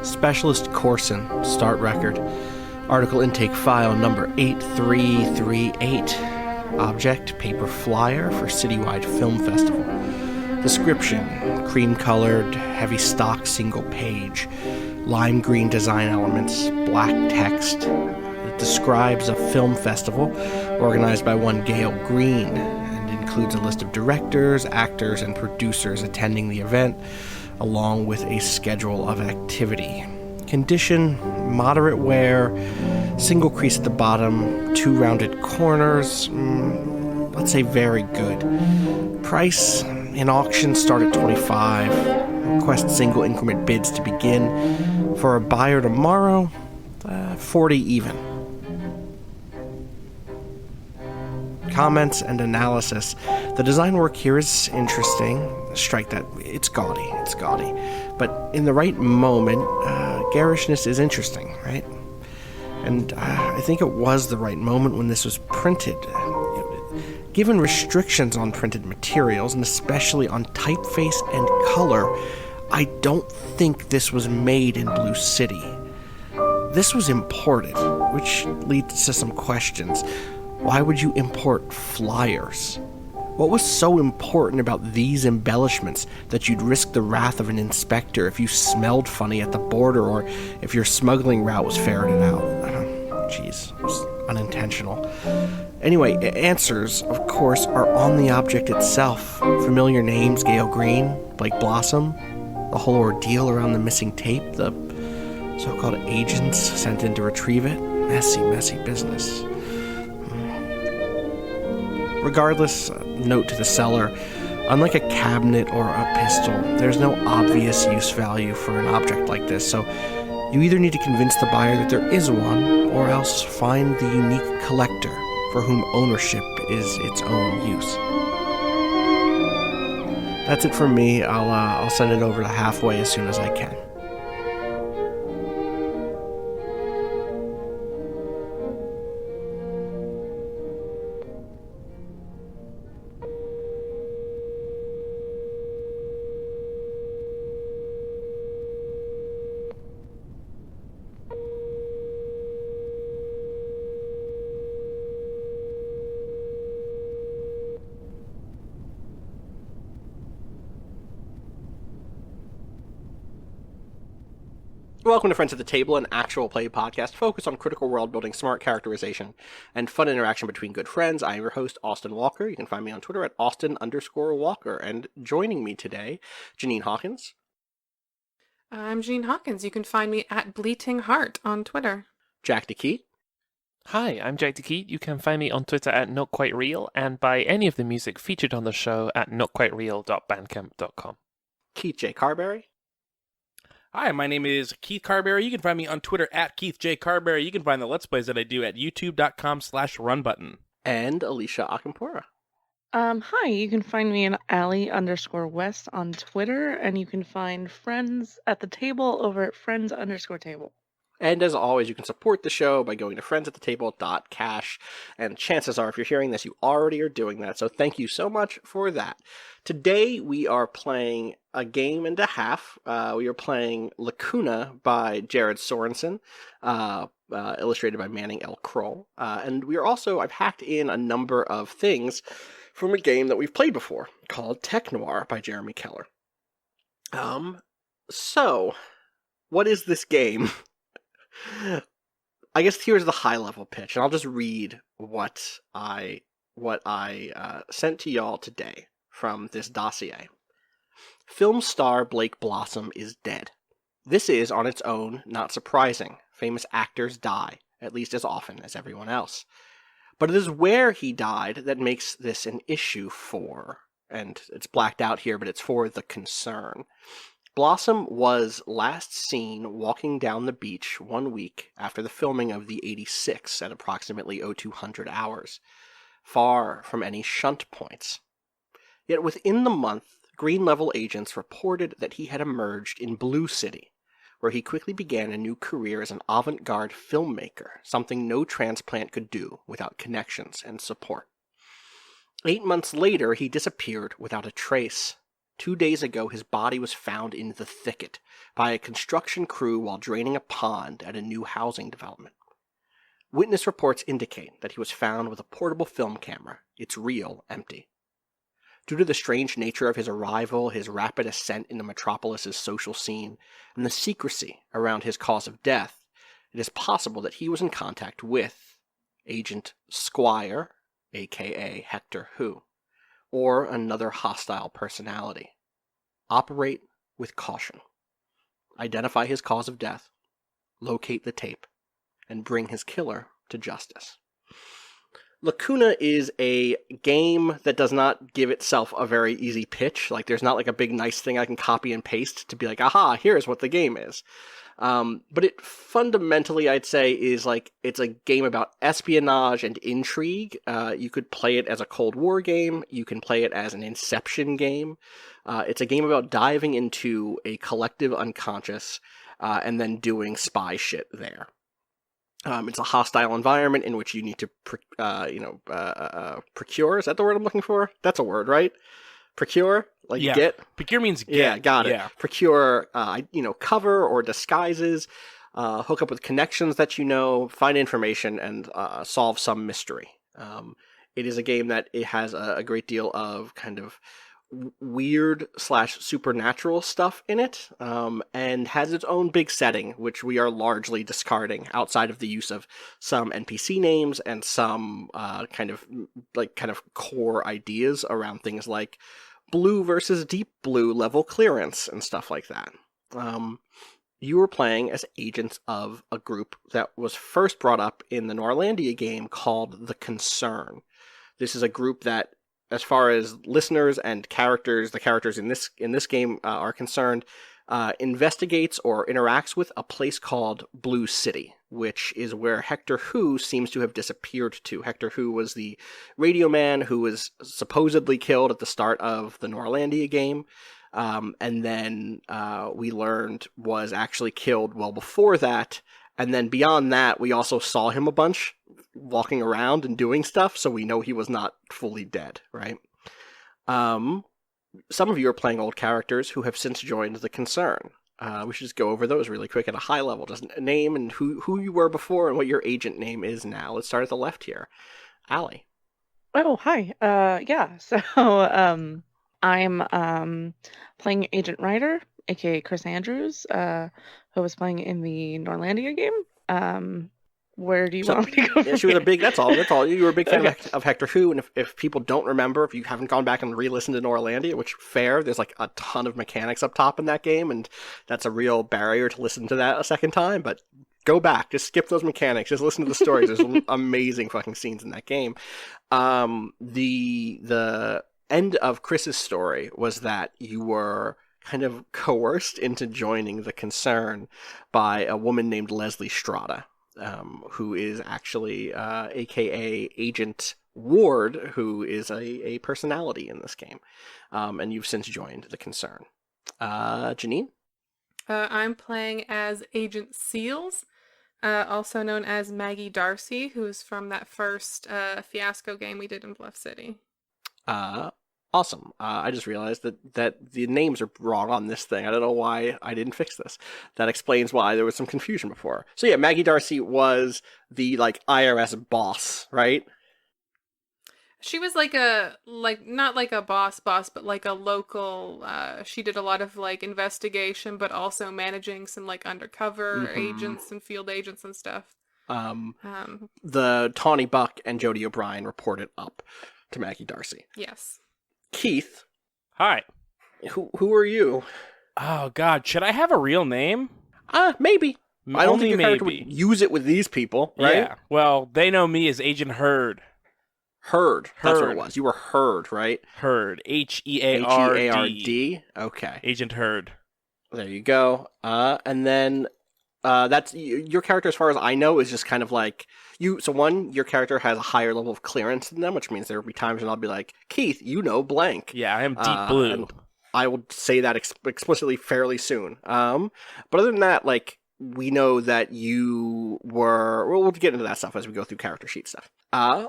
Specialist Corson, start record. Article intake file number 8338. Object, paper flyer for Citywide Film Festival. Description, cream-colored, heavy stock single page. Lime green design elements, black text. It describes a film festival organized by one Gail Green and includes a list of directors, actors, and producers attending the event, along with a schedule of activity. Condition, moderate wear, single crease at the bottom, 2 rounded corners, let's say very good. Price, in auction start at $25. Request single increment bids to begin. For a buyer tomorrow, $40 even. Comments and analysis. The design work here is interesting. Strike that. It's gaudy. But in the right moment, garishness is interesting, right? And I think it was the right moment when this was printed. Given restrictions on printed materials, and especially on typeface and color, I don't think this was made in Blue City. This was imported, which leads to some questions. Why would you import flyers? What was so important about these embellishments that you'd risk the wrath of an inspector if you smelled funny at the border or if your smuggling route was ferreted out? Jeez, it was unintentional. Anyway, answers, of course, are on the object itself. Familiar names, Gail Green, Blake Blossom, the whole ordeal around the missing tape, the so-called agents sent in to retrieve it. Messy business. Regardless, note to the seller, unlike a cabinet or a pistol, there's no obvious use value for an object like this, so you either need to convince the buyer that there is one, or else find the unique collector for whom ownership is its own use. That's it from me. I'll send it over to Halfway as soon as I can. Welcome to Friends at the Table, an actual play podcast focused on critical world building, smart characterization, and fun interaction between good friends. I am your host, Austin Walker. You can find me on Twitter at Austin_Walker. And joining me today, Janine Hawkins. I'm Janine Hawkins. You can find me at Bleating Heart on Twitter. Jack DeKeat. Hi, I'm Jack DeKeat. You can find me on Twitter at NotQuiteReal and buy any of the music featured on the show at notquitereal.bandcamp.com. Keith J. Carberry. Hi, my name is Keith Carberry. You can find me on Twitter at Keith J. Carberry. You can find the Let's Plays that I do at youtube.com/runbutton. And Alicia Acampora. Hi, you can find me at Ally_West on Twitter, and you can find Friends at the Table over at Friends_Table. And as always, you can support the show by going to friendsattetable.cash. And chances are, if you're hearing this, you already are doing that. So thank you so much for that. Today, we are playing a game and a half. We are playing Lacuna by Jared Sorensen, illustrated by Manning L. Kroll. And we are also, I've hacked in a number of things from a game that we've played before called Tech Noir by Jeremy Keller. So, what is this game? I guess here's the high-level pitch, and I'll just read what I sent to y'all today from this dossier. Film star Blake Blossom is dead. This is, on its own, not surprising. Famous actors die, at least as often as everyone else. But it is where he died that makes this an issue for, and it's blacked out here, but it's for the concern. Blossom was last seen walking down the beach 1 week after the filming of the 86 at approximately 0200 hours, far from any shunt points. Yet within the month, Green-level agents reported that he had emerged in Blue City, where he quickly began a new career as an avant-garde filmmaker, something no transplant could do without connections and support. 8 months later, he disappeared without a trace. 2 days ago, his body was found in the thicket by a construction crew while draining a pond at a new housing development. Witness reports indicate that he was found with a portable film camera, its reel empty. Due to the strange nature of his arrival, his rapid ascent into Metropolis's social scene, and the secrecy around his cause of death, it is possible that he was in contact with Agent Squire, aka Hector Who, or another hostile personality. Operate with caution. Identify his cause of death, locate the tape, and bring his killer to justice. Lacuna is a game that does not give itself a very easy pitch. Like, there's not like a big nice thing I can copy and paste to be like, aha, here's what the game is. But it fundamentally, I'd say, is like, it's a game about espionage and intrigue. You could play it as a Cold War game. You can play it as an Inception game. It's a game about diving into a collective unconscious and then doing spy shit there. It's a hostile environment in which you need to, procure. Is that the word I'm looking for? That's a word, right? Procure? Like Yeah. get? Procure means get. Yeah, got it. Yeah. Procure, cover or disguises, hook up with connections that you know, find information, and solve some mystery. It is a game that it has a great deal of kind of weird / supernatural stuff in it, and has its own big setting, which we are largely discarding outside of the use of some NPC names and some kind of core ideas around things like blue versus deep blue level clearance and stuff like that. You were playing as agents of a group that was first brought up in the Norlandia game called The Concern. This is a group that, as far as listeners and characters, the characters in this game are concerned, investigates or interacts with a place called Blue City, which is where Hector Who seems to have disappeared to. Hector Who was the radio man who was supposedly killed at the start of the Norlandia game, and then we learned was actually killed well before that. And then beyond that, we also saw him a bunch walking around and doing stuff, so we know he was not fully dead, right? Some of you are playing old characters who have since joined The Concern. We should just go over those really quick at a high level. Just a name and who you were before and what your agent name is now. Let's start at the left here. Allie. Oh, hi. So I'm playing Agent Ryder, aka Chris Andrews, who was playing in the Norlandia game. Where do you want me to go? Yeah, she was a big. That's all. You were a big fan of Hector Who, and if people don't remember, if you haven't gone back and re-listened to Norlandia, which fair, there's like a ton of mechanics up top in that game, and that's a real barrier to listen to that a second time. But go back, just skip those mechanics, just listen to the stories. There's some amazing fucking scenes in that game. The end of Chris's story was that you were kind of coerced into joining The Concern by a woman named Leslie Strada. Who is actually aka Agent Ward, who is a personality in this game. And you've since joined The Concern. Janine? I'm playing as Agent Seals, also known as Maggie Darcy, who's from that first fiasco game we did in Bluff City. Awesome. I just realized that the names are wrong on this thing. I don't know why I didn't fix this. That explains why there was some confusion before. So yeah, Maggie Darcy was the IRS boss, right? She was not like a boss, but like a local, she did a lot of investigation, but also managing some undercover agents and field agents and stuff. The Tawny Buck and Jody O'Brien reported up to Maggie Darcy. Yes. Keith. Hi. Who are you? Oh, God. Should I have a real name? Maybe. I don't Only think your character maybe. would use it with these people, right? Yeah. Well, they know me as Agent Hurd. Hurd. That's what Hurd. it was. You were Hurd, right? Hurd. Heard. Heard. Okay. Agent Hurd. There you go. And then that's your character, as far as I know, is just kind of like you. So one, your character has a higher level of clearance than them, which means there will be times when I'll be like, Keith, you know blank. Yeah, I am deep blue. And I will say that explicitly fairly soon. But other than that, we know that you were. We'll get into that stuff as we go through character sheet stuff.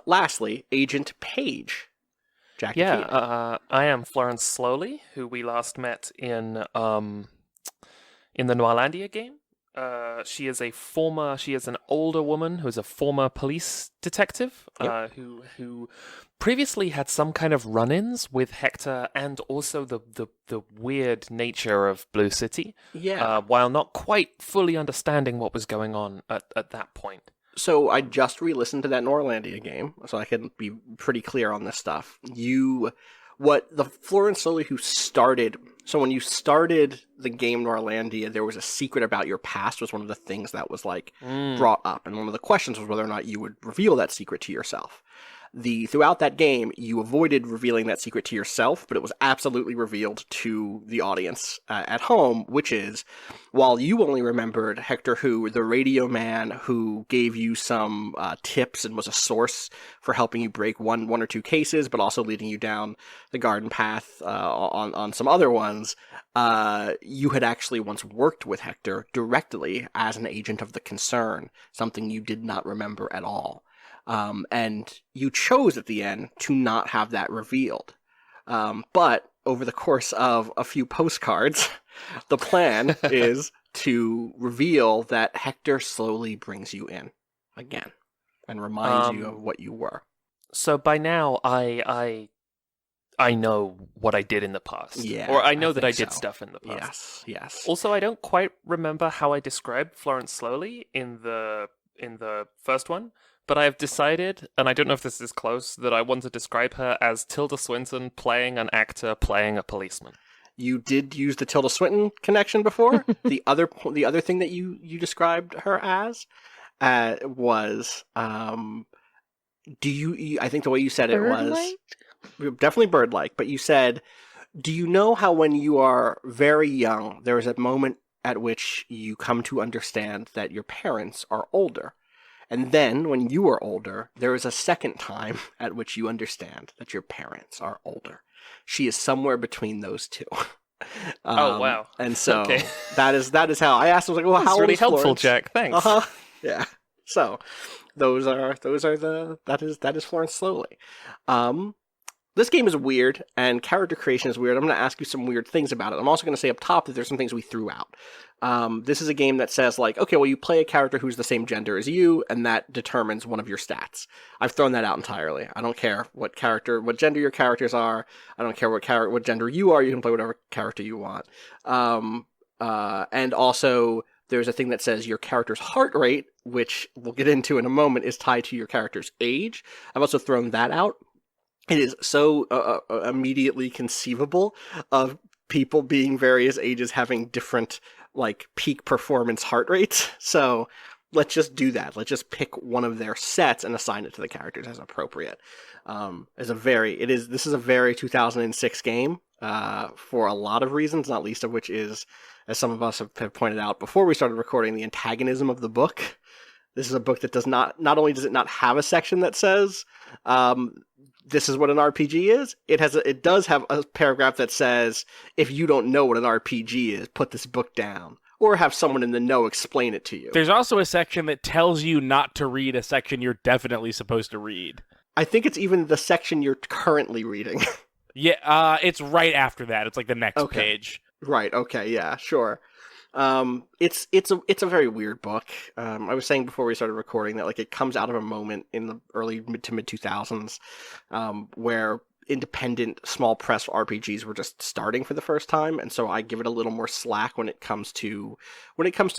Lastly, Agent Page. Jackie Yeah, Keat. I am Florence Slowly, who we last met in the Noirlandia game. She is an older woman who is a former police detective, who previously had some kind of run-ins with Hector and also the weird nature of Blue City. Yeah. While not quite fully understanding what was going on at that point. So I just re-listened to that Norlandia game, so I can be pretty clear on this stuff. The Florence Slowly who started. So when you started the game Norlandia, there was a secret about your past was one of the things that was brought up, and one of the questions was whether or not you would reveal that secret to yourself. Throughout that game, you avoided revealing that secret to yourself, but it was absolutely revealed to the audience at home, which is, while you only remembered Hector Who, the radio man who gave you some tips and was a source for helping you break one or two cases, but also leading you down the garden path on some other ones, you had actually once worked with Hector directly as an agent of the concern, something you did not remember at all. And you chose at the end to not have that revealed. But over the course of a few postcards, the plan is to reveal that Hector slowly brings you in again and reminds you of what you were. So by now, I know what I did in the past. Yeah, or I know that I think did so. stuff in the past. Yes. Also, I don't quite remember how I described Florence Slowly in the first one. But I have decided, and I don't know if this is close, that I want to describe her as Tilda Swinton playing an actor playing a policeman. You did use the Tilda Swinton connection before. The other thing that you described her as was do you? I think the way you said it was definitely bird-like. But you said, do you know how when you are very young, there is a moment at which you come to understand that your parents are older? And then, when you are older, there is a second time at which you understand that your parents are older. She is somewhere between those two. Oh, wow. And so Okay. that is how I asked. I was like, "Well, That's how old really is helpful, Florence?" Jack. Thanks. Yeah. So that is Florence Slowly. This game is weird, and character creation is weird. I'm going to ask you some weird things about it. I'm also going to say up top that there's some things we threw out. This is a game that says, okay, well, you play a character who's the same gender as you, and that determines one of your stats. I've thrown that out entirely. I don't care what gender your characters are. I don't care what gender you are. You can play whatever character you want. And also, there's a thing that says your character's heart rate, which we'll get into in a moment, is tied to your character's age. I've also thrown that out. It is so immediately conceivable of people being various ages having different peak performance heart rates. So let's just do that. Let's just pick one of their sets and assign it to the characters as appropriate. This is a very 2006 game for a lot of reasons, not least of which is, as some of us have pointed out before we started recording, the antagonism of the book. This is a book that does not only does it not have a section that says, this is what an RPG is. It does have a paragraph that says, if you don't know what an RPG is, put this book down, or have someone in the know explain it to you. There's also a section that tells you not to read a section you're definitely supposed to read. I think it's even the section you're currently reading. Yeah, it's right after that. It's the next page. Right. Okay. Yeah. Sure. It's a very weird book. I was saying before we started recording that it comes out of a moment in the early to mid 2000s, where independent small press RPGs were just starting for the first time, and so I give it a little more slack when it comes to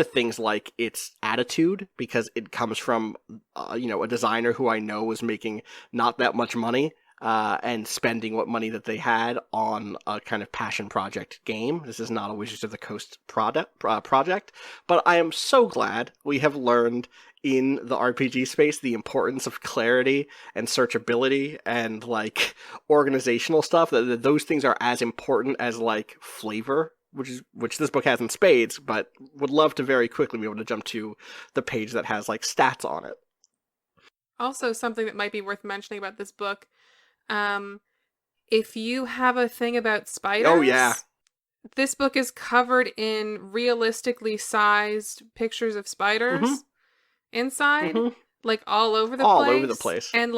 things like its attitude, because it comes from a designer who I know was making not that much money. And spending what money that they had on a kind of passion project game. This is not a Wizards of the Coast project, but I am so glad we have learned in the RPG space the importance of clarity and searchability and organizational stuff. That those things are as important as flavor, which this book has in spades. But would love to very quickly be able to jump to the page that has stats on it. Also, something that might be worth mentioning about this book. If you have a thing about spiders, oh yeah, this book is covered in realistically sized pictures of spiders inside, all over the place. All over the place. And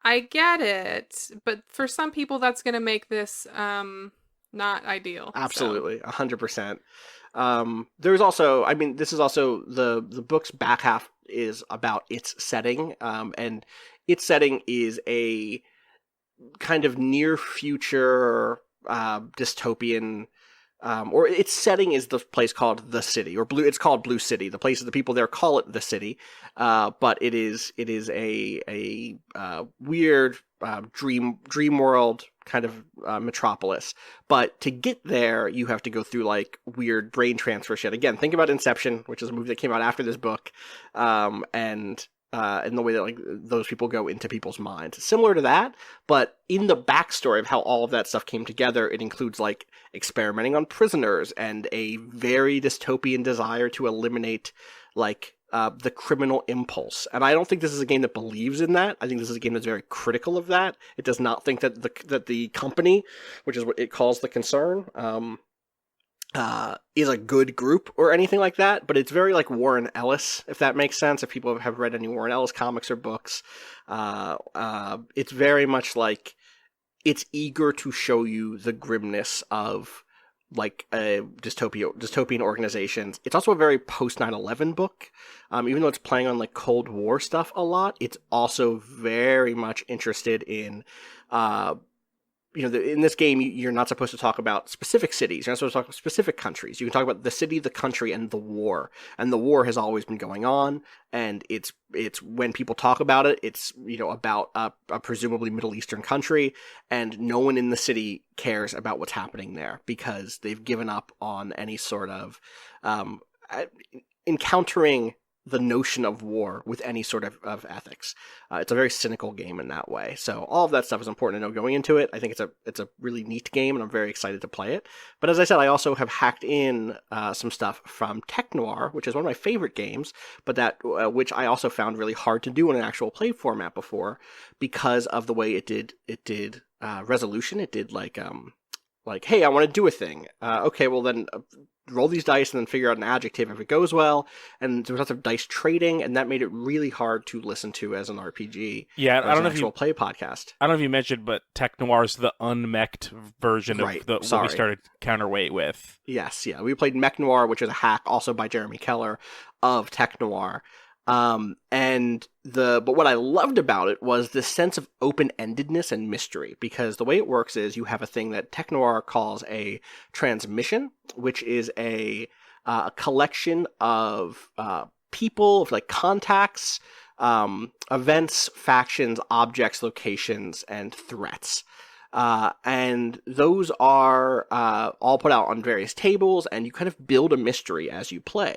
I get it, but for some people, that's going to make this not ideal. So. Absolutely, 100%. There's also, I mean, this is also the book's back half is about its setting, and its setting is a kind of near future dystopian. Or its setting is the place called the City, or Blue. It's called Blue City. The places, the people there call it the City, but it is a weird dream world kind of metropolis. But to get there, you have to go through like weird brain transfer shit. Again, think about Inception, which is a movie that came out after this book, and the way that like those people go into people's minds. Similar to that, but in the backstory of how all of that stuff came together, it includes like experimenting on prisoners and a very dystopian desire to eliminate like the criminal impulse. And I don't think this is a game that believes in that. I think this is a game that's very critical of that. It does not think that the company, which is what it calls the concern, is a good group or anything like that, but it's very like Warren Ellis, if that makes sense. If people have read any Warren Ellis comics or books, it's very much like it's eager to show you the grimness of like dystopian organizations. It's also a very post 9/11 book. Even though it's playing on like Cold War stuff a lot, it's also very much interested in in this game, you're not supposed to talk about specific cities. You're not supposed to talk about specific countries. You can talk about the city, the country, and the war. And the war has always been going on. And it's when people talk about it, it's about a presumably Middle Eastern country, and no one in the city cares about what's happening there because they've given up on any sort of encountering the notion of war with any sort of ethics. It's a very cynical game in that way. So all of that stuff is important to know going into it. I think it's a really neat game, and I'm very excited to play it. But as I said, I also have hacked in some stuff from Tech Noir, which is one of my favorite games, but that which I also found really hard to do in an actual play format before because of the way it did resolution. It did like, hey, I want to do a thing. Okay, well then roll these dice and then figure out an adjective if it goes well. And there was lots of dice trading, and that made it really hard to listen to as an RPG. Yeah, I don't know if you play podcast. I don't know if you mentioned, but Tech Noir is the unmech'd version of what we started Counterweight with. Yes, yeah, we played Mech Noir, which is a hack also by Jeremy Keller of Tech Noir. But what I loved about it was the sense of open-endedness and mystery, because the way it works is you have a thing that Tech Noir calls a transmission, which is a collection of people, like contacts, events, factions, objects, locations, and threats. And those are all put out on various tables, and you kind of build a mystery as you play.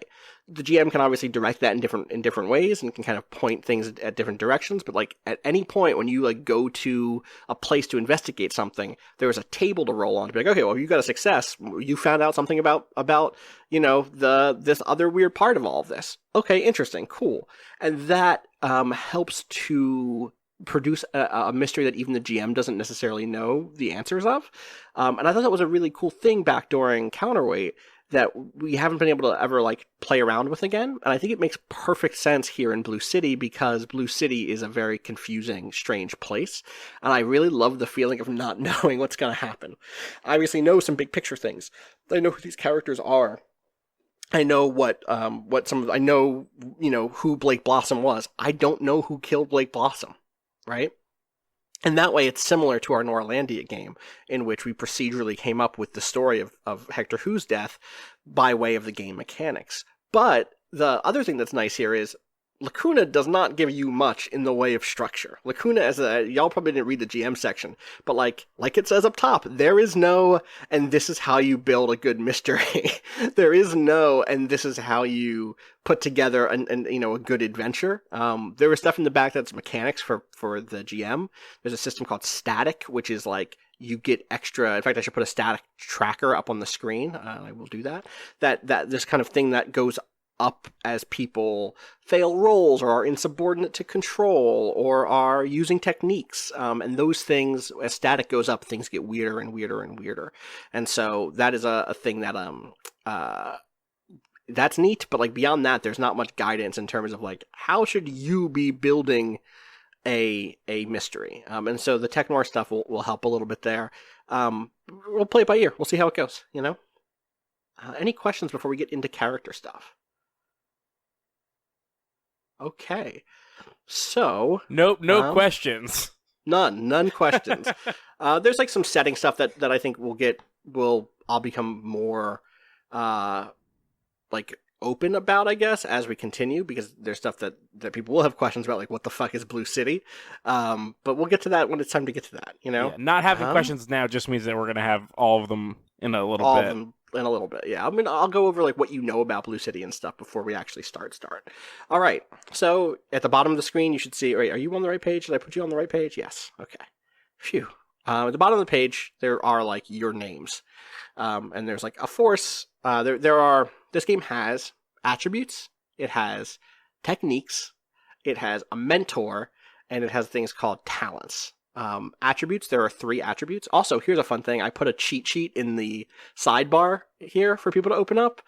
The GM can obviously direct that in different ways and can kind of point things at different directions, but like at any point when you like go to a place to investigate something, there's a table to roll on to be like, okay, well, you got a success. You found out something about this other weird part of all of this. Okay, interesting, cool. And that helps to produce a mystery that even the GM doesn't necessarily know the answers of. And I thought that was a really cool thing back during Counterweight that we haven't been able to ever like play around with again. And I think it makes perfect sense here in Blue City because Blue City is a very confusing, strange place. And I really love the feeling of not knowing what's going to happen. I obviously know some big picture things. I know who these characters are. I know I know, who Blake Blossom was. I don't know who killed Blake Blossom. Right? And that way it's similar to our Norlandia game, in which we procedurally came up with the story of Hector Hu's death by way of the game mechanics. But the other thing that's nice here is Lacuna does not give you much in the way of structure. Lacuna, y'all probably didn't read the GM section, but like it says up top, there is no, and this is how you build a good mystery. There is no, and this is how you put together a good adventure. There was stuff in the back that's mechanics for the GM. There's a system called Static, which is like you get extra. In fact, I should put a static tracker up on the screen. I will do that. That this kind of thing that goes up as people fail rolls or are insubordinate to control or are using techniques. And those things, as static goes up, things get weirder and weirder and weirder. And so that is a thing that that's neat. But like beyond that, there's not much guidance in terms of like how should you be building a mystery. And so the tech noir stuff will help a little bit there. We'll play it by ear. We'll see how it goes, you know? Any questions before we get into character stuff? Okay. So... Nope, no questions. None questions. There's like some setting stuff that I think I'll become more like open about, I guess, as we continue, because there's stuff that people will have questions about, like what the fuck is Blue City. But we'll get to that when it's time to get to that, you know? Yeah, not having questions now just means that we're gonna have all of them in a little bit. All of them in a little bit, yeah. I mean, I'll go over like what you know about Blue City and stuff before we actually start. All right. So at the bottom of the screen, you should see. Wait, are you on the right page? Did I put you on the right page? Yes. Okay. Phew. At the bottom of the page, there are like your names, and there's like a force. This game has attributes. It has techniques. It has a mentor, and it has things called talents. Attributes, there are 3 attributes. Also, here's a fun thing. I put a cheat sheet in the sidebar here for people to open up,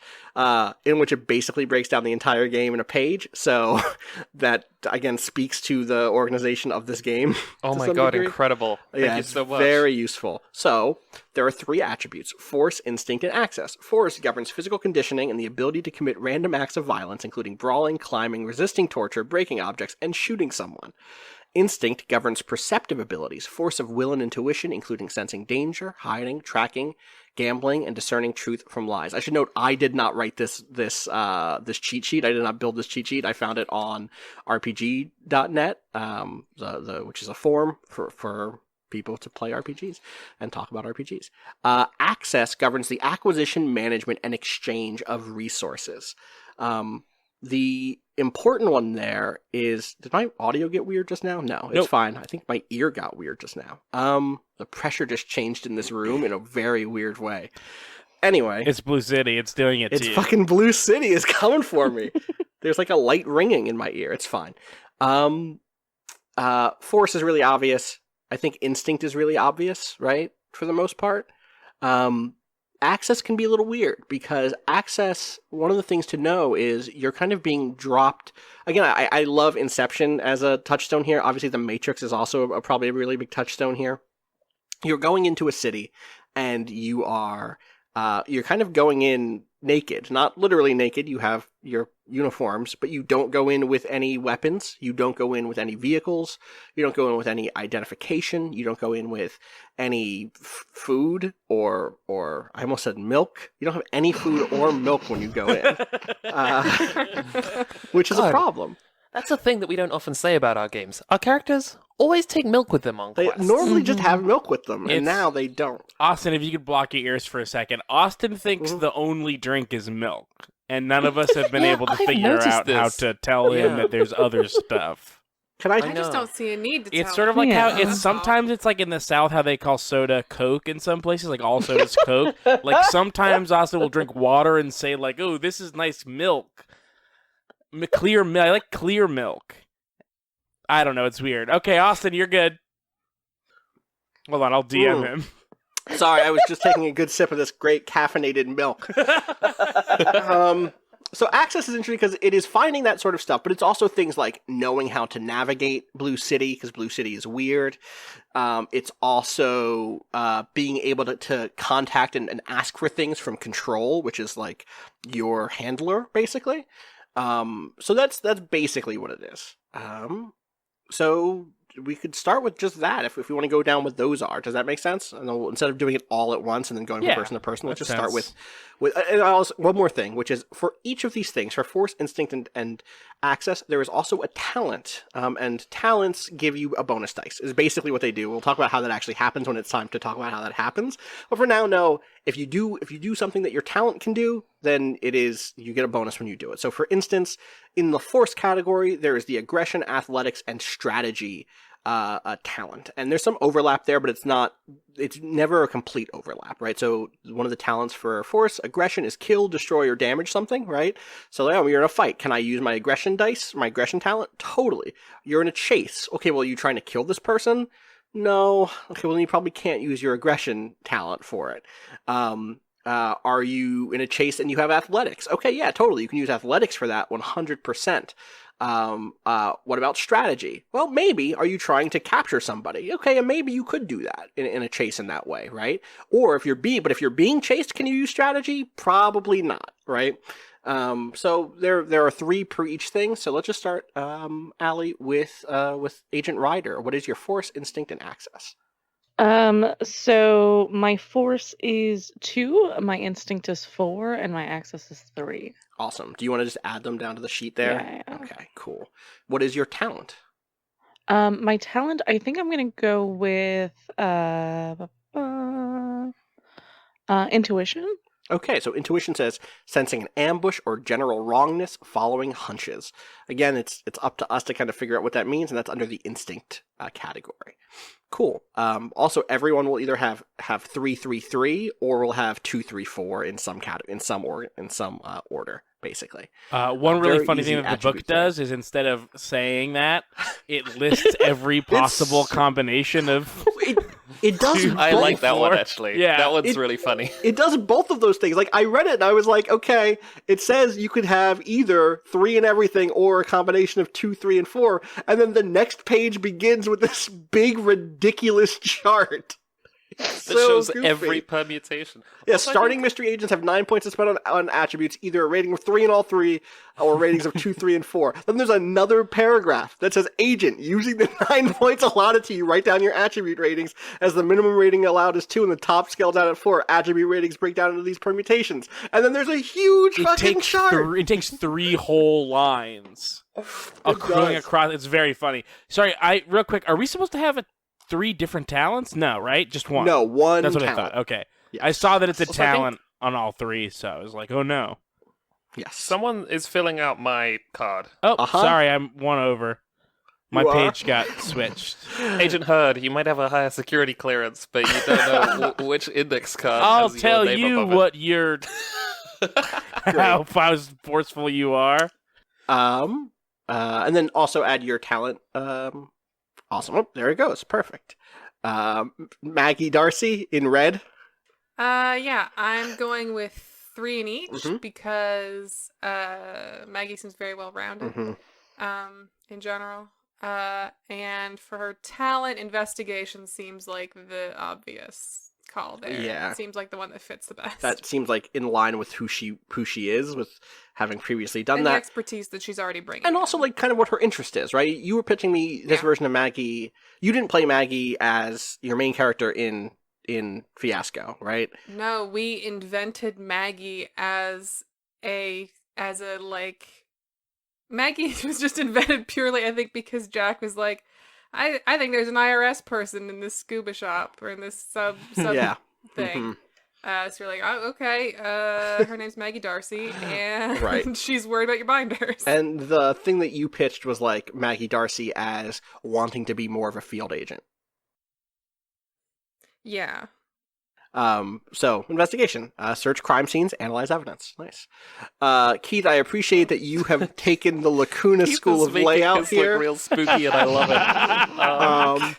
in which it basically breaks down the entire game in a page. So that, again, speaks to the organization of this game. Oh my god, degree. Incredible. Thank you so much. Very useful. So there are 3 attributes: force, instinct, and access. Force governs physical conditioning and the ability to commit random acts of violence, including brawling, climbing, resisting torture, breaking objects, and shooting someone. Instinct governs perceptive abilities, force of will and intuition, including sensing danger, hiding, tracking, gambling, and discerning truth from lies. I should note, I did not write this cheat sheet. I did not build this cheat sheet. I found it on RPG.net, which is a forum for people to play RPGs and talk about RPGs. Access governs the acquisition, management, and exchange of resources. The important one there is, did my audio get weird just now? No, it's Nope. fine. I think my ear got weird just now. The pressure just changed in this room in a very weird way. Anyway. It's Blue City. It's doing it to you. It's fucking Blue City is coming for me. There's like a light ringing in my ear. It's fine. Force is really obvious. I think instinct is really obvious, right? For the most part. Access can be a little weird because access, one of the things to know is you're kind of being dropped. Again, I love Inception as a touchstone here. Obviously, The Matrix is also probably a really big touchstone here. You're going into a city and you're kind of going in naked, not literally naked. You have your uniforms, but you don't go in with any weapons. You don't go in with any vehicles. You don't go in with any identification. You don't go in with any food or I almost said milk. You don't have any food or milk when you go in, which is a problem. That's a thing that we don't often say about our games. Our characters always take milk with them on They quests. normally just have milk with them, and now they don't. Austin, if you could block your ears for a second. Austin thinks the only drink is milk, and none of us have been able to I've figure noticed out how this. to tell him that there's other stuff. Can I just know. don't see a need to tell It's sort of him. like how Yeah. it's sometimes it's like in the South how they call soda Coke in some places, like all soda's Coke. Like sometimes Austin will drink water and say like, "Oh, this is nice milk, clear milk. I like clear milk." I don't know. It's weird. Okay, Austin, you're good. Hold on, I'll DM him. Sorry, I was just taking a good sip of this great caffeinated milk. So access is interesting because it is finding that sort of stuff, but it's also things like knowing how to navigate Blue City, because Blue City is weird. It's also being able to contact and ask for things from Control, which is like your handler, basically. So that's basically what it is. So we could start with just that if we want to go down what those are. Does that make sense? And then instead of doing it all at once and then going from person to person, let's just start with and also, one more thing, which is for each of these things, for force, instinct, and access, there is also a talent. And talents give you a bonus dice, is basically what they do. We'll talk about how that actually happens when it's time to talk about how that happens. But for now, no, if you do something that your talent can do, then you get a bonus when you do it. So for instance, in the force category, there is the aggression, athletics, and strategy talent. And there's some overlap there, but it's never a complete overlap, right? So one of the talents for force, aggression, is kill, destroy, or damage something, right? So you're in a fight. Can I use my aggression dice, my aggression talent? Totally. You're in a chase. Okay, well, are you trying to kill this person? No. Okay, well, then you probably can't use your aggression talent for it. Are you in a chase and you have athletics? Okay, yeah, totally. You can use athletics for that 100%. What about strategy? Well, maybe are you trying to capture somebody? Okay, and maybe you could do that in a chase in that way, right? Or if you're being chased, can you use strategy? Probably not, right? So there are 3 per each thing. So let's just start, Allie, with Agent Ryder. What is your force, instinct, and access? So my force is 2, my instinct is 4, and my access is 3. Awesome. Do you want to just add them down to the sheet there? Yeah. Okay, cool. What is your talent? My talent, I think I'm gonna go with intuition. Okay, so intuition says sensing an ambush or general wrongness following hunches. Again, it's up to us to kind of figure out what that means, and that's under the instinct category. Cool. Also, everyone will either have 3-3-3 or will have 2-3-4 in some order, basically. One really very funny easy thing that the book attribute there. does is instead of saying that, it lists every possible combination of. It does. I both. like that one, actually. Yeah. That one's really funny. It does both of those things. Like, I read it and I was like, okay, it says you could have either 3 and everything or a combination of 2, 3, and 4. And then the next page begins with this big, ridiculous chart. That So shows goofy. every permutation. Yeah, Also, I starting think- mystery agents have 9 points to spend on attributes, either a rating of 3 in all 3, or ratings of 2, 3, and 4. Then there's another paragraph that says, agent, using the 9 points allotted to you, write down your attribute ratings, as the minimum rating allowed is 2, and the top scales out at 4. Attribute ratings break down into these permutations. And then there's a huge fucking chart. It takes 3 whole lines. It Going does. across. It's very funny. Sorry, real quick. Are we supposed to have 3 different talents? No, right? Just one. No, one That's what talent. I thought. Okay. Yes. I saw that it's a Also, I think- talent on all 3, so I was like, oh no. Yes. Someone is filling out my card. Oh, Uh-huh. sorry, I'm one over. My You are? page got switched. Agent Hurd, you might have a higher security clearance, but you don't know which index card I'll has your tell name you above it. what your how forceful you are. And then also add your talent. Awesome. Oh, there it goes. Perfect. Maggie Darcy in red. Yeah, I'm going with 3 in each Mhm. because Maggie seems very well rounded. Mm-hmm. In general. And for her talent, investigation seems like the obvious call there. Yeah. It seems like the one that fits the best. That seems like in line with who she is, with having previously done and the that, expertise that she's already bringing. and also like kind of what her interest is. Right? You were pitching me this Yeah. version of Maggie. You didn't play Maggie as your main character in Fiasco, right? No, we invented Maggie as a like Maggie was just invented purely, I think, because Jack was like, I think there's an IRS person in this scuba shop or in this sub Yeah. thing. Mhm. So you're like, oh, okay. Her name's Maggie Darcy, and Right. she's worried about your binders. And the thing that you pitched was like Maggie Darcy as wanting to be more of a field agent. Yeah. So investigation, search crime scenes, analyze evidence. Nice. Keith, I appreciate that you have taken the Lacuna Keith School is of making layout this here. look real spooky, and I love it.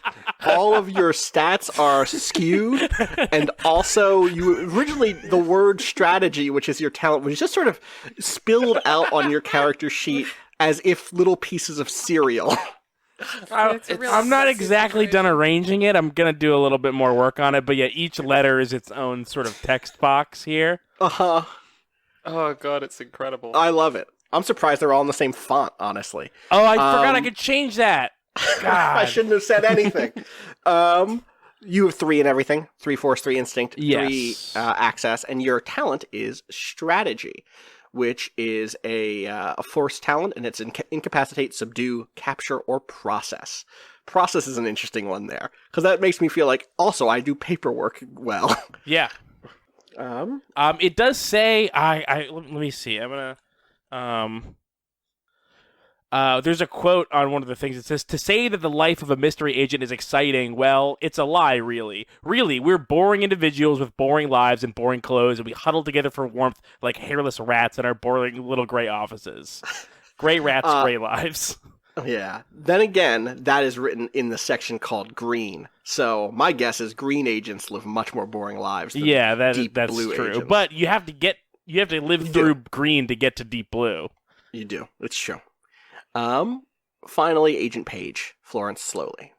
All of your stats are skewed, and also you originally the word strategy, which is your talent, was just sort of spilled out on your character sheet as if little pieces of cereal. It's a real I'm not sexy exactly situation. done arranging it. I'm gonna do a little bit more work on it, but yeah, each letter is its own sort of text box here. Uh-huh. Oh god, it's incredible. I love it. I'm surprised they're all in the same font, honestly. Oh, I forgot I Um, could change that. I God. shouldn't have said anything. You have 3 in everything. 3 force, 3 instinct, 3 Yes. access, and your talent is strategy, which is a force talent, and it's incapacitate, subdue, capture, or process. Process is an interesting one there, because that makes me feel like, also, I do paperwork well. Yeah. It does say let me see. I'm gonna there's a quote on one of the things. It says, "To say that the life of a mystery agent is exciting, well, it's a lie, really. Really, we're boring individuals with boring lives and boring clothes, and we huddle together for warmth like hairless rats in our boring little gray offices. Gray rats, gray lives." Yeah. Then again, that is written in the section called green. So my guess is green agents live much more boring lives than Yeah, that's deep blue true. agents. But you have to live You through do. green to get to deep blue. You do. It's true. Finally, Agent Page, Florence Slowly.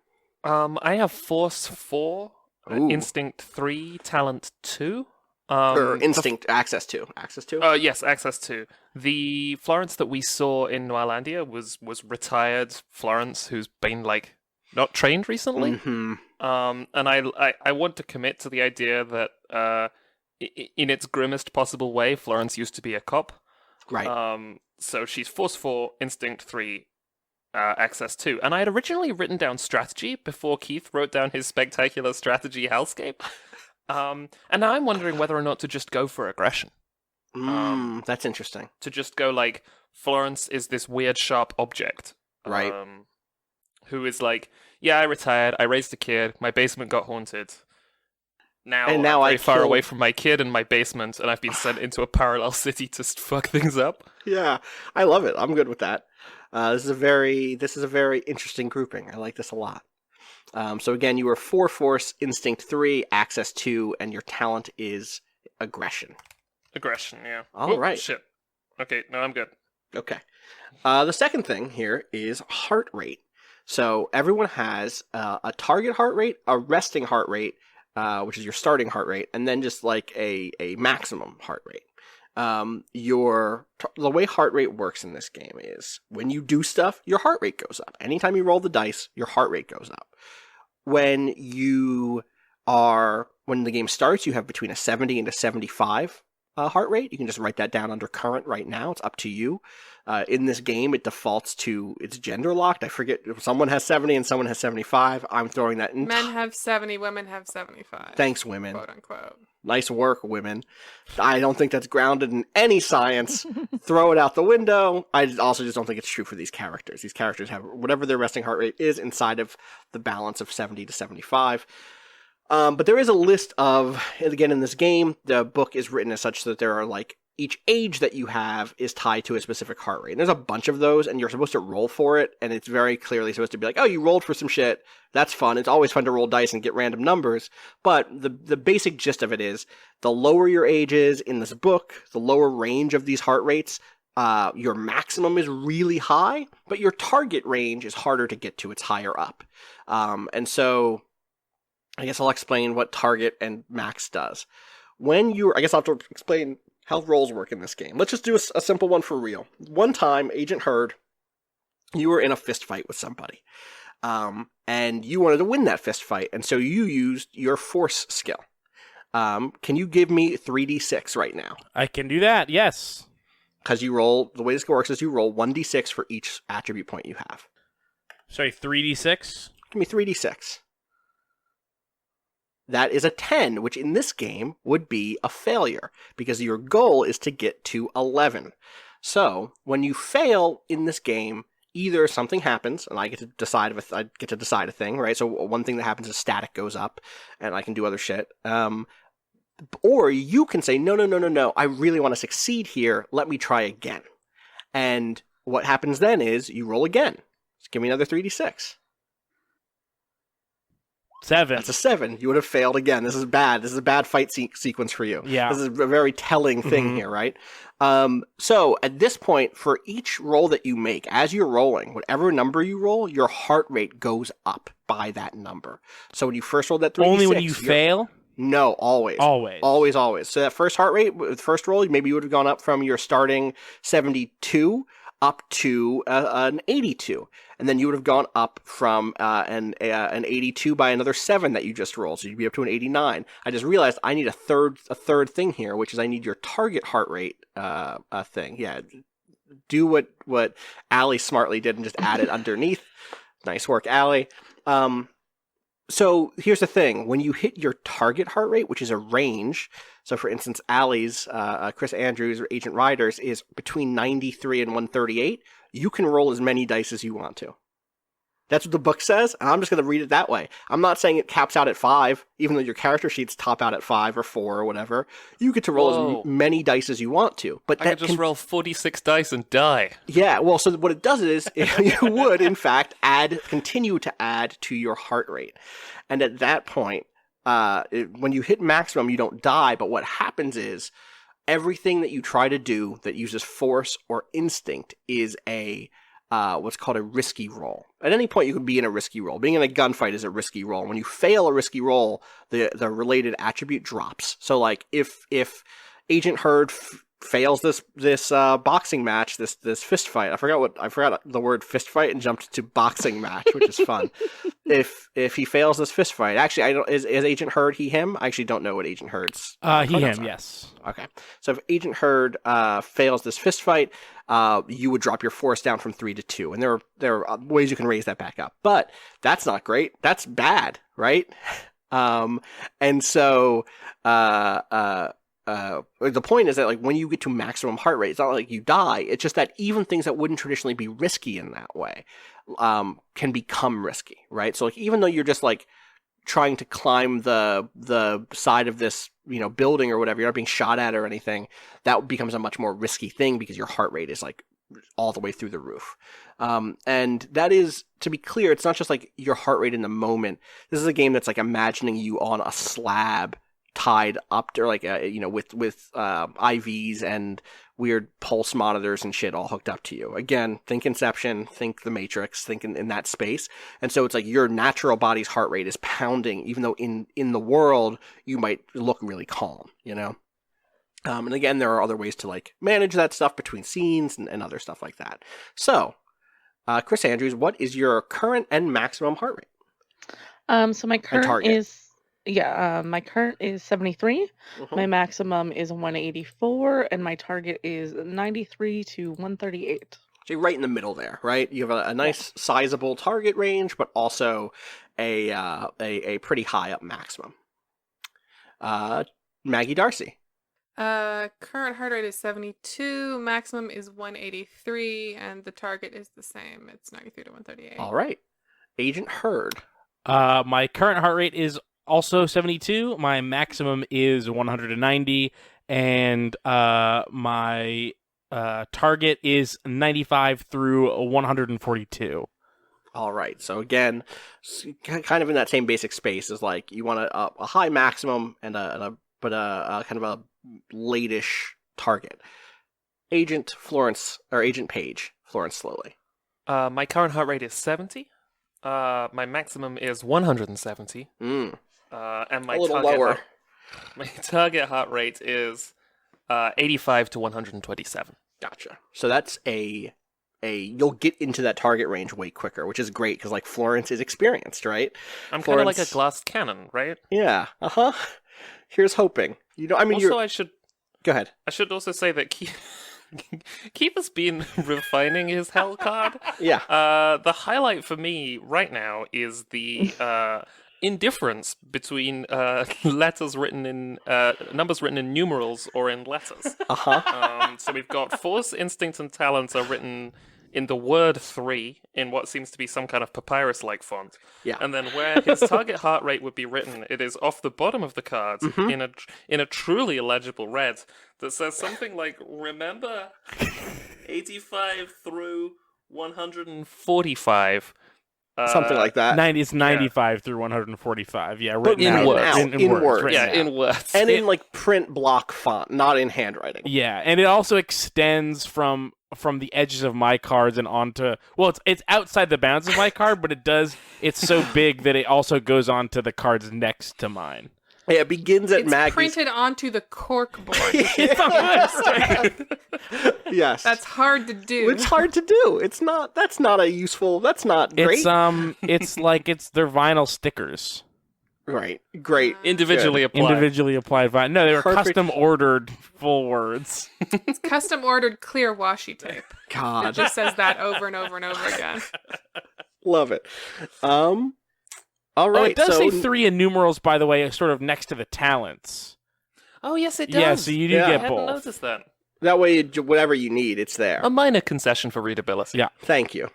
I have Force 4, Ooh. Instinct 3, Talent 2. Or Instinct, Access 2. Access 2? Yes, Access 2. The Florence that we saw in Noirlandia was retired Florence, who's been, like, not trained recently. Mm-hmm. And I want to commit to the idea that in its grimmest possible way, Florence used to be a cop. Right. So she's Force 4, Instinct 3, Access 2. And I had originally written down strategy before Keith wrote down his spectacular strategy hellscape. And now I'm wondering whether or not to just go for aggression. That's interesting. To just go like, Florence is this weird sharp object. Right. Who is like, yeah, I retired, I raised a kid, my basement got haunted. Now I'm very far away from my kid and my basement, and I've been sent into a parallel city to fuck things up. Yeah, I love it. I'm good with that. This is a very interesting grouping. I like this a lot. So again, you were 4 Force, Instinct 3, Access 2, and your talent is Aggression. Aggression, yeah. All right. Shit. Okay, no, I'm good. Okay. The second thing here is heart rate. So everyone has a target heart rate, a resting heart rate, which is your starting heart rate, and then just like a maximum heart rate. The way heart rate works in this game is when you do stuff, your heart rate goes up. Anytime you roll the dice, your heart rate goes up. When the game starts, you have between a 70 and a 75 heart rate. You can just write that down under current right now. It's up to you. In this game, it defaults to, it's gender locked. I forget if someone has 70 and someone has 75. I'm throwing that in. Men have 70, women have 75. Thanks, women. Quote unquote. Nice work, women. I don't think that's grounded in any science. Throw it out the window. I also just don't think it's true for these characters. These characters have whatever their resting heart rate is inside of the balance of 70 to 75. But there is a list of, again, in this game, the book is written as such that there are like, each age that you have is tied to a specific heart rate. And there's a bunch of those, and you're supposed to roll for it, and it's very clearly supposed to be like, oh, you rolled for some shit. That's fun. It's always fun to roll dice and get random numbers. But the basic gist of it is, the lower your age is in this book, the lower range of these heart rates, your maximum is really high, but your target range is harder to get to. It's higher up. And so I guess I'll explain what target and max does. I guess I'll have to explain how rolls work in this game. Let's just do a simple one for real. One time, Agent Hurd, you were in a fist fight with somebody. And you wanted to win that fist fight, and so you used your force skill. Can you give me 3d6 right now? I can do that, yes. Because the way this works is you roll 1d6 for each attribute point you have. Sorry, 3d6? Give me 3d6. That is a 10, which in this game would be a failure, because your goal is to get to 11. So, when you fail in this game, either something happens, and I get to decide a thing, right? So one thing that happens is static goes up, and I can do other shit. Or you can say, no, I really want to succeed here, let me try again. And what happens then is, you roll again. Just give me another 3d6. 7. That's a 7. You would have failed again. This is bad. This is a bad fight sequence for you. Yeah. This is a very telling thing here, right? So at this point, for each roll that you make, as you're rolling, whatever number you roll, your heart rate goes up by that number. So when you first roll that 3d6... Only when you fail? No, always. Always. So that first heart rate, first roll, maybe you would have gone up from your starting 72 up to an 82. And then you would have gone up from an 82 by another 7 that you just rolled. So you'd be up to an 89. I just realized I need a third thing here, which is I need your target heart rate thing. Yeah, do what Allie smartly did and just add it underneath. Nice work, Allie. So here's the thing. When you hit your target heart rate, which is a range, so for instance, Allie's, Chris Andrews, or Agent Ryder's is between 93 and 138, you can roll as many dice as you want to. That's what the book says, and I'm just going to read it that way. I'm not saying it caps out at 5, even though your character sheets top out at 5 or 4 or whatever. You get to roll as many dice as you want to. But I could just roll 46 dice and die. Yeah, well, so what it does is, you would, in fact, continue to add to your heart rate. And at that point, when you hit maximum, you don't die, but what happens is, everything that you try to do that uses force or instinct is a what's called a risky roll. At any point, you can be in a risky roll. Being in a gunfight is a risky roll. When you fail a risky roll, the related attribute drops. So, like, if Agent Hurd fails this boxing match, this fist fight. I forgot the word fist fight and jumped to boxing match, which is fun. If he fails this fist fight, actually, I don't. Is Agent Hurd he him? I actually don't know what Agent Hurd's. He him. Yes. Okay. So if Agent Hurd fails this fist fight, you would drop your force down from 3 to 2, and there are ways you can raise that back up. But that's not great. That's bad, right? And so the point is that, like, when you get to maximum heart rate, it's not like you die. It's just that even things that wouldn't traditionally be risky in that way can become risky, right? So, like, even though you're just like trying to climb the side of this, building or whatever, you're not being shot at or anything, that becomes a much more risky thing because your heart rate is like all the way through the roof. And that is, to be clear, it's not just like your heart rate in the moment. This is a game that's like imagining you on a slab tied up to, like, with IVs and weird pulse monitors and shit all hooked up to you. Again, think Inception, think The Matrix, think in that space. And so it's like your natural body's heart rate is pounding, even though in the world you might look really calm, and again, there are other ways to, like, manage that stuff between scenes and other stuff like that. So, Chris Andrews, what is your current and maximum heart rate? So my current is my current is 73. My maximum is 184, and my target is 93 to 138. So you're right in the middle there, right? You have a nice sizable target range, but also a pretty high up maximum. Maggie Darcy. Current heart rate is 72, maximum is 183, and the target is the same. It's 93 to 138. All right. Agent Hurd. My current heart rate is also 72. My maximum is 190, and my target is 95 through 142. All right. So again, kind of in that same basic space is, like, you want a high maximum and a kind of a late-ish target. Agent Page, Florence Slowly. My current heart rate is 70. My maximum is 170. And my a little lower. My target heart rate is 85 to 127. Gotcha. So that's you'll get into that target range way quicker, which is great because, like, Florence is experienced, right? I'm kind of like a glass cannon, right? Yeah. Here's hoping. I should go ahead. I should also say that Keith has been refining his hell card. Yeah. The highlight for me right now is the indifference between numbers written in numerals or in letters. So we've got force, instinct, and talents are written in the word 3 in what seems to be some kind of papyrus-like font. Yeah. And then where his target heart rate would be written, it is off the bottom of the card in a truly illegible red that says something like, remember 85 through 145. Something like that. 95 through 145. Yeah, but written in out. words. In words. Written Yeah, in words. And in, like, print block font, not in handwriting. Yeah, and it also extends from the edges of my cards and onto, well, it's outside the bounds of my card, but it's so big that it also goes onto the cards next to mine. Yeah, it begins at Maggie's. It's printed onto the cork board. Yes. That's hard to do. It's hard to do. That's not great. They're vinyl stickers. Right. Great. Individually applied. Individually applied vinyl. No, they were Perfect. custom ordered full words. It's custom ordered clear washi tape. It God. just says that over and over and over again. Love it. All right. Oh, it does say 3 in numerals, by the way, sort of next to the talents. Oh, yes, it does. Yeah, so you do Yeah. I get hadn't both. noticed that. That way, whatever you need, it's there. A minor concession for readability. Yeah. Thank you.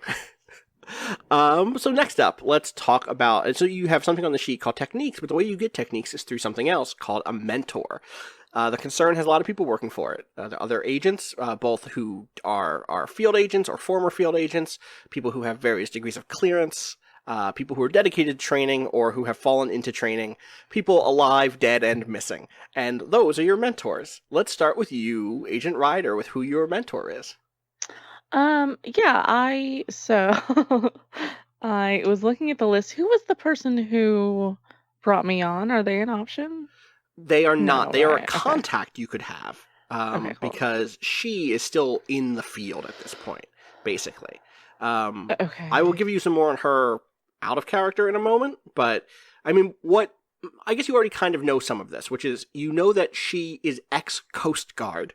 So next up, let's talk about. So you have something on the sheet called techniques, but the way you get techniques is through something else called a mentor. The concern has a lot of people working for it. The other agents, both who are field agents or former field agents, people who have various degrees of clearance, people who are dedicated to training or who have fallen into training, people alive, dead, and missing. And those are your mentors. Let's start with you, Agent Ryder, with who your mentor is. Yeah, I was looking at the list. Who was the person who brought me on? Are they an option? They are not. No, They are a right? Okay. contact you could have, Okay, cool. because she is still in the field at this point, basically. I will Okay. give you some more on her out of character in a moment, but I mean, what? I guess you already kind of know some of this, which is you know that she is ex-Coast Guard,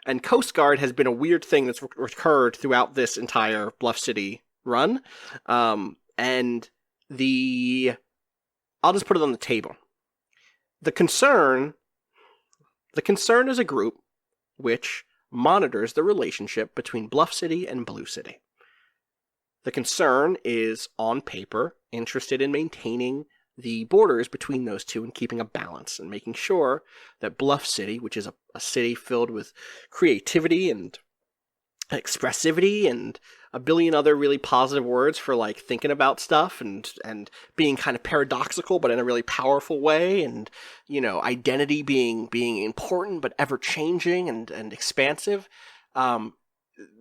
and Coast Guard has been a weird thing that's recurred throughout this entire Bluff City run, and the I'll just put it on the table. The concern is a group which monitors the relationship between Bluff City and Blue City. The concern is, on paper, interested in maintaining the borders between those two and keeping a balance and making sure that Bluff City, which is a city filled with creativity and expressivity and a billion other really positive words for like thinking about stuff and being kind of paradoxical but in a really powerful way, and identity being important but ever changing and expansive.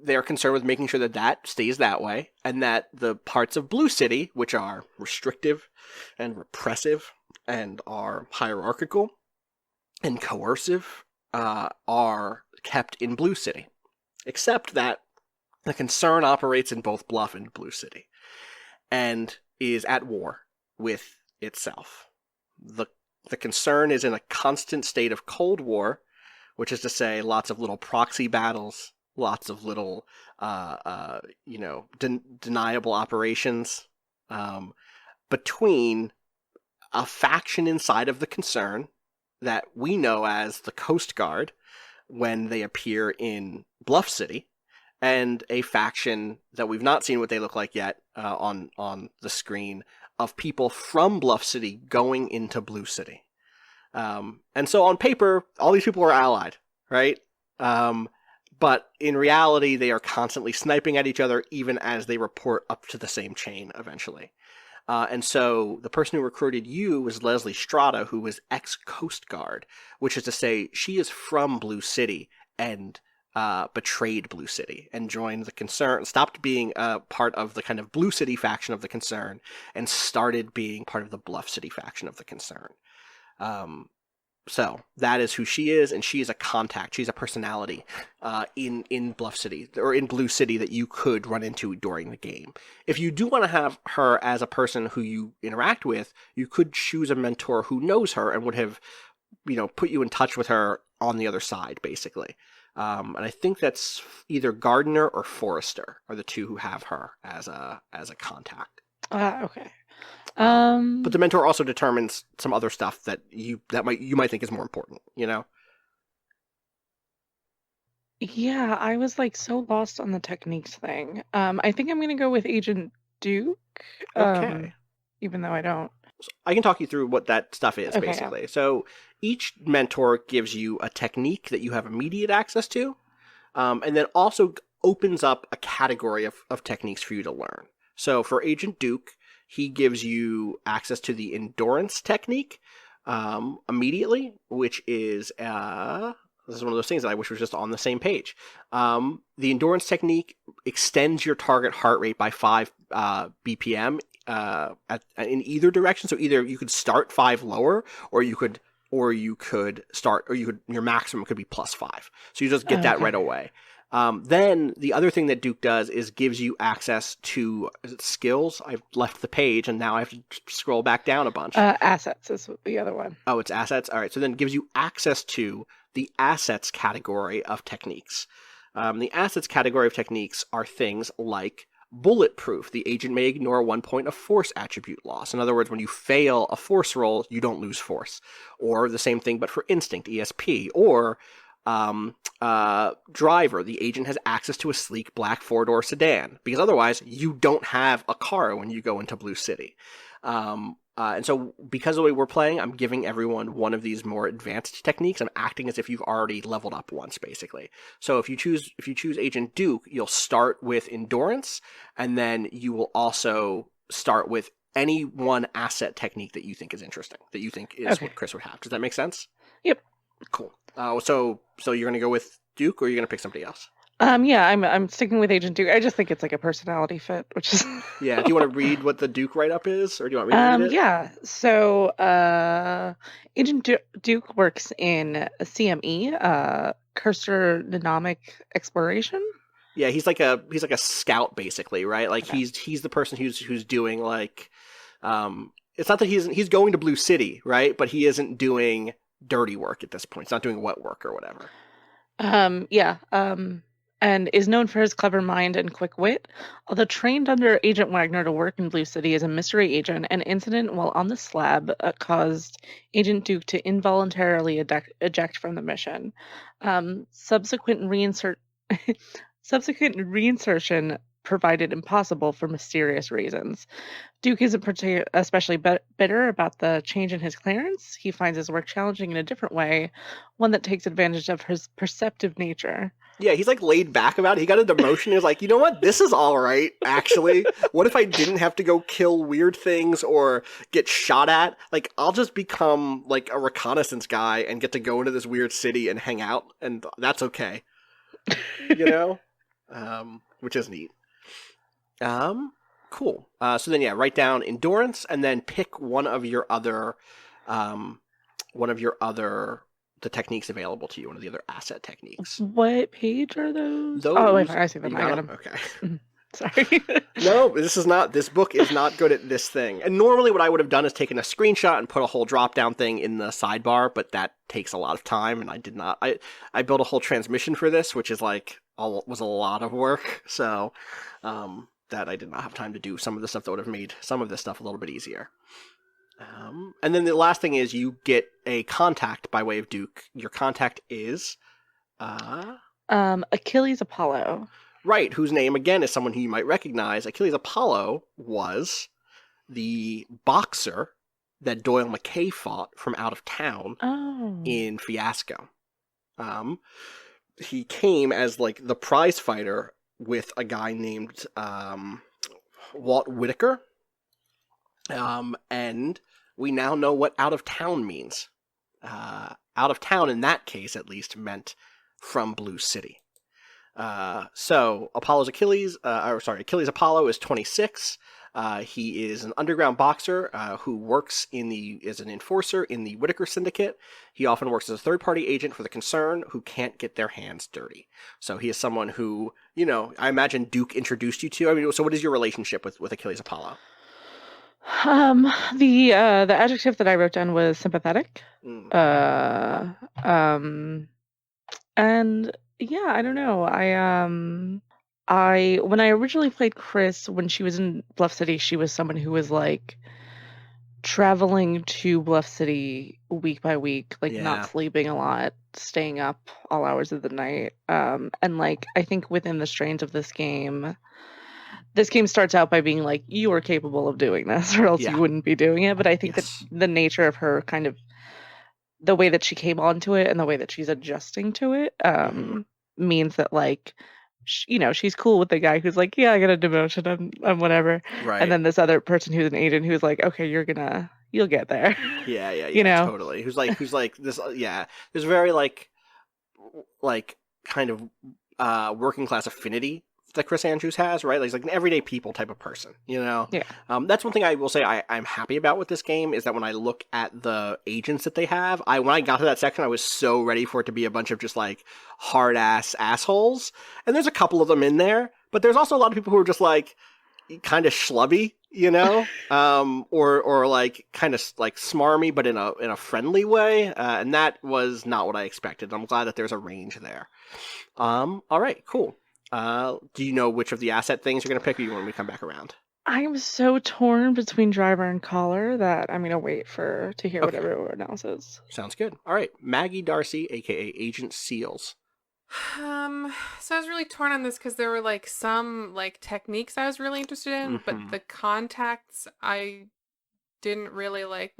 They're concerned with making sure that stays that way, and that the parts of Blue City which are restrictive and repressive and are hierarchical and coercive are kept in Blue City. Except that the concern operates in both Bluff and Blue City, and is at war with itself. The concern is in a constant state of Cold War, which is to say lots of little proxy battles, lots of little, deniable operations between a faction inside of the concern that we know as the Coast Guard when they appear in Bluff City, and a faction that we've not seen what they look like yet on the screen of people from Bluff City going into Blue City. And so on paper, all these people are allied, right? But in reality, they are constantly sniping at each other, even as they report up to the same chain eventually. And so the person who recruited you was Leslie Strata, who was ex-Coast Guard, which is to say she is from Blue City and betrayed Blue City and joined the concern, stopped being part of the kind of Blue City faction of the concern, and started being part of the Bluff City faction of the concern. So that is who she is, and she is a contact. She's a personality in Bluff City, or in Blue City, that you could run into during the game. If you do want to have her as a person who you interact with, you could choose a mentor who knows her and would have, put you in touch with her on the other side, basically. And I think that's either Gardner or Forrester are the two who have her as a contact. Okay. But the mentor also determines some other stuff that you might think is more important, Yeah, I was like so lost on the techniques thing. I think I'm gonna go with Agent Duke. Okay. Even though I don't. So I can talk you through what that stuff is, Okay, basically. yeah. So each mentor gives you a technique that you have immediate access to, and then also opens up a category of techniques for you to learn. So for Agent Duke, he gives you access to the endurance technique immediately, which is this is one of those things that I wish was just on the same page. The endurance technique extends your target heart rate by 5 BPM in either direction. So either you could start 5 lower, or you could your maximum could be +5. So you just get that right away. Then the other thing that Duke does is gives you access to skills. I've left the page and now I have to scroll back down a bunch. Assets is the other one. Oh, it's assets? All right. So then it gives you access to the assets category of techniques. The assets category of techniques are things like bulletproof. The agent may ignore 1 point of force attribute loss. In other words, when you fail a force roll, you don't lose force. Or the same thing, but for instinct, ESP. Or driver, the agent has access to a sleek black 4-door sedan, because otherwise you don't have a car when you go into Blue City. And so because of the way we're playing, I'm giving everyone one of these more advanced techniques. I'm acting as if you've already leveled up once, basically. So if you choose Agent Duke, you'll start with endurance, and then you will also start with any one asset technique that you think is interesting, that you think is what Chris would have. Does that make sense? Yep. Cool. So you're going to go with Duke, or you're going to pick somebody else? Yeah, I'm sticking with Agent Duke. I just think it's like a personality fit, which is Yeah. Do you want to read what the Duke write-up is, or do you want me to read it? yeah. So Agent Duke works in CME, Cursor Exploration. Yeah, he's like a scout basically, right? Like Okay. he's the person who's doing like it's not that he's going to Blue City, right? But he isn't doing dirty work at this point. He's not doing wet work or whatever. Yeah. And is known for his clever mind and quick wit. Although trained under Agent Wagner to work in Blue City as a mystery agent, an incident while on the slab caused Agent Duke to involuntarily eject from the mission. Subsequent reinsertion provided impossible for mysterious reasons. Duke isn't especially bitter about the change in his clearance. He finds his work challenging in a different way, one that takes advantage of his perceptive nature. Yeah, he's like laid back about it. He got a demotion. He's like, you know what? This is all right, actually. What if I didn't have to go kill weird things or get shot at? Like, I'll just become like a reconnaissance guy and get to go into this weird city and hang out, and that's okay. You know? Which is neat. Cool. So then, yeah, write down endurance and then pick one of your other, the techniques available to you, one of the other asset techniques. What page are those? Those Oh, wait, I see them. you I got got them. Okay. Sorry. No, this book is not good at this thing. And normally what I would have done is taken a screenshot and put a whole drop down thing in the sidebar, but that takes a lot of time and I did not. I built a whole transmission for this, which is like was a lot of work. So that I did not have time to do some of the stuff that would have made some of this stuff a little bit easier. And then the last thing is you get a contact by way of Duke. Your contact is Achilles Apollo. Right, whose name, again, is someone who you might recognize. Achilles Apollo was the boxer that Doyle McKay fought from out of town in Fiasco. He came as, like, the prize fighter with a guy named Walt Whitaker. And we now know what out of town means. Out of town, in that case, at least, meant from Blue City. So Achilles Apollo is 26. He is an underground boxer who works as an enforcer in the Whitaker Syndicate. He often works as a third-party agent for the Concern who can't get their hands dirty. So he is someone who, I imagine Duke introduced you to. I mean, so what is your relationship with Achilles Apollo? The adjective that I wrote down was sympathetic. And yeah, I don't know. When I originally played Chris, when she was in Bluff City, she was someone who was like traveling to Bluff City week by week, like not sleeping a lot, staying up all hours of the night. And like I think within the strains of this game starts out by being like, you are capable of doing this, or else you wouldn't be doing it. But I think that the nature of her kind of the way that she came onto it and the way that she's adjusting to it means that like she's cool with the guy who's like, yeah, I got a demotion and whatever, right? And then this other person who's an agent who's like, okay, you'll get there. Yeah, totally. Who's like this? There's very like kind of working class affinity that Chris Andrews has, right? Like he's like an everyday people type of person, Yeah. That's one thing I will say I'm happy about with this game is that when I look at the agents that they have, when I got to that section, I was so ready for it to be a bunch of just like hard ass assholes. And there's a couple of them in there, but there's also a lot of people who are just like kind of schlubby, or like kind of like smarmy, but in a friendly way. And that was not what I expected. I'm glad that there's a range there. All right, cool. Do you know which of the asset things you're going to pick, or you want me to come back around? I'm so torn between driver and caller that I'm going to wait to hear what everyone else says. Sounds good. All right. Maggie Darcy, a.k.a. Agent Seals. So I was really torn on this because there were like some like techniques I was really interested in, but the contacts I didn't really like.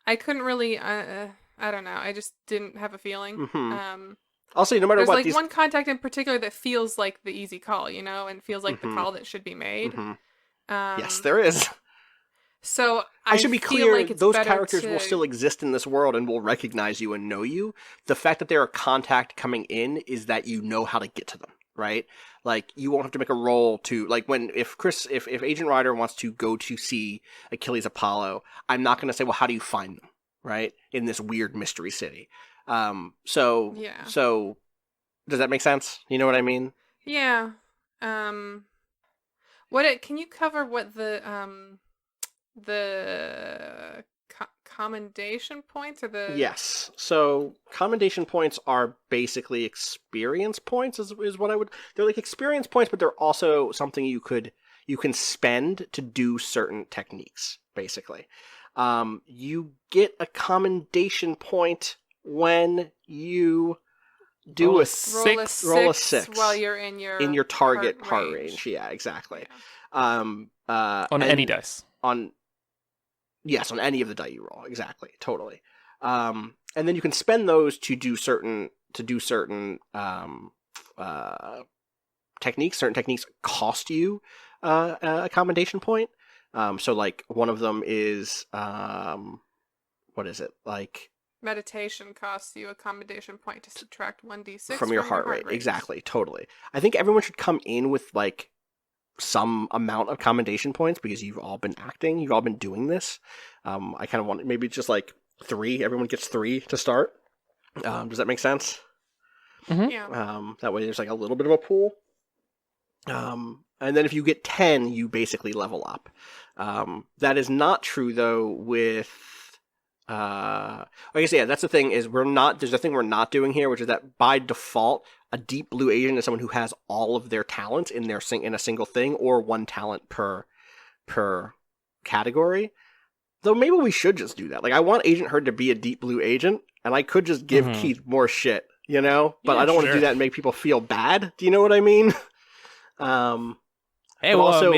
I couldn't really, I don't know. I just didn't have a feeling. I'll say no matter there's what. There's like one contact in particular that feels like the easy call, and feels like the call that should be made. Yes, there is. So I should be feel clear, like it's those better characters to... will still exist in this world and will recognize you and know you. The fact that they're a contact coming in is that you know how to get to them, right? Like, you won't have to make a roll to, like, if Agent Ryder wants to go to see Achilles Apollo, I'm not going to say, well, how do you find them, right? In this weird mystery city. So does that make sense? You know what I mean? Yeah. Can you cover what the commendation points or the... Yes. So commendation points are basically experience points is what I would... They're like experience points, but they're also something you can spend to do certain techniques, basically. You get a commendation point when you do Roll a a six, roll a six while you're in your target heart range. Yeah, exactly. Yeah. On any dice. On any of the die you roll. Exactly. Totally. And then you can spend those to do certain techniques. Certain techniques cost you a commendation point. So like one of them is what is it? Like Meditation costs you a commendation point to subtract 1d6 from your heart rate. Exactly. Totally. I think everyone should come in with like some amount of commendation points because you've all been acting, you've all been doing this. I kind of want maybe just like 3. Everyone gets 3 to start. Does that make sense? Mm-hmm. Yeah. That way there's like a little bit of a pool. And then if you get 10, you basically level up. That is not true though with I guess, yeah, that's the thing is there's a thing we're not doing here, which is that by default, a deep blue agent is someone who has all of their talents in a single thing or 1 talent per category. Though maybe we should just do that. Like, I want Agent Herd to be a deep blue agent, and I could just give Keith more shit, you know? But Yeah, I don't want to do that and make people feel bad. Do you know what I mean? Hey, well, also,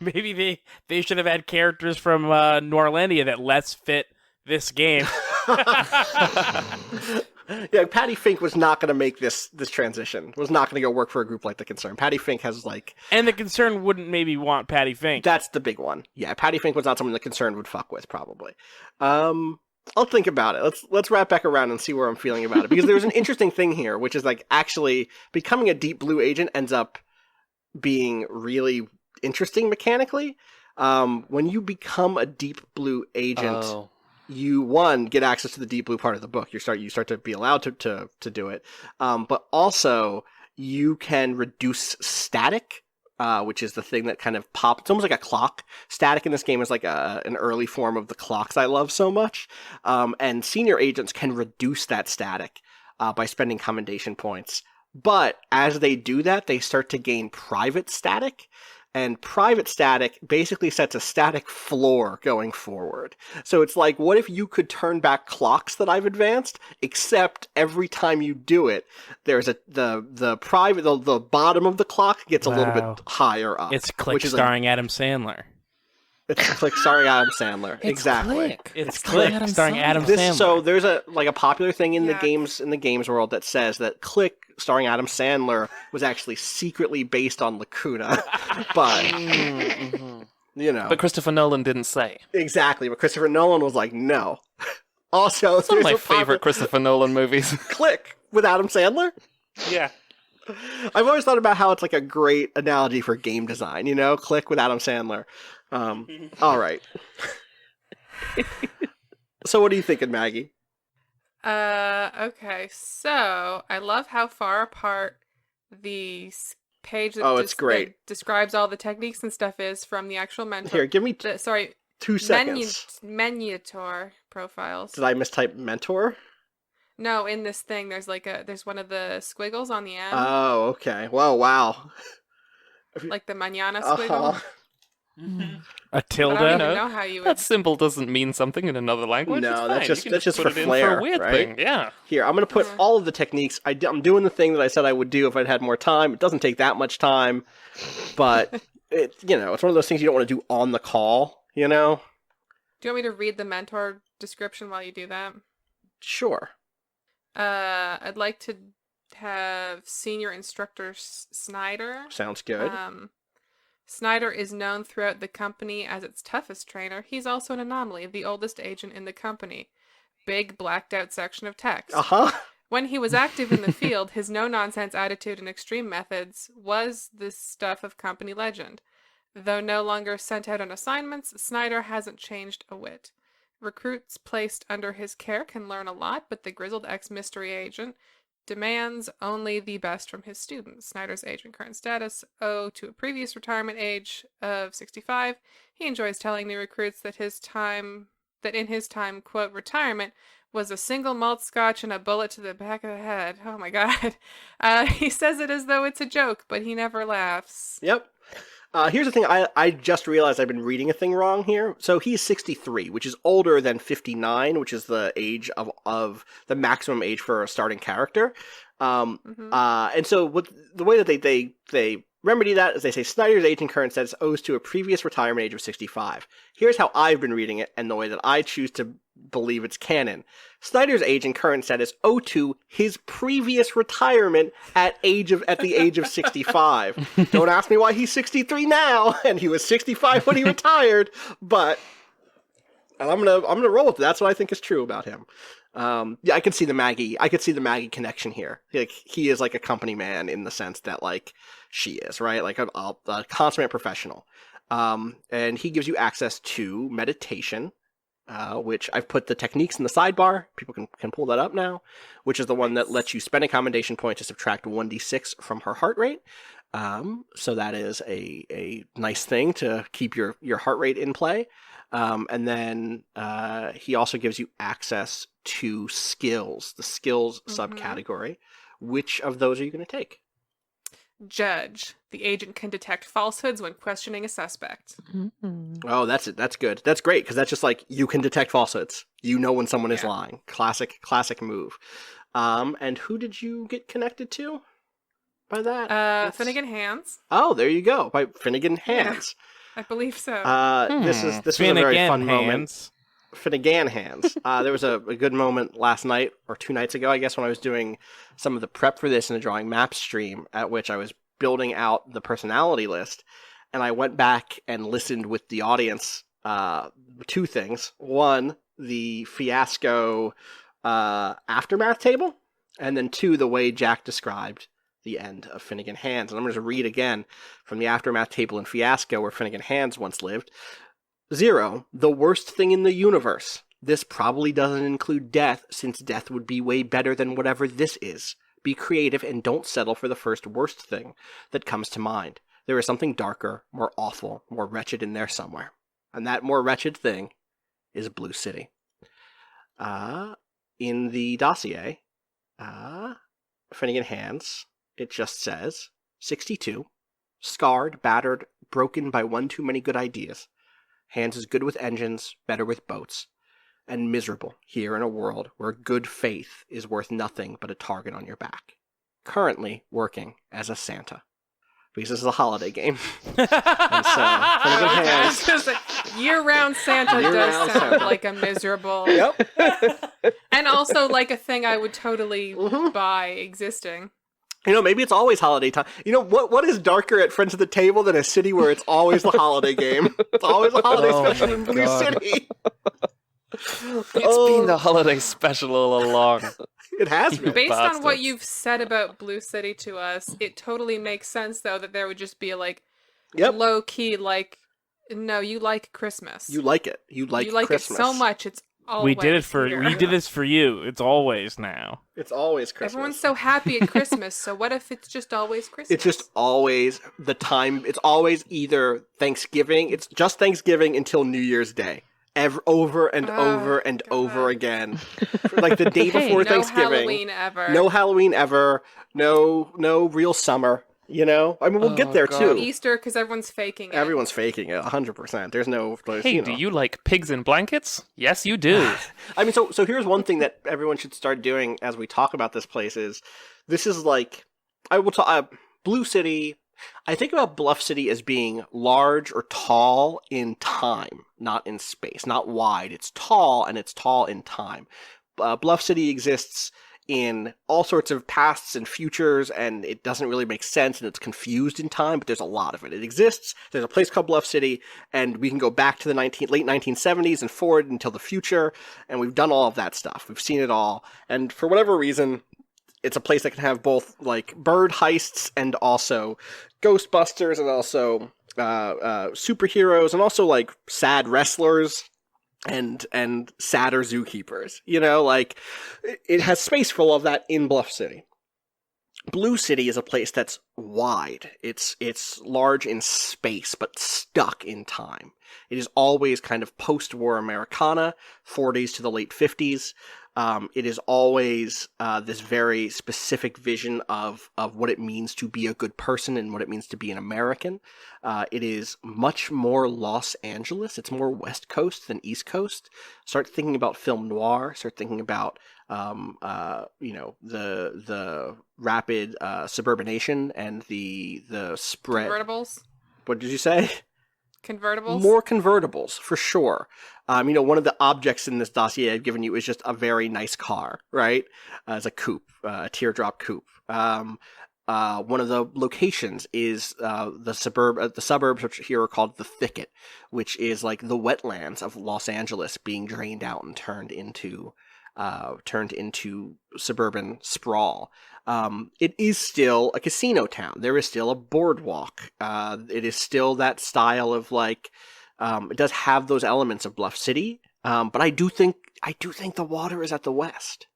maybe they should have had characters from Norlandia that less fit this game. Yeah, Patty Fink was not going to make this transition. Was not going to go work for a group like the Concern. Patty Fink has like... And the Concern wouldn't maybe want Patty Fink. That's the big one. Yeah, Patty Fink was not someone the Concern would fuck with, probably. I'll think about it. Let's wrap back around and see where I'm feeling about it. Because there's an interesting thing here, which is like actually becoming a deep blue agent ends up being really interesting mechanically. When you become a deep blue agent, you get access to the deep blue part of the book. You start to be allowed to do it. But also you can reduce static, which is the thing that kind of pops. It's almost like a clock. Static in this game is like an early form of the clocks I love so much. And senior agents can reduce that static by spending commendation points. But as they do that, they start to gain private static. And private static basically sets a static floor going forward. So it's like, what if you could turn back clocks that I've advanced, except every time you do it, there's the bottom of the clock gets a little bit higher up. It's Click starring Adam Sandler. It's Click starring Adam Sandler. Exactly. It's Click starring Adam Sandler. So there's a popular thing in the games world that says that Click starring Adam Sandler was actually secretly based on Lacuna, but you know. But Christopher Nolan didn't say. Exactly, but Christopher Nolan was like, no. Also, it's one of my favorite Christopher Nolan movies. Click with Adam Sandler. Yeah. I've always thought about how it's like a great analogy for game design. You know, Click with Adam Sandler. All right. So what are you thinking, Maggie? Okay, so I love how far apart the page that, it's great. that describes all the techniques and stuff is from the actual mentor. Here, give me 2 seconds. Mentor profiles. Did I mistype mentor? No, in this thing, there's one of the squiggles on the end. Oh, okay. Well, wow. Like the mañana squiggle. A tilde. I don't even know how you would... That symbol doesn't mean something in another language. No, that's just for flair, for a weird right? thing. Yeah. Here, I'm going to put all of the techniques. I'm doing the thing that I said I would do if I'd had more time. It doesn't take that much time, but it's one of those things you don't want to do on the call. You know. Do you want me to read the mentor description while you do that? Sure. I'd like to have Senior Instructor Snyder. Sounds good. Snyder is known throughout the company as its toughest trainer. He's also an anomaly, the oldest agent in the company. Big blacked out section of text. When he was active in the field, his no-nonsense attitude and extreme methods was the stuff of company legend. Though no longer sent out on assignments, Snyder hasn't changed a whit. Recruits placed under his care can learn a lot, but the grizzled ex-mystery agent demands only the best from his students. Snyder's age and current status owe to a previous retirement age of 65. He enjoys telling new recruits that in his time, quote, retirement was a single malt scotch and a bullet to the back of the head. Oh my god. He says it as though it's a joke, but he never laughs. Yep. Here's the thing. I just realized I've been reading a thing wrong here. So he's 63, which is older than 59, which is the age of the maximum age for a starting character. And so the way that they remedy that is they say Snyder's age and current status owes to a previous retirement age of 65. Here's how I've been reading it and the way that I choose to believe it's canon. Snyder's age and current status owe to his previous retirement at the age of 65. Don't ask me why he's 63 now, and he was 65 when he retired, but I'm gonna roll with it. That's what I think is true about him. Yeah, I could see the Maggie connection here. Like, he is like a company man in the sense that, like, she is, right? Like a consummate professional. And he gives you access to meditation, which I've put the techniques in the sidebar. People can pull that up now, which is the one that lets you spend a commendation point to subtract 1d6 from her heart rate. So that is a nice thing to keep your heart rate in play. And then he also gives you access to skills, the skills subcategory. Which of those are you going to take? Judge. The agent can detect falsehoods when questioning a suspect. Oh, that's it. That's good. That's great, because that's just like, you can detect falsehoods. You know when someone is lying. Classic move. And who did you get connected to by that? Finnegan Hands. Oh, there you go. By Finnegan Hands. I believe so. This was a very fun moment. Finnegan Hands. There was a good moment last night, or 2 nights ago, I guess, when I was doing some of the prep for this in the Drawing Maps stream, at which I was building out the personality list, and I went back and listened with the audience 2 things. One, the fiasco aftermath table, and then 2, the way Jack described the end of Finnegan Hands. And I'm going to read again from the aftermath table in Fiasco, where Finnegan Hands once lived. 0, the worst thing in the universe. This probably doesn't include death, since death would be way better than whatever this is. Be creative and don't settle for the first worst thing that comes to mind. There is something darker, more awful, more wretched in there somewhere. And that more wretched thing is Blue City. In the dossier, Finnegan Hands, it just says, 62, scarred, battered, broken by one too many good ideas. Hands is good with engines, better with boats, and miserable here in a world where good faith is worth nothing but a target on your back. Currently working as a Santa. Because this is a holiday game. And so, Finnegan Hands. Year-round Santa does sound like a miserable... Yep. And also like a thing I would totally buy existing. You know, maybe it's always holiday time. You know, what is darker at Friends of the Table than a city where it's always the holiday game? It's always a holiday special in Blue City. It's been the holiday special all along. It has been. Based on what you've said about Blue City to us, it totally makes sense, though, that there would just be, like, low-key, like, no, you like Christmas. You like it. You like Christmas. It so much, it's always We did this for you. It's always now. It's always Christmas. Everyone's so happy at Christmas, so what if it's just always Christmas? It's just always the time. It's always either Thanksgiving. It's just Thanksgiving until New Year's Day. Over and over again. Like the day before Thanksgiving. No Halloween ever. No Halloween ever. No real summer. You know? I mean, we'll get there, too. Easter, because everyone's faking it. Everyone's faking it, 100%. There's no... Hey, do you like pigs in blankets? Yes, you do. I mean, so here's one thing that everyone should start doing as we talk about this place is, this is like... I will talk... Blue City... I think about Bluff City as being large or tall in time, not in space. Not wide. It's tall, and it's tall in time. Bluff City exists in all sorts of pasts and futures, and it doesn't really make sense, and it's confused in time, but there's a lot of it. It exists. There's a place called Bluff City, and we can go back to the late 1970s and forward until the future, and we've done all of that stuff. We've seen it all, and for whatever reason, it's a place that can have both, like, bird heists and also Ghostbusters and also superheroes and also, like, sad wrestlers and sadder zookeepers. You know, like, it has space for all of that in Bluff City. Blue City is a place that's wide. It's large in space, but stuck in time. It is always kind of post-war Americana, 40s to the late 50s. It is always this very specific vision of what it means to be a good person and what it means to be an American. It is much more Los Angeles. It's more West Coast than East Coast. Start thinking about film noir. Start thinking about the rapid suburbanation and the spread. Convertibles. What did you say? Convertibles? More convertibles, for sure. One of the objects in this dossier I've given you is just a very nice car, right? It's a coupe, a teardrop coupe. One of the locations is the suburbs, which here are called the Thicket, which is like the wetlands of Los Angeles being drained out and turned into suburban sprawl. It is still a casino town. There is still a boardwalk. It is still that style of, like, it does have those elements of Bluff City. But I do think the water is at the west,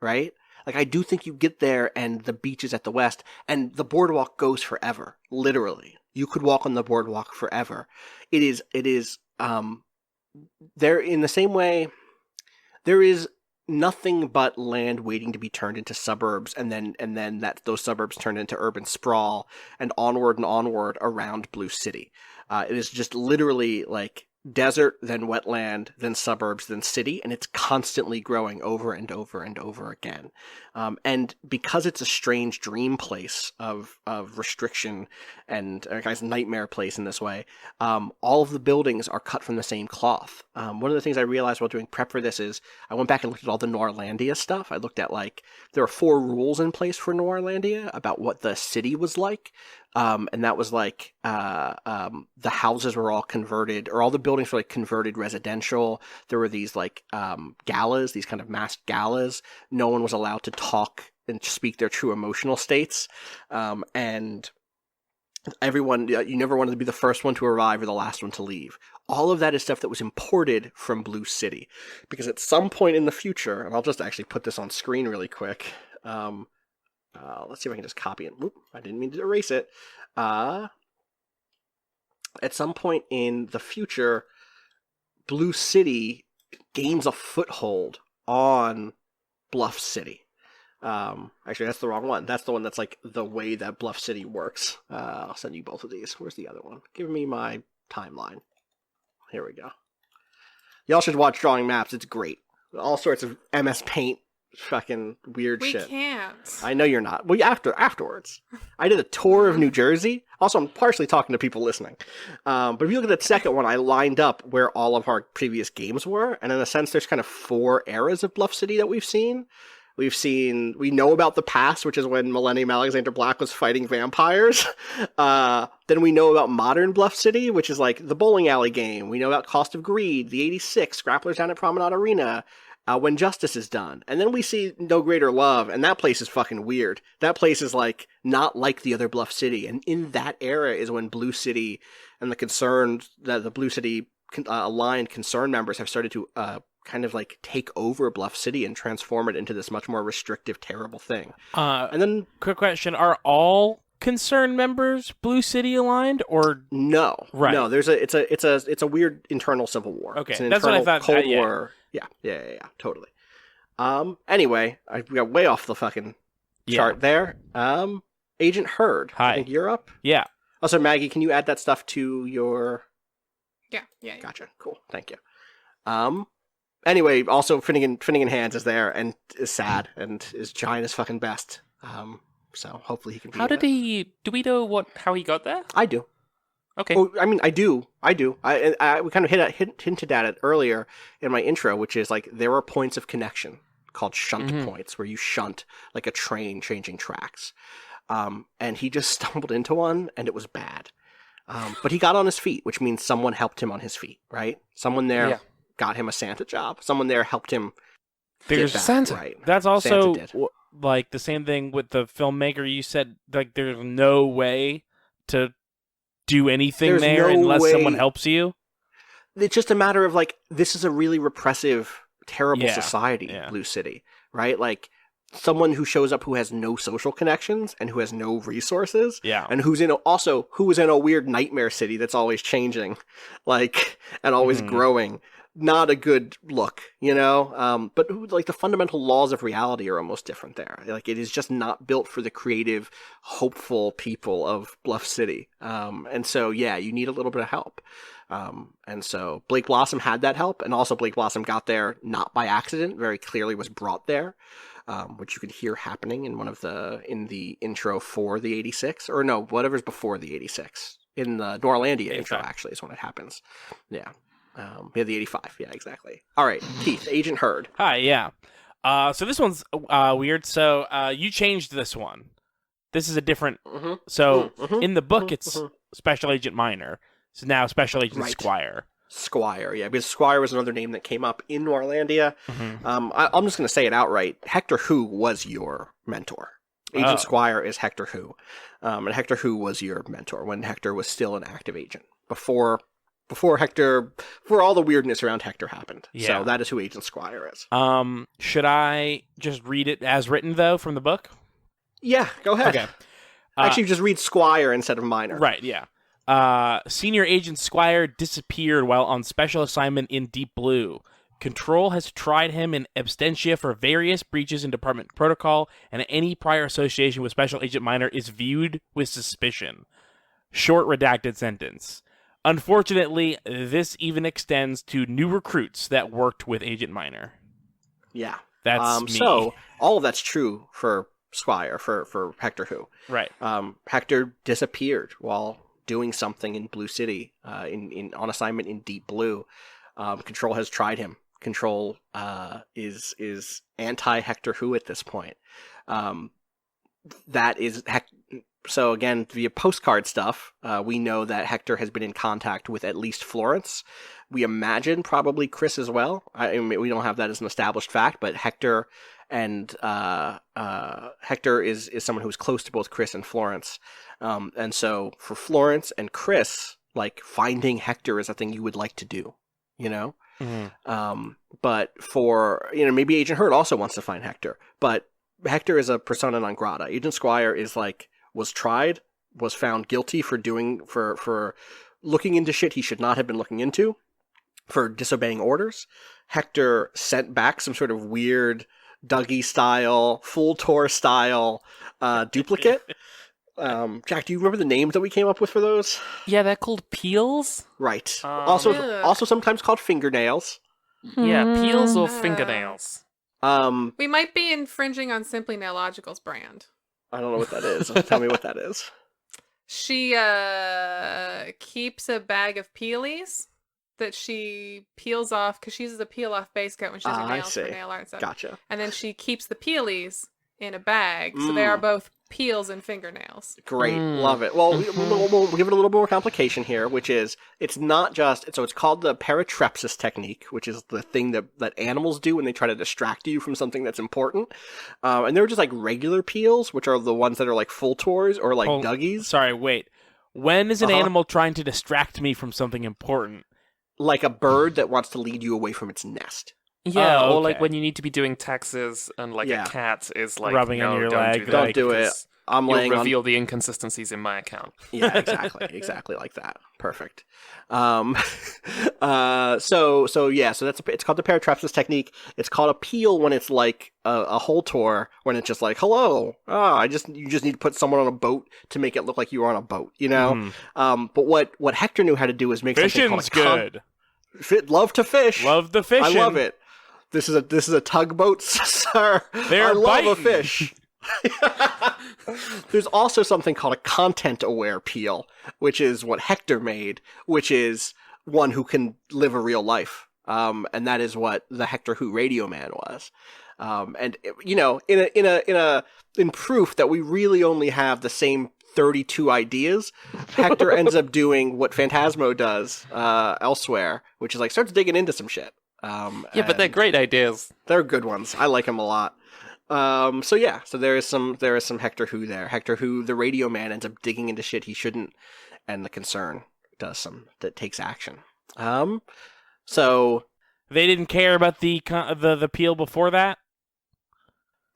right? Like, I do think you get there and the beach is at the west, and the boardwalk goes forever. Literally, you could walk on the boardwalk forever. It is there in the same way. There is nothing but land waiting to be turned into suburbs, and then those suburbs turned into urban sprawl, and onward around Blue City. It is just literally like desert, then wetland, then suburbs, then city, and it's constantly growing over and over and over again. And because it's a strange dream place of restriction and a guy's nightmare place in this way, all of the buildings are cut from the same cloth. One of the things I realized while doing prep for this is I went back and looked at all the Noirlandia stuff. I looked at, like, there are 4 rules in place for Noirlandia about what the city was like. And that was like, the houses were all converted, or all the buildings were like converted residential. There were these like, galas, these kind of masked galas. No one was allowed to talk and speak their true emotional states. And everyone, you never wanted to be the first one to arrive or the last one to leave. All of that is stuff that was imported from Blue City, because at some point in the future, and I'll just actually put this on screen really quick. Let's see if I can just copy it. Whoop, I didn't mean to erase it. At some point in the future, Blue City gains a foothold on Bluff City. Actually, that's the wrong one. That's the one that's like the way that Bluff City works. I'll send you both of these. Where's the other one? Give me my timeline. Here we go. Y'all should watch Drawing Maps. It's great. All sorts of MS Paint fucking weird shit. We can't. I know you're not. Well, afterwards. I did a tour of New Jersey. Also, I'm partially talking to people listening. But if you look at that second one, I lined up where all of our previous games were. And in a sense, there's kind of 4 eras of Bluff City that we've seen. We know about the past, which is when Millennium Alexander Black was fighting vampires. Then we know about modern Bluff City, which is like the bowling alley game. We know about Cost of Greed, the 86, Scrapplers down at Promenade Arena, When Justice is Done. And then we see No Greater Love, and that place is fucking weird. That place is like not like the other Bluff City. And in that era is when Blue City and the Blue City aligned concern members have started to kind of like take over Bluff City and transform it into this much more restrictive, terrible thing. And then, quick question: are all concerned members Blue City aligned, or no? Right. No, it's a weird internal civil war. Okay, it's an that's what I internal thought. Cold Yeah. War. Yeah, totally. Anyway, we got way off the fucking chart there. Agent Heard. Hi. I think you're up. Yeah. Also, Maggie, can you add that stuff to your? Yeah. Gotcha. Cool. Thank you. Anyway, also Finnegan Hands is there and is sad and is trying his fucking best. So hopefully he can. How did he? Do we know how he got there? I do. Okay. Oh, I mean, I do. We kind of hinted at it earlier in my intro, which is like there are points of connection called shunt points, where you shunt like a train changing tracks. And he just stumbled into one, and it was bad. But he got on his feet, which means someone helped him on his feet, right? Someone there got him a Santa job. Someone there helped him. There's Santa. Right. That's also Santa did. like the same thing with the filmmaker. You said like there's no way to do anything There's there no unless way. someone helps you. It's just a matter of like, this is a really repressive, terrible Yeah, society, yeah. Blue City, right? Like, someone who shows up who has no social connections and who has no resources, Yeah. and who is in a weird nightmare city that's always changing, like, and always growing. Not a good look, you know? But like the fundamental laws of reality are almost different there. Like, it is just not built for the creative, hopeful people of Bluff City. And so, yeah, you need a little bit of help. And so Blake Blossom had that help, and also Blake Blossom got there not by accident, very clearly was brought there, which you could hear happening in in the intro for the 86, or no, whatever's before the 86. In the Norlandia intro, actually, is when it happens. Yeah. The 85. Yeah, exactly. All right, Keith, Agent Hurd. Hi, yeah. So this one's weird. So you changed this one. This is a different. So in the book, it's Special Agent Minor. So now Special Agent Squire. Squire, yeah, because Squire was another name that came up in Norlandia. I'm just going to say it outright. Hector Who was your mentor. Agent Squire is Hector Who. And Hector Who was your mentor when Hector was still an active agent. Before all the weirdness around Hector happened. Yeah. So that is who Agent Squire is. Should I just read it as written, though, from the book? Yeah, go ahead. Okay. Actually, just read Squire instead of Minor. Right, yeah. Senior Agent Squire disappeared while on special assignment in Deep Blue. Control has tried him in absentia for various breaches in department protocol, and any prior association with Special Agent Minor is viewed with suspicion. Short redacted sentence. Unfortunately, this even extends to new recruits that worked with Agent Minor. Yeah. That's me. So, all of that's true for Squire, for Hector Who. Right. Hector disappeared while doing something in Blue City, on assignment in Deep Blue. Control has tried him. Control is anti-Hector Who at this point. That is... So again, via postcard stuff, we know that Hector has been in contact with at least Florence. We imagine probably Chris as well. I mean, we don't have that as an established fact, but Hector and Hector is someone who's close to both Chris and Florence. And so for Florence and Chris, like, finding Hector is a thing you would like to do, you know? But for, maybe Agent Hurd also wants to find Hector, but Hector is a persona non grata. Agent Squire is like, was tried, was found guilty for looking into shit he should not have been looking into, for disobeying orders. Hector sent back some sort of weird Dougie style, full tour style duplicate. Jack, do you remember the names that we came up with for those? Yeah, they're called peels. Right. Ugh. Also sometimes called fingernails. Yeah, peels or fingernails. We might be infringing on Simply Nailogical's brand. I don't know what that is. Tell me what that is. She keeps a bag of peelies that she peels off because she uses a peel off base coat when she does her nails for nail art and stuff. Gotcha. And then she keeps the peelies in a bag, so they are both peels and fingernails. Great, love it. Well, we'll give it a little more complication here, which is it's not just it's called the paratrepsis technique, which is the thing that animals do when they try to distract you from something that's important. And they're just like regular peels, which are the ones that are like full tours or like Dougies. Sorry, wait. When is an animal trying to distract me from something important? Like a bird that wants to lead you away from its nest. Yeah, Oh, or okay. like when you need to be doing taxes and like a cat is like rubbing on your don't leg. do that Don't do it. because I'm you'll laying reveal the inconsistencies in my account. Yeah, exactly like that. Perfect. So it's called the paratrepsis technique. It's called a peel when it's like a whole tour, when it's just like, hello, you just need to put someone on a boat to make it look like you were on a boat, you know? But what Hector knew how to do is make something called good. Love to fish. Love the fishing. I love it. This is a tugboat, sir. They're I love biting. a fish. There's also something called a content-aware peel, which is what Hector made, which is one who can live a real life. And that is what the Hector Who Radio Man was. And in proof that we really only have the same 32 ideas, Hector ends up doing what Phantasmo does elsewhere, which is like starts digging into some shit. Yeah, but they're great ideas. They're good ones. I like them a lot. So there is some Hector Who there. Hector Who, the radio man, ends up digging into shit he shouldn't, and the concern that takes action. So they didn't care about the peel before that.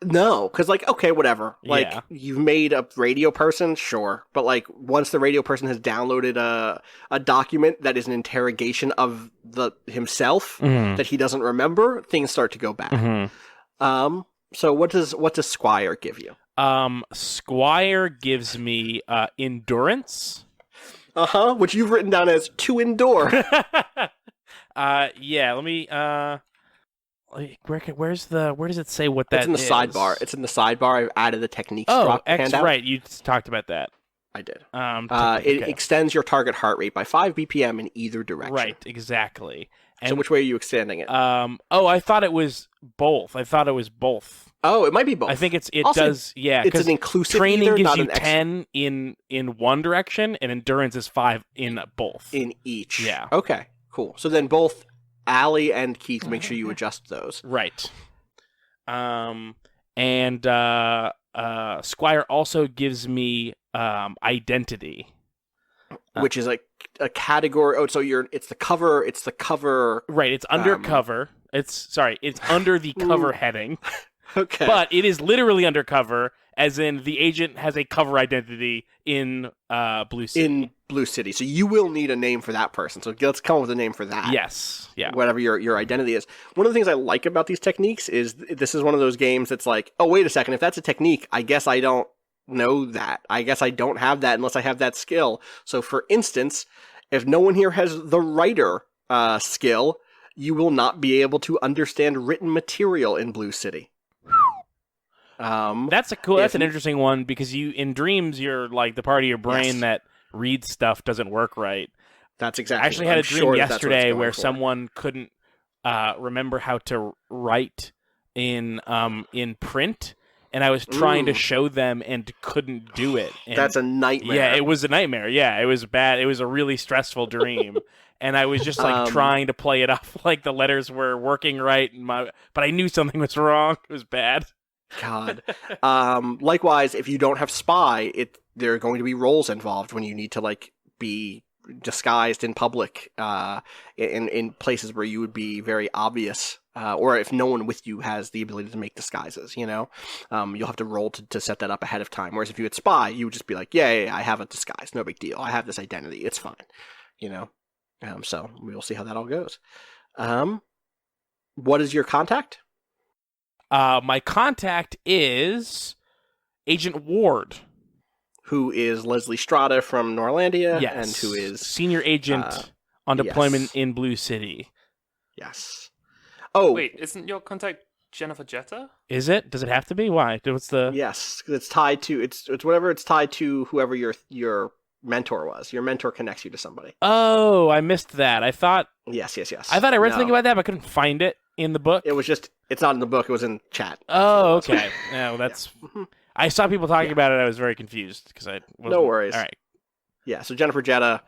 No, because like, okay, whatever. Like, Yeah. you've made a radio person, sure, but like, once the radio person has downloaded a document that is an interrogation of himself that he doesn't remember, things start to go bad. So what does Squire give you? Squire gives me endurance. Which you've written down as to endure. Yeah. Let me. Where does it say what that is? It's in the sidebar. It's in the sidebar. I've added the techniques drop handout. Right. You talked about that. I did. Okay. It extends your target heart rate by 5 BPM in either direction. Right. Exactly. And so which way are you extending it? I thought it was both. Oh, it might be both. I think it also, does. Yeah. It's an inclusive training either, gives not you an 10 in one direction, and endurance is 5 in both. In each. Yeah. Okay. Cool. So then both Allie and Keith, make sure you adjust those. Right. And Squire also gives me identity, which is a category. Oh, so it's the cover. It's the cover. Right. It's undercover. It's under the cover heading. Okay. But it is literally undercover, as in the agent has a cover identity in Blue City. In Blue City. So you will need a name for that person. So let's come up with a name for that. Yes. Yeah. Whatever your identity is. One of the things I like about these techniques is this is one of those games that's like, oh, wait a second. If that's a technique, I guess I don't know that. I guess I don't have that unless I have that skill. So for instance, if no one here has the writer skill, you will not be able to understand written material in Blue City. That's an interesting one, because in dreams you're like the part of your brain that reads stuff doesn't work right. That's exactly. I actually had a dream yesterday where someone couldn't remember how to write in print, and I was trying to show them and couldn't do it. And that's a nightmare. Yeah, it was a nightmare. Yeah, it was bad. It was a really stressful dream. And I was just like trying to play it off like the letters were working right, but I knew something was wrong. It was bad. God. Likewise, if you don't have spy, there are going to be roles involved when you need to like be disguised in public, in places where you would be very obvious, or if no one with you has the ability to make disguises, you'll have to roll to set that up ahead of time. Whereas if you had spy, you would just be like, yeah, I have a disguise, no big deal. I have this identity, it's fine, So we'll see how that all goes. What is your contact? My contact is Agent Ward, who is Leslie Strada from Norlandia, yes, and who is senior agent on deployment in Blue City. Yes. Oh, wait, isn't your contact Jennifer Jetta? Is it? Does it have to be? Why? What's the? Yes, because it's tied to it's whatever it's tied to whoever your mentor was. Your mentor connects you to somebody. Oh, I missed that. I thought. Yes. I thought I read something about that, but I couldn't find it in the book. It was just. It's not in the book. It was in chat. Oh, okay. No, that's. Yeah. I saw people talking about it. I was very confused because I. No worries. All right. Yeah. So Jennifer Jetta.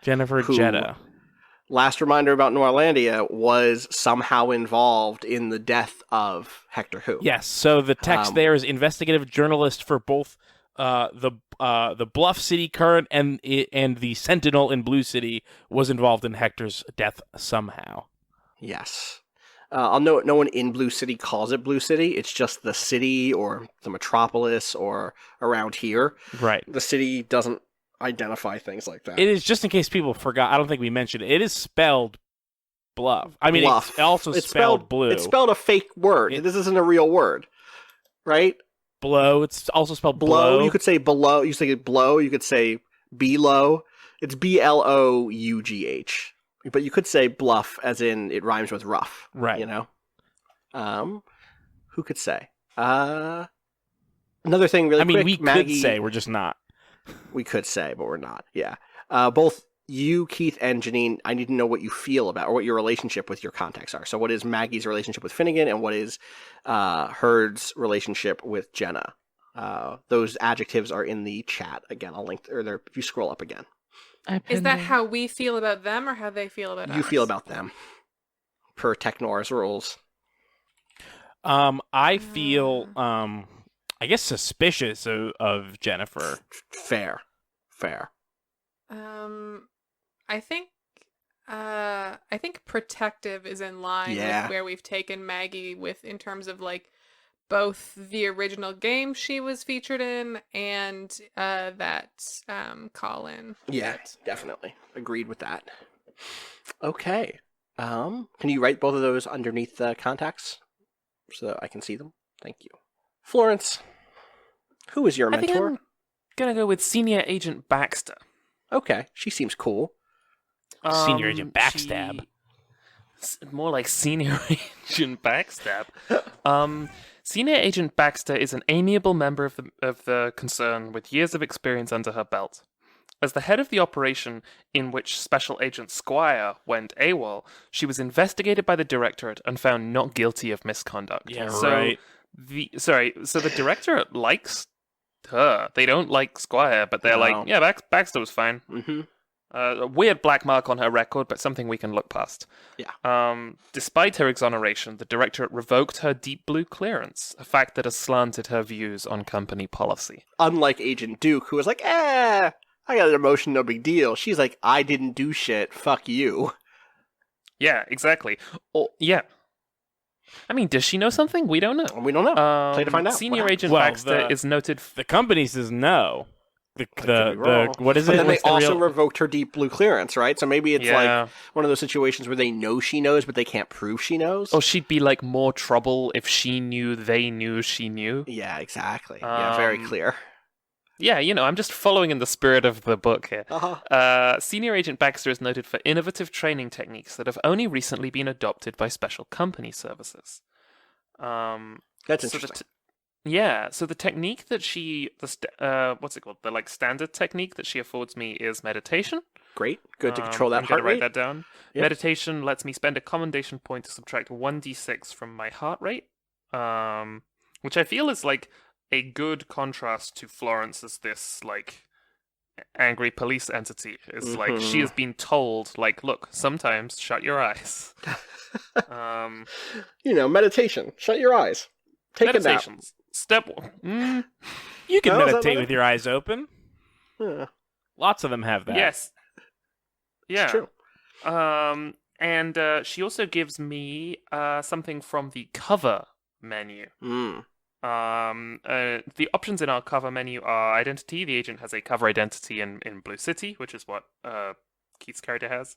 Last reminder about Norlandia was somehow involved in the death of Hector Who. Yes. So the text there is investigative journalist for both the Bluff City Current and the Sentinel in Blue City was involved in Hector's death somehow. Yes. I'll note no one in Blue City calls it Blue City. It's just the city or the metropolis or around here. Right. The city doesn't identify things like that. It is, just in case people forgot. I don't think we mentioned it. It is spelled Bluff. I mean, Bluff. It's also spelled blue. It's spelled a fake word. This isn't a real word, right? Blow. It's also spelled blow. blow. You could say below. You say blow. You could say below. It's BLOUGH. But you could say bluff, as in it rhymes with rough. Right. Who could say? Another thing really quick. We could say, we're just not. We could say, but we're not. Yeah. Both you, Keith, and Janine, I need to know what you feel about, or what your relationship with your contacts are. So what is Maggie's relationship with Finnegan, and what is Herd's relationship with Jenna? Those adjectives are in the chat. Again, I'll link, or if you scroll up again. Is that how we feel about them, or how they feel about us? You feel about them, per Technor's rules. I feel, I guess, suspicious of Jennifer. Fair. I think protective is in line with where we've taken Maggie in terms of like both the original game she was featured in and that call-in. Yeah, definitely. Agreed with that. Okay. Can you write both of those underneath the contacts so that I can see them? Thank you. Florence, who is your mentor? I think I'm gonna go with Senior Agent Baxter. Okay, she seems cool. Senior Agent Backstab. More like Senior Agent Backstab. Senior Agent Baxter is an amiable member of the concern with years of experience under her belt. As the head of the operation in which Special Agent Squire went AWOL, she was investigated by the Directorate and found not guilty of misconduct. Yeah, so right. So the Directorate likes her. They don't like Squire, but they're No. like, yeah, Baxter was fine. Mm-hmm. A weird black mark on her record, but something we can look past. Yeah. Despite her exoneration, the Directorate revoked her Deep Blue clearance, a fact that has slanted her views on company policy. Unlike Agent Duke, who was like, I got an emotion, no big deal. She's like, I didn't do shit, fuck you. Yeah, exactly. Yeah. I mean, does she know something? We don't know. We don't know. Play to find out. Senior What Agent Well, Baxter is noted... The company says no. could be wrong. What is But it? then they What's the also real- revoked her Deep Blue clearance, right? So maybe it's Yeah. like one of those situations where they know she knows, but they can't prove she knows. Oh, she'd be like more trouble if she knew they knew she knew. Yeah, exactly. Yeah, very clear. Yeah, I'm just following in the spirit of the book here. Uh-huh. Senior Agent Baxter is noted for innovative training techniques that have only recently been adopted by special company services. That's interesting. So the technique that what's it called? The like standard technique that she affords me is meditation. Great. Good to control that I'm heart gonna rate. write that down. Yep. Meditation lets me spend a commendation point to subtract 1d6 from my heart rate, which I feel is like a good contrast to Florence as this like angry police entity. It's like she has been told, like, look, sometimes shut your eyes. Meditation. Shut your eyes. Take a nap. Meditations. Step one. You can No, is that meditate what with your eyes open. Yeah, Lots of them have that. Yes. Yeah. it's true. And she also gives me something from the cover menu. Mm. The options in our cover menu are identity. The agent has a cover identity in Blue City, which is what Keith's character has.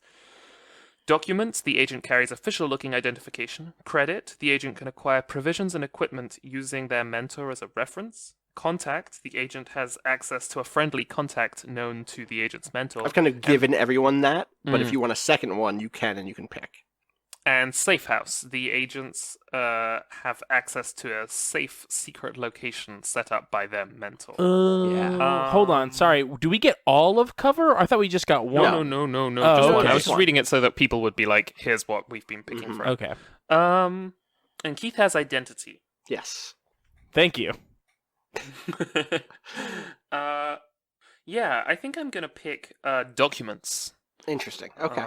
Documents. The agent carries official-looking identification. Credit. The agent can acquire provisions and equipment using their mentor as a reference. Contact. The agent has access to a friendly contact known to the agent's mentor. I've kind of given everyone that, but if you want a second one, you can pick. And Safe House. The agents have access to a safe, secret location set up by their mentor. Hold on. Sorry. Do we get all of cover? I thought we just got one. No. Oh, Just one. okay. I was just reading it so that people would be like, here's what we've been picking from. Okay. And Keith has identity. Yes. Thank you. Yeah, I think I'm going to pick documents. Interesting. Okay.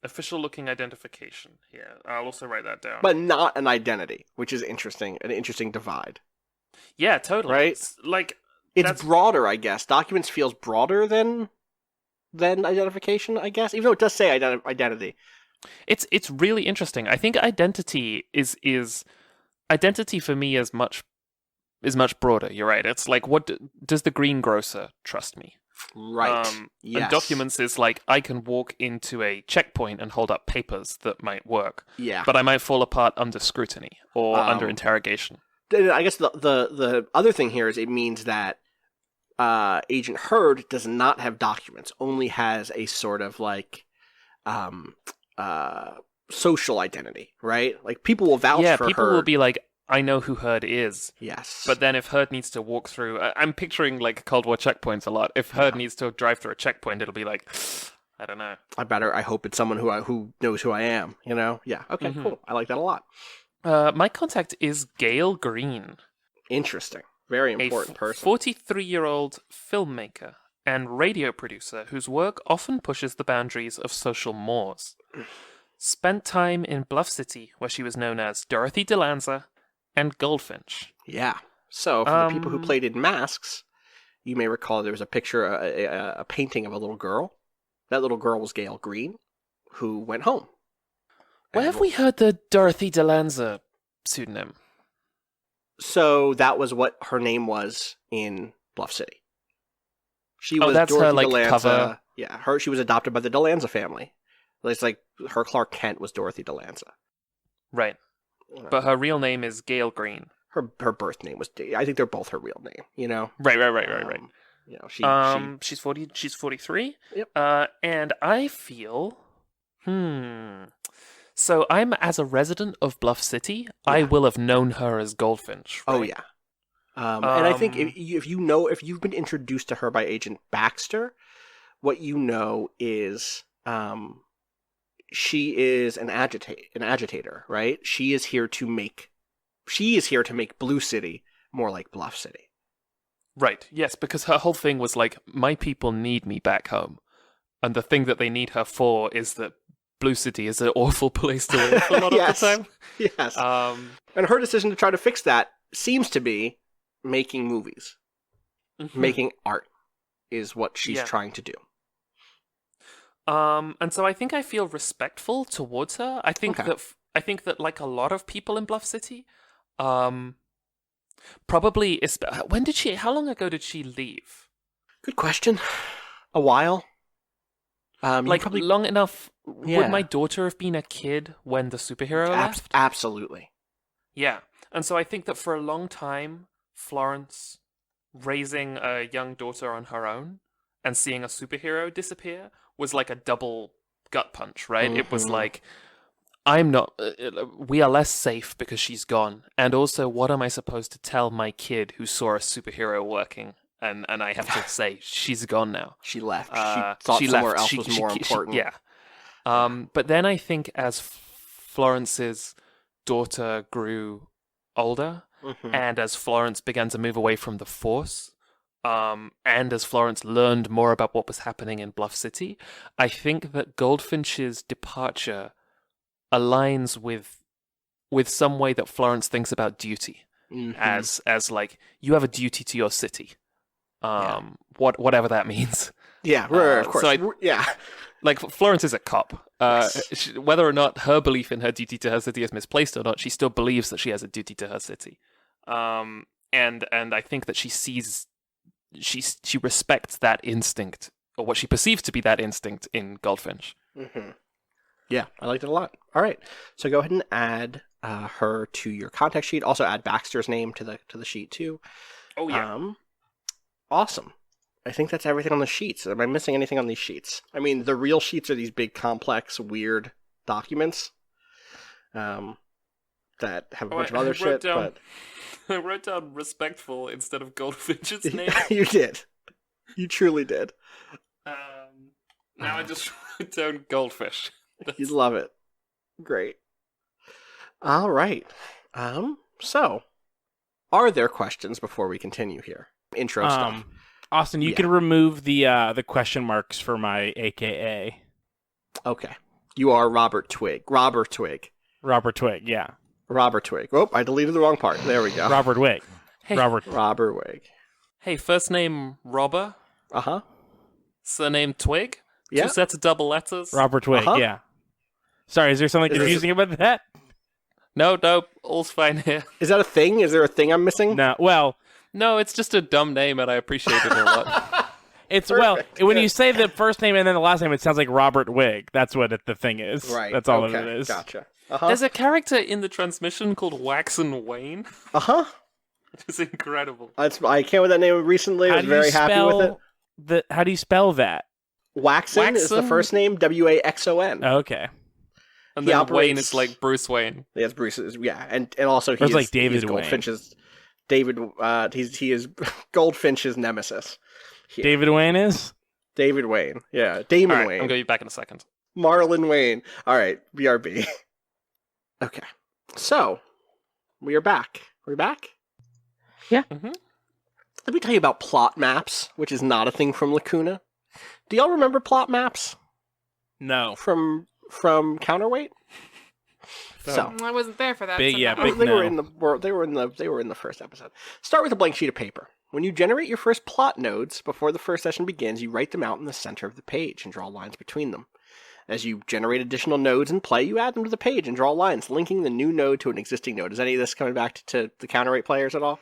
Official looking identification. Yeah, I'll also write that down. But not an identity, which is interesting. An interesting divide. Yeah, totally. Right? It's like It's broader, I guess. Documents feels broader than identification, I guess, even though it does say identity. it's really interesting. I think identity is identity for me is much broader. You're right. It's like, what does the greengrocer trust me? Right. And documents is like, I can walk into a checkpoint and hold up papers that might work, Yeah. but I might fall apart under scrutiny or under interrogation. I guess the other thing here is it means that Agent Hurd does not have documents, only has a sort of like social identity, right? Like people will vouch for people Hurd. will be like, I know who Hurd is. Yes. But then if Hurd needs to walk through... I'm picturing like Cold War checkpoints a lot. If Hurd needs to drive through a checkpoint, it'll be like, I don't know. I hope it's someone who knows who I am. You know? Yeah. Okay. Mhm. Cool. I like that a lot. My contact is Gail Green, Interesting. Very important a person. 43-year-old filmmaker and radio producer whose work often pushes the boundaries of social mores. Spent time in Bluff City, where she was known as Dorothy DeLanza and Goldfinch. Yeah. So for the people who played in Masks, you may recall there was a picture, a painting of a little girl. That little girl was Gail Green, who went home. Where have we heard the Dorothy DeLanza pseudonym? So that was what her name was in Bluff City. She was that's Dorothy her, like, DeLanza. cover. Yeah, she was adopted by the DeLanza family. It's like her Clark Kent was Dorothy DeLanza. Right. But her real name is Gail Green. Her birth name was. I think they're both her real name. You know. Right. You know, She's 40. She's 43. Yep. And I feel. So I'm as a resident of Bluff City, I will have known her as Goldfinch. Right? Oh yeah. And I think if you've been introduced to her by Agent Baxter, what you know is she is an agitator, right? She is here to make Blue City more like Bluff City. Right. Yes, because her whole thing was like, my people need me back home, and the thing that they need her for is that Blue City is an awful place to live a lot Yes. of the time. Yes. And her decision to try to fix that seems to be making movies. Making art is what she's trying to do. And so I think I feel respectful towards her. I think that like a lot of people in Bluff City, probably how long ago did she leave? Good question. A while. Probably long enough. Yeah. Would my daughter have been a kid when the superhero left? Absolutely. Yeah. And so I think that for a long time, Florence raising a young daughter on her own and seeing a superhero disappear was like a double gut punch, right? It was like, we are less safe because she's gone. And also, what am I supposed to tell my kid who saw a superhero working? And I have to say, she's gone now. She left. She thought somewhere else was more important. Yeah. But then I think as Florence's daughter grew older, and as Florence began to move away from the Force, and as Florence learned more about what was happening in Bluff City, I think that Goldfinch's departure aligns with some way that Florence thinks about duty, as like, you have a duty to your city. Whatever that means. Yeah, right, of course. Like, Florence is a cop. Whether or not her belief in her duty to her city is misplaced or not, she still believes that she has a duty to her city. And I think that she respects that instinct, or what she perceives to be that instinct in Goldfinch. Yeah, I liked it a lot. All right, so go ahead and add her to your contact sheet. Also add Baxter's name to the sheet too. Oh yeah. Awesome. I think that's everything on the sheets. Am I missing anything on these sheets? I mean, the real sheets are these big, complex, weird documents that have a bunch of other shit. But I wrote down respectful instead of Goldfinch's name. You did. You truly did. Now I just wrote down Goldfish. You'd love it. Great. All right. So, are there questions before we continue here? Intro stuff. Austin, you can remove the question marks for my AKA. Okay. You are Robert Twig. Robert Twig. Robert Twig, yeah. Robert Twig. Oh, I deleted the wrong part. There we go. Robert Wig. Hey. Robert Wig. Hey, first name Robber. Uh-huh. Surname Twig. Yeah. 2 sets of double letters. Robert Twig, yeah. Sorry, is there something confusing about that? No, all's fine here. Is that a thing? Is there a thing I'm missing? No, well... No, it's just a dumb name, and I appreciate it a lot. It's Perfect. When you say the first name and then the last name, it sounds like Robert Wig. That's what the thing is. Right. That's all okay. it is. Gotcha. There's a character in the transmission called Waxen Wayne. Which is incredible. I came with that name recently. I was very happy with it. How do you spell that? Waxen is the first name. Waxon. Oh, okay. And then Wayne is like Bruce Wayne. Yeah, it's Bruce's. Yeah, and also he's like David Wayne. Goldfinch's. David, he is Goldfinch's nemesis. David Wayne is? David Wayne. Yeah, Damon All right, Wayne. I'm going to be back in a second. Marlon Wayne. All right, BRB. Okay, so we are back. Are we back? Mm-hmm. Let me tell you about plot maps, which is not a thing from Lacuna. Do y'all remember plot maps No. from Counterweight? So I wasn't there for that. Big- so yeah, no. big they were no. they were in the first episode. Start with a blank sheet of paper. When you generate your first plot nodes before the first session begins, you write them out in the center of the page and draw lines between them. As you generate additional nodes in play, you add them to the page and draw lines, linking the new node to an existing node. Is any of this coming back to the Counterweight players at all?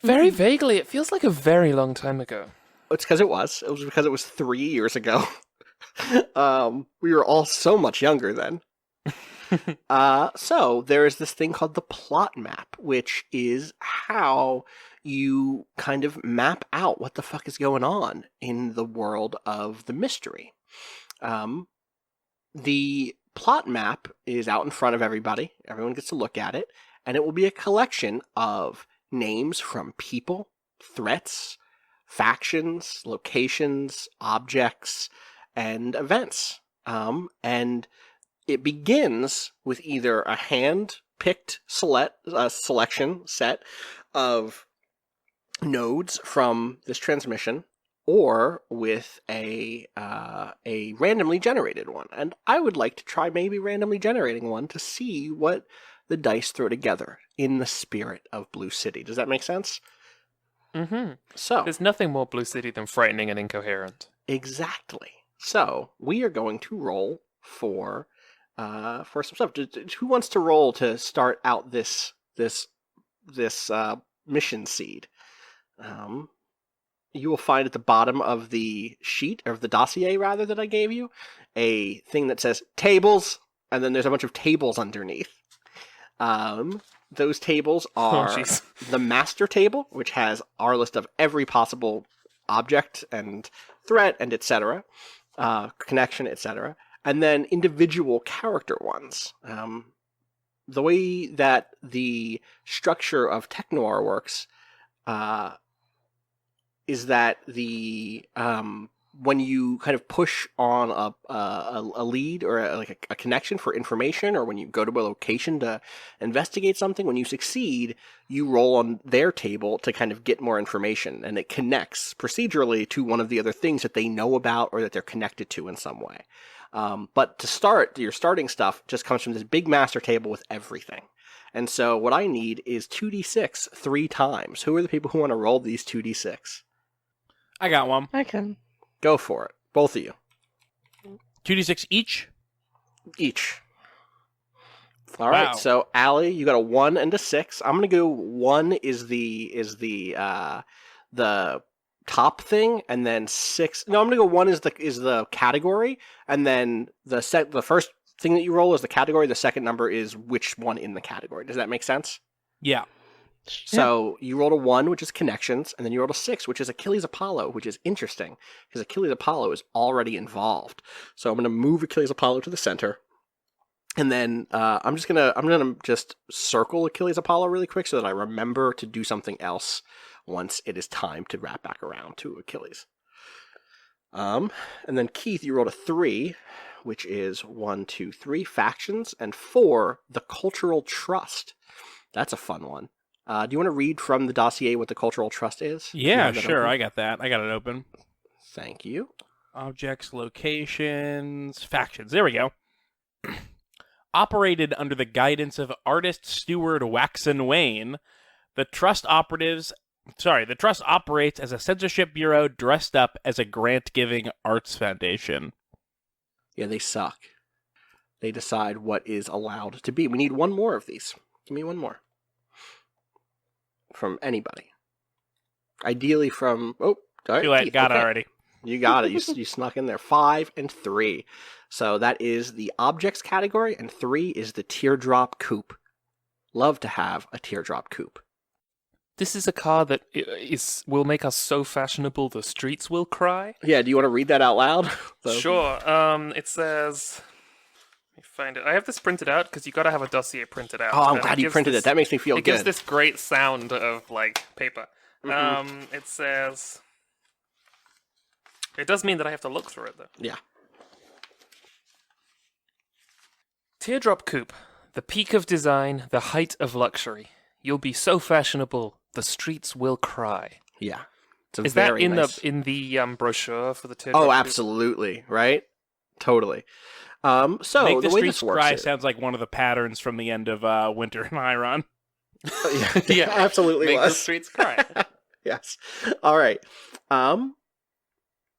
Very vaguely, it feels like a very long time ago. It's because it was. It was because it was 3 years ago. We were all so much younger then. So there is this thing called the plot map, which is how you kind of map out what the fuck is going on in the world of the mystery. The plot map is out in front of everybody. Everyone gets to look at it, and it will be a collection of names from people, threats, factions, locations, objects, and events. And it begins with either a hand-picked selection set of nodes from this transmission, or with a randomly generated one. And I would like to try maybe randomly generating one to see what the dice throw together in the spirit of Blue City. Does that make sense? Mm-hmm. So There's nothing more Blue City than frightening and incoherent. exactly. So we are going to roll for some stuff. Who wants to roll to start out this mission seed? You will find at the bottom of the sheet, or of the dossier rather, that I gave you, a thing that says tables, and then there's a bunch of tables underneath. Those tables are jeez. the master table, which has our list of every possible object and threat and etc., connection, etc., and then individual character ones. The way that the structure of Tech Noir works is that the when you kind of push on a lead or a connection for information, or when you go to a location to investigate something, when you succeed, you roll on their table to kind of get more information, and it connects procedurally to one of the other things that they know about or that they're connected to in some way. But to start, your starting stuff just comes from this big master table with everything. And so what I need is 2d6 3 times. Who are the people who want to roll these 2d6? I got one. I can. Go for it. Both of you. 2d6 each? Each. All right, Wow. so Allie, you got a 1 and a 6. I'm gonna go 1 is the top thing, and then 6. No, I'm gonna go 1 is the category, and then the first thing that you roll is the category. The second number is which one in the category. Does that make sense? Yeah. So you rolled a 1, which is connections, and then you rolled a 6, which is Achilles Apollo, which is interesting because Achilles Apollo is already involved. So I'm going to move Achilles Apollo to the center, and then I'm gonna circle Achilles Apollo really quick so that I remember to do something else once it is time to wrap back around to Achilles. And then Keith, you rolled a 3, which is 1, 2, 3 factions, and 4 the Cultural Trust. That's a fun one. Do you want to read from the dossier what the Cultural Trust is? Yeah, sure. I got that. I got it open. Thank you. Objects, locations, factions. There we go. Operated under the guidance of artist steward Waxon Wayne, the trust operates as a censorship bureau dressed up as a grant-giving arts foundation. Yeah, they suck. They decide what is allowed to be. We need one more of these. Give me one more. From anybody. Ideally from... Oh, sorry. Too late. Keith, Got it okay. already. You got it. You snuck in there. 5 and 3. So that is the objects category, and 3 is the teardrop coupe. Love to have a teardrop coupe. This is a car that will make us so fashionable the streets will cry. Yeah, do you want to read that out loud? Sure. It says... Let me find it. I have this printed out because you got to have a dossier printed out. Oh, I'm And glad it you gives printed this- it. That makes me feel It good. gives this great sound of, like, paper. Mhm. It says... It does mean that I have to look through it, though. Yeah. Teardrop coupe. The peak of design, the height of luxury. You'll be so fashionable, the streets will cry. Yeah. It's a Is that very in nice... the brochure for the teardrop Oh, coupe? absolutely. Right? Totally. So Make the the way streets this works cry is... sounds like one of the patterns from the end of Winter in Iron. yeah, absolutely Make the was. streets cry. Yes. All right.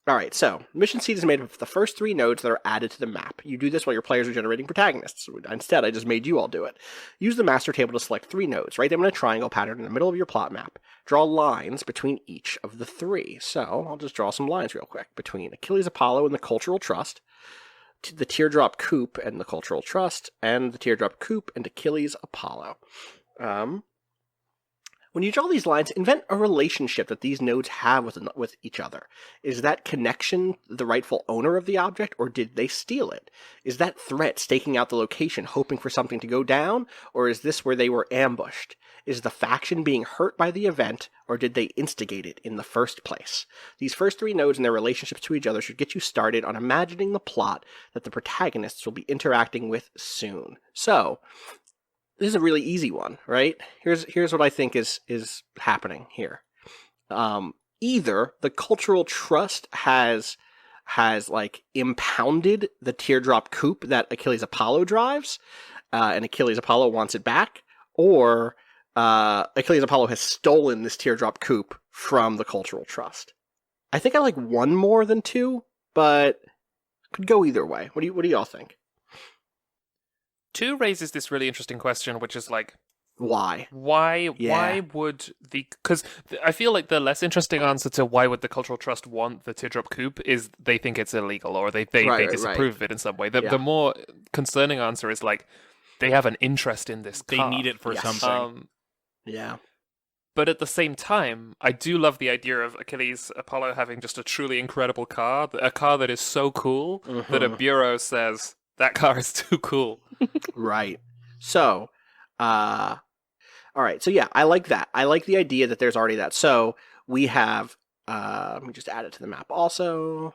All right, so mission seed is made up of the first 3 nodes that are added to the map. You do this while your players are generating protagonists. Instead, I just made you all do it. Use the master table to select 3 nodes. Write them in a triangle pattern in the middle of your plot map. Draw lines between each of the 3. So I'll just draw some lines real quick between Achilles Apollo and the Cultural Trust, the Teardrop Coupe and the Cultural Trust, and the Teardrop Coupe and Achilles Apollo. When you draw these lines, invent a relationship that these nodes have with each other. Is that connection the rightful owner of the object, or did they steal it? Is that threat staking out the location, hoping for something to go down, or is this where they were ambushed? Is the faction being hurt by the event, or did they instigate it in the first place? These first 3 nodes and their relationships to each other should get you started on imagining the plot that the protagonists will be interacting with soon. So, this is a really easy one, right? Here's what I think is happening here. Either the Cultural Trust has like impounded the Teardrop Coupe that Achilles Apollo drives, and Achilles Apollo wants it back, or Achilles Apollo has stolen this Teardrop Coupe from the Cultural Trust. I think I like one more than 2, but could go either way. What do y'all think? 2 raises this really interesting question, which is like, Why? Why would the... Because I feel like the less interesting answer to why would the Cultural Trust want the Teardrop Coupe is they think it's illegal, or they disapprove of it in some way. The more concerning answer is like, they have an interest in this car. They need it for something. Yeah. But at the same time, I do love the idea of Achilles Apollo having just a truly incredible car, a car that is so cool that a bureau says, that car is too cool. Right. So, all right. So yeah, I like that. I like the idea that there's already that. So we have, let me just add it to the map also.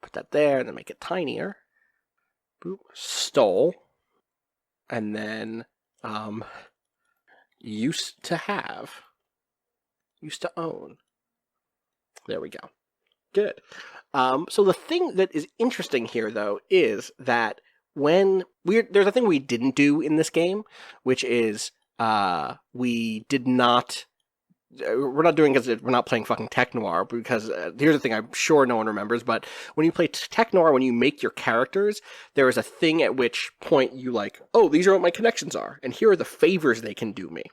Put that there and then make it tinier. Boop. Stole. And then, used to have. Used to own. There we go. Good. So the thing that is interesting here, though, is that there's a thing we didn't do in this game, which is we did not. We're not doing because we're not playing fucking Tech Noir, because here's the thing I'm sure no one remembers, but when you play Tech Noir, when you make your characters, there is a thing at which point you like, oh, these are what my connections are, and here are the favors they can do me.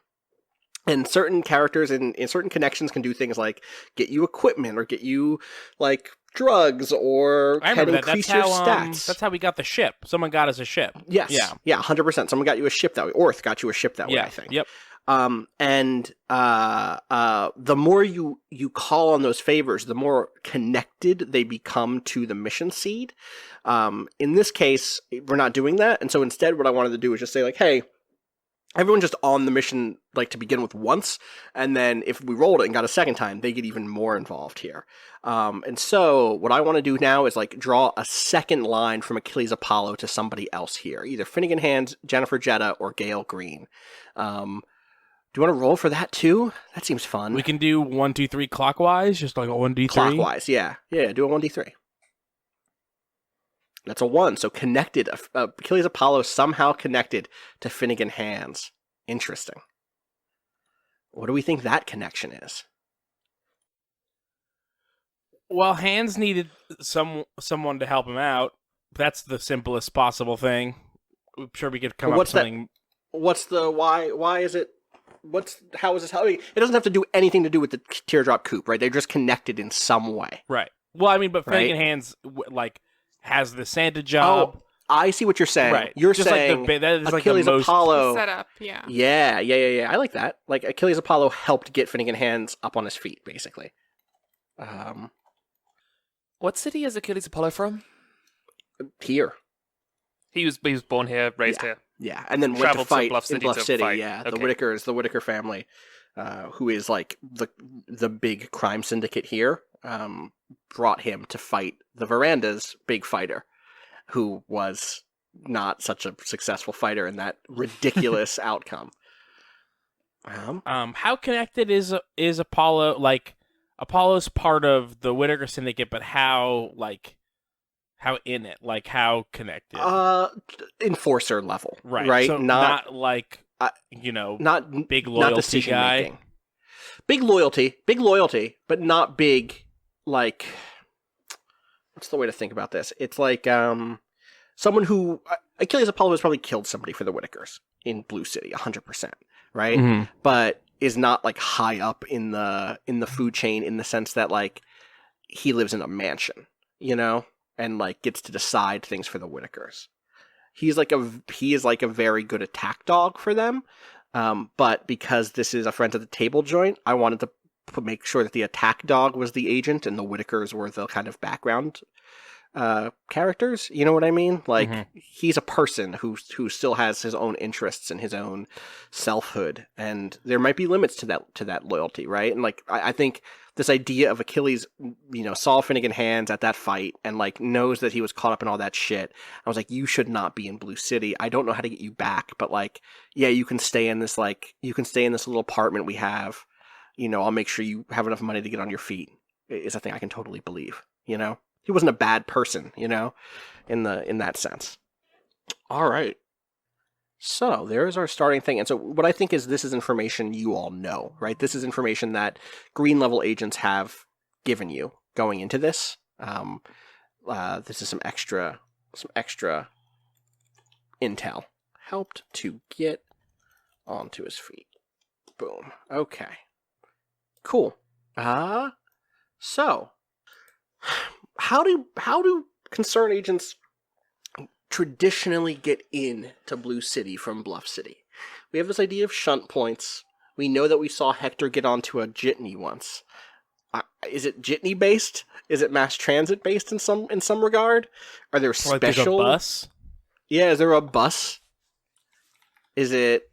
And certain characters in certain connections can do things like get you equipment or get you like drugs or can increase your stats. That's how we got the ship. Someone got us a ship. Yes. Yeah, 100%. Someone got you a ship that way. Orth got you a ship that way, I think. Yep. And the more you call on those favors, the more connected they become to the mission seed. In this case, we're not doing that. And so instead what I wanted to do is just say like, hey, everyone just on the mission, like, to begin with once, and then if we rolled it and got a second time, they get even more involved here. And so what I want to do now is, like, draw a second line from Achilles Apollo to somebody else here, either Finnegan Hands, Jennifer Jetta, or Gail Green. Do you want to roll for that, too? That seems fun. We can do 1, 2, 3 clockwise, just like a 1d3? Clockwise, yeah. Yeah, do a 1d3. That's a 1, so connected. Achilles Apollo somehow connected to Finnegan Hands. Interesting. What do we think that connection is? Well, Hands needed someone to help him out. That's the simplest possible thing. I'm sure we could come up with something. What's the why? Why is it? How is this? It doesn't have to do anything to do with the Teardrop Coupe, right? They're just connected in some way, right? Well, I mean, but Finnegan Hands has the Santa job. Oh, I see what you're saying. Right. You're just saying that is Achilles like the most Apollo setup, yeah. Yeah. I like that. Like Achilles Apollo helped get Finnegan Hands up on his feet, basically. What city is Achilles Apollo from? Here. He was born here, raised here. Yeah, and then went to fight in Bluff City. Fight. Yeah, okay. the Whitaker family, who is like the big crime syndicate here. brought him to fight the veranda's big fighter, who was not such a successful fighter in that ridiculous outcome. How connected is Apollo? Like, Apollo's part of the Whittaker Syndicate, but how in it? Like, how connected? Enforcer level, right? Right? So not like not big loyalty not decision guy. making. Big loyalty, but not big. Like, what's the way to think about this? It's like someone who Achilles Apollo has probably killed somebody for the Whittakers in Blue City, 100%, right? Mhm. But is not like high up in the food chain in the sense that like he lives in a mansion, and like gets to decide things for the Whittakers. He is like a very good attack dog for them, but because this is a friends at the table joint, I wanted to make sure that the attack dog was the agent and the Whittakers were the kind of background characters. You know what I mean? Like he's a person who still has his own interests and his own selfhood, and there might be limits to that loyalty, right? And like I think this idea of Achilles, saw Finnegan Hands at that fight and like knows that he was caught up in all that shit. I was like, you should not be in Blue City. I don't know how to get you back, but like, yeah, you can stay in this little apartment we have. I'll make sure you have enough money to get on your feet. Is a thing I can totally believe. He wasn't a bad person, in that sense. All right. So there's our starting thing. And so what I think is this is information you all know, right? This is information that green level agents have given you going into this. This is some extra intel. Helped to get onto his feet. Boom. Okay. Cool. So how do concern agents traditionally get into Blue City from Bluff City? We have this idea of shunt points. We know that we saw Hector get onto a jitney once. Is it jitney based? Is it mass transit based in some regard? Are there special? Like there's a bus? Yeah, is there a bus? Is it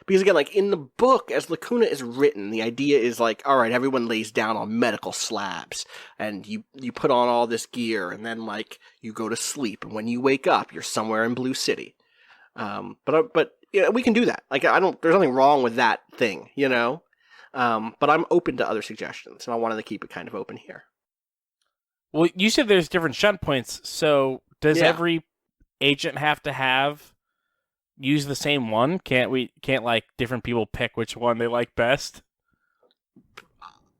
because again, like in the book, as Lacuna is written, the idea is like, all right, everyone lays down on medical slabs, and you put on all this gear, and then like you go to sleep, and when you wake up, you're somewhere in Blue City. But yeah, we can do that. Like there's nothing wrong with that thing, But I'm open to other suggestions, and I wanted to keep it kind of open here. Well, you said there's different shunt points, so does every agent have to use the same one? Can't like different people pick which one they like best?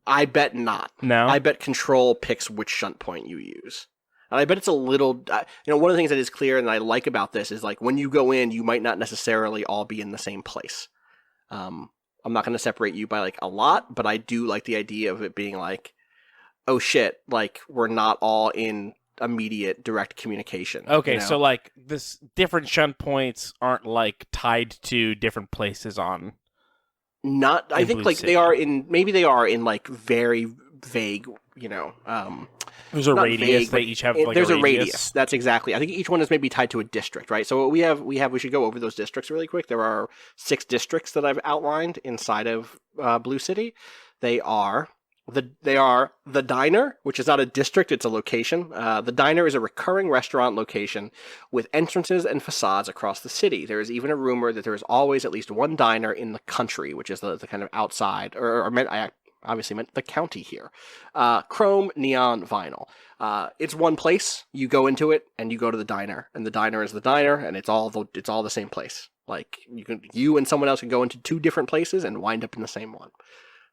I bet not. No? I bet Control picks which shunt point you use. And I bet it's a little... one of the things that is clear and I like about this is like when you go in, you might not necessarily all be in the same place. I'm not going to separate you by like a lot, but I do like the idea of it being like, oh shit, like we're not all in immediate direct communication. Okay, so like this different shunt points aren't like tied to different places on. Not, I think Blue like City. maybe they are in like very vague, There's a not radius. vague, They but each have like there's a a radius. That's exactly. I think each one is maybe tied to a district, right? So what we should go over those districts really quick. There are 6 districts that I've outlined inside of Blue City. They are the Diner, which is not a district, it's a location. The Diner is a recurring restaurant location with entrances and facades across the city. There is even a rumor that there is always at least one diner in the country, which is the kind of outside, I obviously meant the county here. Chrome, neon, vinyl. It's one place. You go into it, and you go to the diner, and the diner is the diner, and it's all the same place. Like you and someone else can go into 2 different places and wind up in the same one.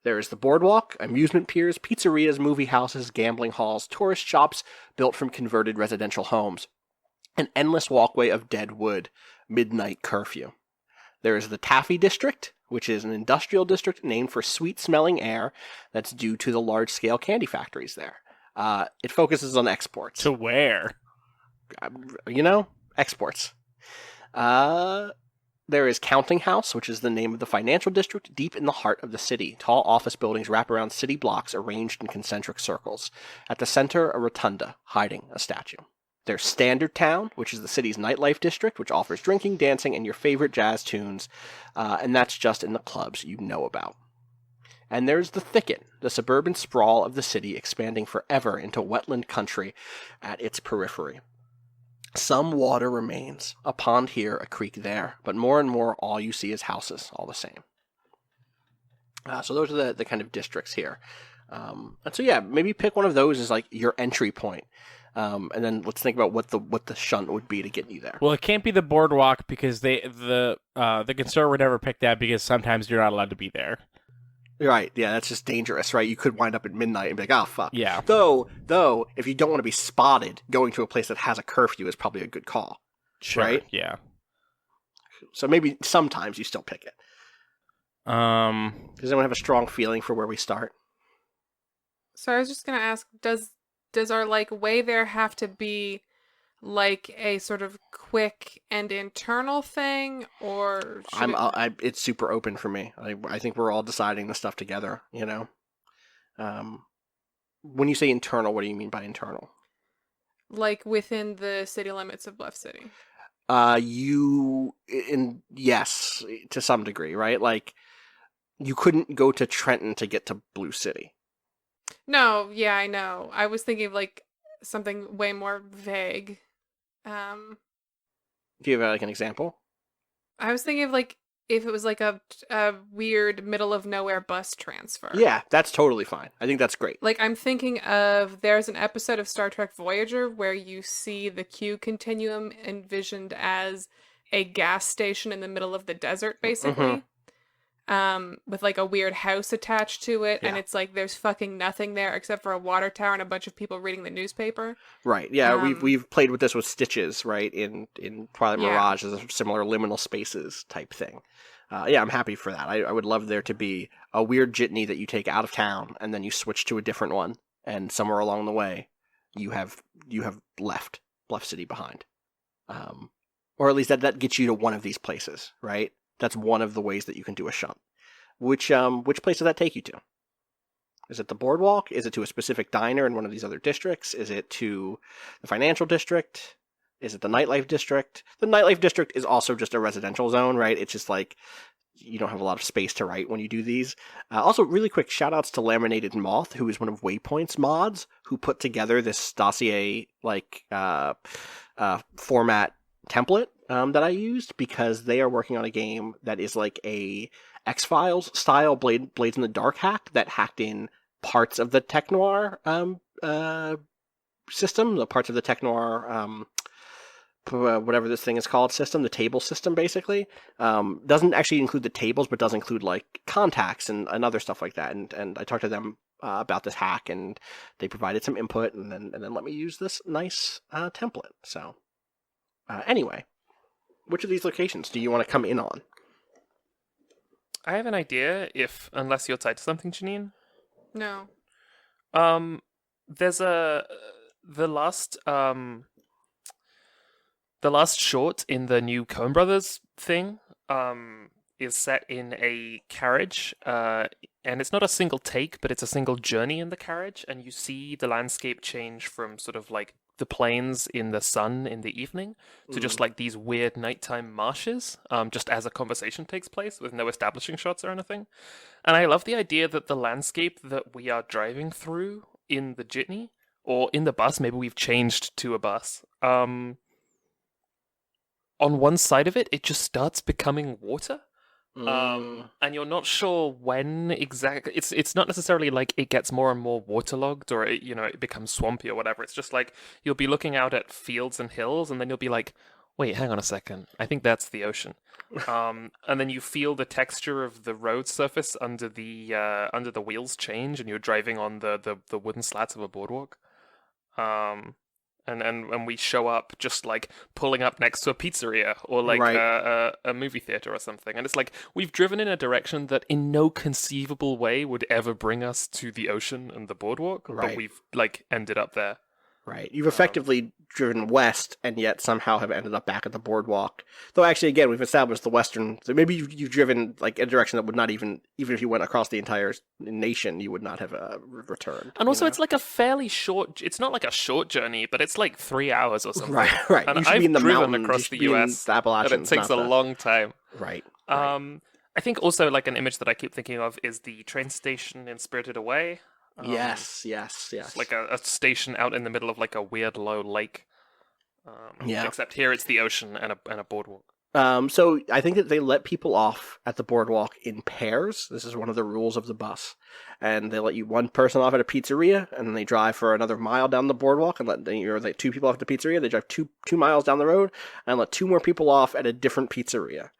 There is the boardwalk, amusement piers, pizzerias, movie houses, gambling halls, tourist shops built from converted residential homes, an endless walkway of dead wood, midnight curfew. There is the Taffy District, which is an industrial district named for sweet-smelling air that's due to the large-scale candy factories there. It focuses on exports. To where? Exports. There is Counting House, which is the name of the financial district deep in the heart of the city. Tall office buildings wrap around city blocks arranged in concentric circles. At the center, a rotunda hiding a statue. There's Standard Town, which is the city's nightlife district, which offers drinking, dancing, and your favorite jazz tunes. And that's just in the clubs you know about. And there's the thicket, the suburban sprawl of the city expanding forever into wetland country at its periphery. Some water remains, a pond here, a creek there, but more and more all you see is houses, all the same. So those are the kind of districts here. And so yeah, maybe pick one of those as like your entry point. And then let's think about what the shunt would be to get you there. Well, it can't be the boardwalk because the conservator would never pick that because sometimes you're not allowed to be there. Right, yeah, that's just dangerous, right? You could wind up at midnight and be like, oh, fuck. Yeah. Though, if you don't want to be spotted, going to a place that has a curfew is probably a good call. Sure. Right? Yeah. So maybe sometimes you still pick it. Does anyone have a strong feeling for where we start? So I was just gonna ask, does our like way there have to be like a sort of quick and internal thing, or should it's super open for me. I think we're all deciding the stuff together, you know? When you say internal, what do you mean by internal? like within the city limits of Bluff City? Yes, to some degree, right? Like, you couldn't go to Trenton to get to Blue City. No, yeah, I know. I was thinking of like something way more vague. Do you have like an example? I was thinking of like if it was like a weird middle of nowhere bus transfer. Yeah, that's totally fine. I think that's great. Like I'm thinking of there's an episode of Star Trek Voyager where you see the Q continuum envisioned as a gas station in the middle of the desert, basically. With like a weird house attached to it, and it's like there's fucking nothing there except for a water tower and a bunch of people reading the newspaper. Right. Yeah, we've played with this with Stitches, right? In Twilight Mirage, as a similar liminal spaces type thing. Yeah, I'm happy for that. I would love there to be a weird jitney that you take out of town and then you switch to a different one, and somewhere along the way, you have left Bluff City behind, or at least that gets you to one of these places, right? That's one of the ways that you can do a shunt. Which place does that take you to? Is it the boardwalk? Is it to a specific diner in one of these other districts? Is it to the financial district? Is it the nightlife district? The nightlife district is also just a residential zone, right? It's just like you don't have a lot of space to write when you do these. Also, really quick shout-outs to Laminated Moth, who is one of Waypoint's mods, who put together this dossier format template that I used, because they are working on a game that is like a X-Files style Blades in the Dark hack that hacked in parts of the Tech Noir system, the parts of the Tech Noir whatever this thing is called system, the table system basically. Doesn't actually include the tables, but does include like contacts and other stuff like that. And I talked to them about this hack, and they provided some input, and then let me use this nice template. So anyway, which of these locations do you want to come in on? I have an idea, unless you're tied to something, Janine. No. There's the last short in the new Coen Brothers thing is set in a carriage, and it's not a single take, but it's a single journey in the carriage, and you see the landscape change from sort of like the plains in the sun in the evening to just like these weird nighttime marshes, just as a conversation takes place with no establishing shots or anything. And I love the idea that the landscape that we are driving through in the jitney, or in the bus, maybe we've changed to a bus, on one side of it, it just starts becoming water. And you're not sure when exactly. It's not necessarily like it gets more and more waterlogged, or it becomes swampy or whatever. It's just like you'll be looking out at fields and hills, and then you'll be like, wait, hang on a second, I think that's the ocean. And then you feel the texture of the road surface under the wheels change, and you're driving on the wooden slats of a boardwalk. And when we show up just like pulling up next to a pizzeria or like a movie theater or something. And it's like we've driven in a direction that in no conceivable way would ever bring us to the ocean and the boardwalk, but we've like ended up there. Right. You've effectively driven west and yet somehow have ended up back at the boardwalk. Though actually, again, we've established the western. So maybe you've driven like a direction that would not even if you went across the entire nation, you would not have returned. And also, it's like a fairly short. It's not like a short journey, but it's like 3 hours or something. Right. Right. And you should I've be in the driven mountains, across the US, the Appalachians, and it takes a long time. Right. I think also like an image that I keep thinking of is the train station in Spirited Away. Yes. It's like a station out in the middle of like a weird low lake. Yeah. Except here it's the ocean and a boardwalk. So I think that they let people off at the boardwalk in pairs. This is one of the rules of the bus. And they let you one person off at a pizzeria, and then they drive for another mile down the boardwalk, and let two people off at the pizzeria. They drive two miles down the road, and let two more people off at a different pizzeria.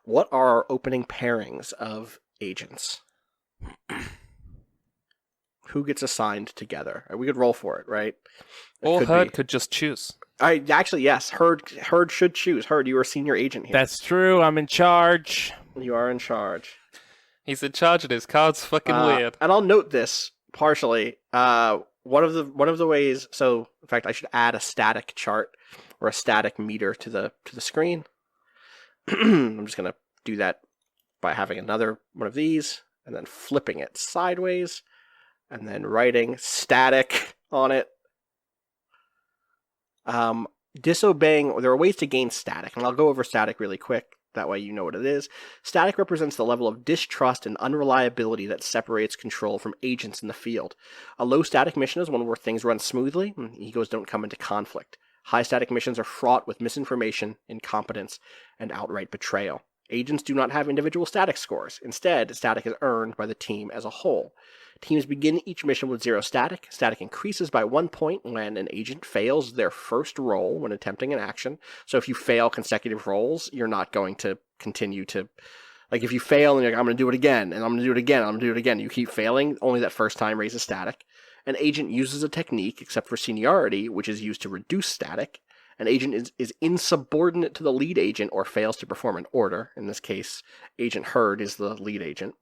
What are our opening pairings of agents? Who gets assigned together? We could roll for it, right? Or Herd could just choose. Yes. Herd should choose. Herd, you are senior agent here. That's true. I'm in charge. You are in charge. He's in charge and his card's fucking weird. And I'll note this partially. One of the ways. So, in fact, I should add a static chart or a static meter to the screen. I'm just gonna do that by having another one of these and then flipping it sideways and then writing static on it. Disobeying, there are ways to gain static, and I'll go over static really quick. That way you know what it is. Static represents the level of distrust and unreliability that separates control from agents in the field. A low static mission is one where things run smoothly and egos don't come into conflict. High static missions are fraught with misinformation, incompetence, and outright betrayal. Agents do not have individual static scores. Instead, static is earned by the team as a whole. Teams begin each mission with 0 static. Static increases by 1 point when an agent fails their first roll when attempting an action. So if you fail consecutive rolls, you're not going to continue to... Like, if you fail and you're like, I'm going to do it again, and I'm going to do it again, I'm going to do it again, you keep failing, only that first time raises static. An agent uses a technique, except for seniority, which is used to reduce static. An agent is insubordinate to the lead agent or fails to perform an order. In this case, Agent Herd is the lead agent.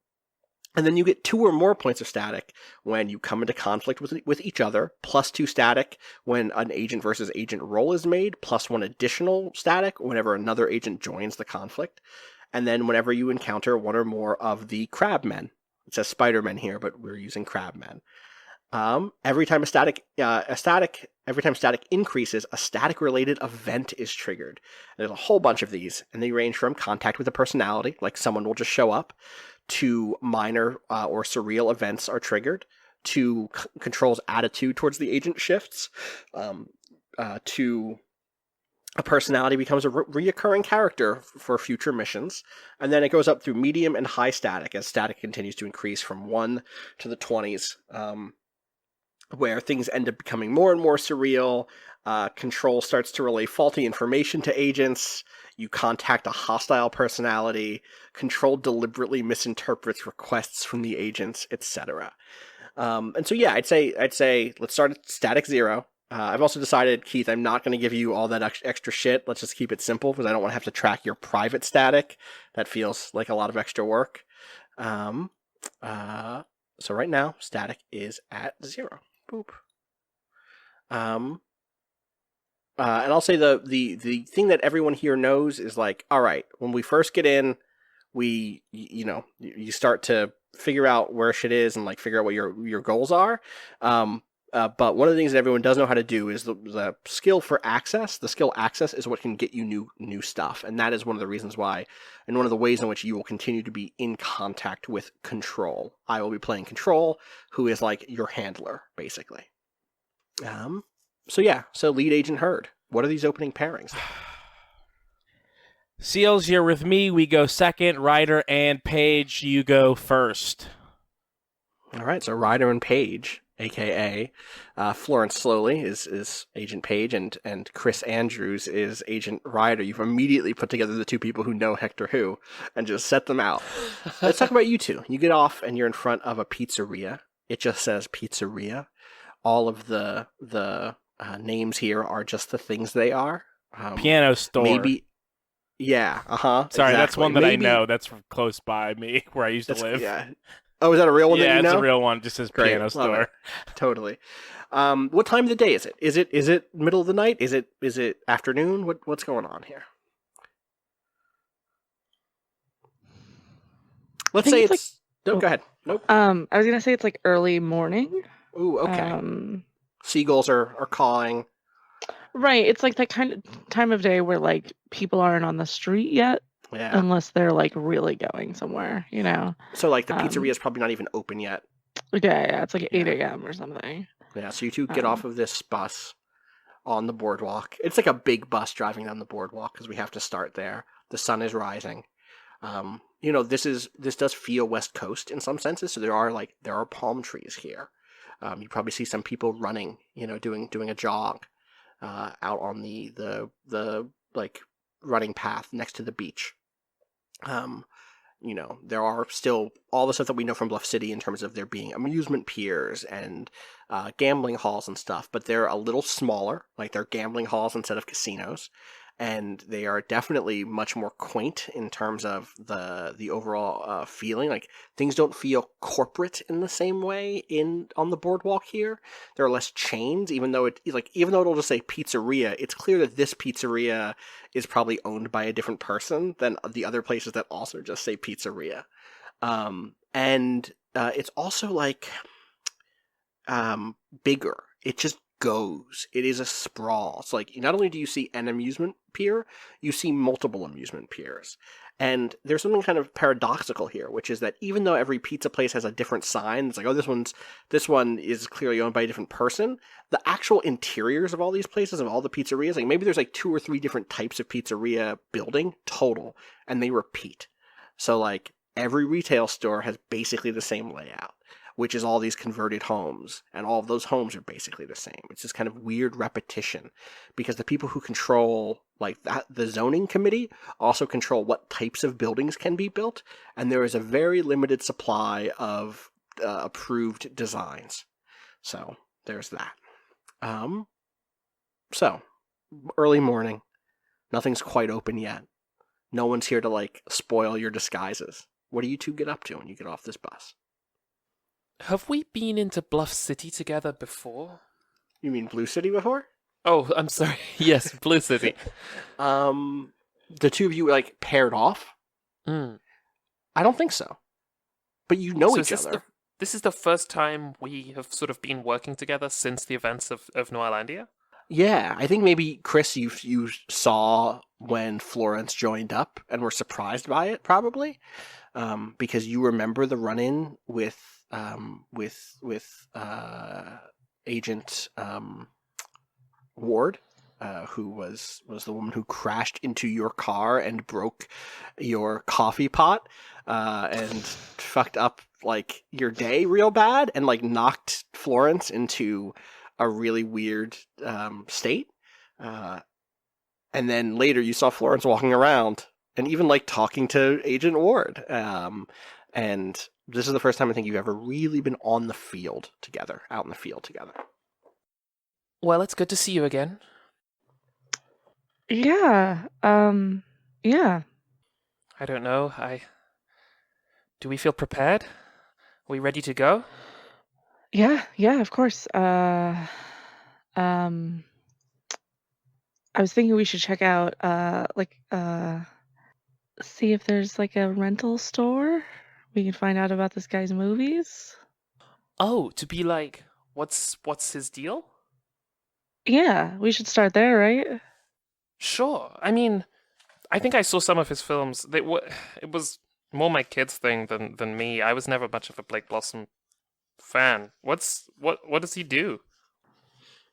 And then you get 2 or more points of static when you come into conflict with each other, plus 2 static when an agent versus agent roll is made, plus 1 additional static whenever another agent joins the conflict. And then whenever you encounter 1 or more of the crabmen. It says Spider-Men here, but we're using crabmen. Every time static increases, a static-related event is triggered. There's a whole bunch of these, and they range from contact with a personality, like someone will just show up, to minor or surreal events are triggered, to control's attitude towards the agent shifts, to a personality becomes a reoccurring character for future missions, and then it goes up through medium and high static as static continues to increase from 1 to the 20s, where things end up becoming more and more surreal. Control starts to relay faulty information to agents. You contact a hostile personality. Control deliberately misinterprets requests from the agents, etc. And so, yeah, I'd say let's start at static 0. I've also decided, Keith, I'm not going to give you all that extra shit. Let's just keep it simple because I don't want to have to track your private static. That feels like a lot of extra work. So right now, static is at 0. Boop. And I'll say the thing that everyone here knows is like, all right, when we first get in, you start to figure out where shit is and like figure out what your goals are. But one of the things that everyone does know how to do is the skill for access. The skill access is what can get you new stuff, and that is one of the reasons why, and one of the ways in which you will continue to be in contact with Control. I will be playing Control, who is like your handler, basically. So lead agent Herd. What are these opening pairings? Seals, you're with me. We go second. Ryder and Page, you go first. All right, so Ryder and Page, a.k.a. Florence Slowly is Agent Page, and Chris Andrews is Agent Ryder. You've immediately put together the two people who know Hector Who and just set them out. Let's talk about you two. You get off, and you're in front of a pizzeria. It just says pizzeria. All of the names here are just the things they are. Piano store. Maybe. Yeah, Sorry, exactly. That's one that I know. That's from close by me, where I used to live. Yeah. Oh, is that a real one? Yeah, that you know? It's a real one. It just says Great. piano store. Totally. What time of the day is it? Is it middle of the night? Is it afternoon? What's going on here? Let's say it's. Go ahead. Nope. I was gonna say it's like early morning. Ooh, okay. Seagulls are calling. Right. It's like that kind of time of day where like people aren't on the street yet. Yeah. unless they're like really going somewhere, you know. So like the Um, pizzeria is probably not even open yet. Okay, yeah, it's like 8 Yeah. a.m. or something. Yeah. So you two get Um, off of this bus on the boardwalk. It's like a big bus driving down the boardwalk because we have to start there. The sun is rising. This does feel West Coast in some senses. So there are palm trees here. You probably see some people running, doing a jog out on the like running path next to the beach. There are still all the stuff that we know from Bluff City in terms of there being amusement piers and gambling halls and stuff, but they're a little smaller, like they're gambling halls instead of casinos, and they are definitely much more quaint in terms of the overall feeling. Like things don't feel corporate in the same way on the boardwalk here. There are less chains, even though it'll just say pizzeria. It's clear that this pizzeria is probably owned by a different person than the other places that also just say pizzeria. And it's also like bigger. It just goes. It is a sprawl. It's like not only do you see an amusement pier, you see multiple amusement piers. And there's something kind of paradoxical here, which is that even though every pizza place has a different sign, it's like, oh, this one is clearly owned by a different person, the actual interiors of all these places, of all the pizzerias, like maybe there's like 2 or 3 different types of pizzeria building total, and they repeat. So like every retail store has basically the same layout, which is all these converted homes, and all of those homes are basically the same. It's this kind of weird repetition, because the people who control like that, the zoning committee, also control what types of buildings can be built, and there is a very limited supply of approved designs. So there's that. So early morning, nothing's quite open yet. No one's here to like spoil your disguises. What do you two get up to when you get off this bus? Have we been into Bluff City together before? You mean Blue City before? Oh, I'm sorry. Yes, Blue City. The two of you like paired off? Mm. I don't think so. But you know So each other. This is the first time we have sort of been working together since the events of Noirlandia? Yeah, I think maybe Chris, you saw when Florence joined up and were surprised by it, probably, because you remember the run-in with Agent Ward, who was the woman who crashed into your car and broke your coffee pot and fucked up like your day real bad and like knocked Florence into a really weird state. And then later you saw Florence walking around and even like talking to Agent Ward. And this is the first time I think you've ever really been on the field together, out in the field together. Well, it's good to see you again. Yeah. Yeah. I don't know. Do we feel prepared? Are we ready to go? Yeah, of course. I was thinking we should check out see if there's like a rental store we can find out about this guy's movies. Oh, to be like, what's his deal? Yeah, we should start there, right? Sure. I mean, I think I saw some of his films. It was more my kids' thing than me. I was never much of a Blake Blossom fan. What does he do?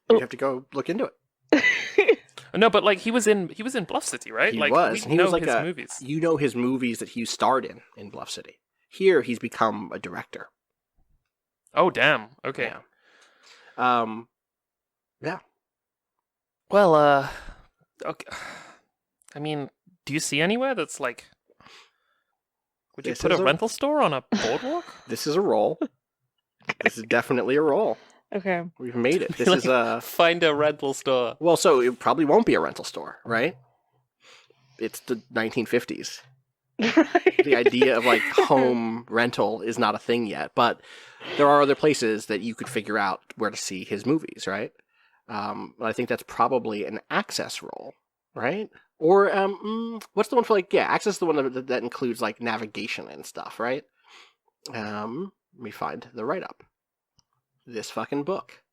You have to go look into it. No, but like he was in Bluff City, right? He like was. we He know was like his movies. You know his movies that he starred in Bluff City. Here, he's become a director. Oh, damn. Okay. Yeah. Yeah. Well, okay. I mean, do you see anywhere that's like? Would you This put is a rental store on a boardwalk? This is a roll. This is definitely a roll. Okay. We've made it. This is a... Find a rental store. Well, so it probably won't be a rental store, right? It's the 1950s. Right. The idea of like home rental is not a thing yet, but there are other places that you could figure out where to see his movies, right? But I think that's probably an access role, right? Or what's the one for like access is the one that includes like navigation and stuff, right? Let me find the write-up. This fucking book.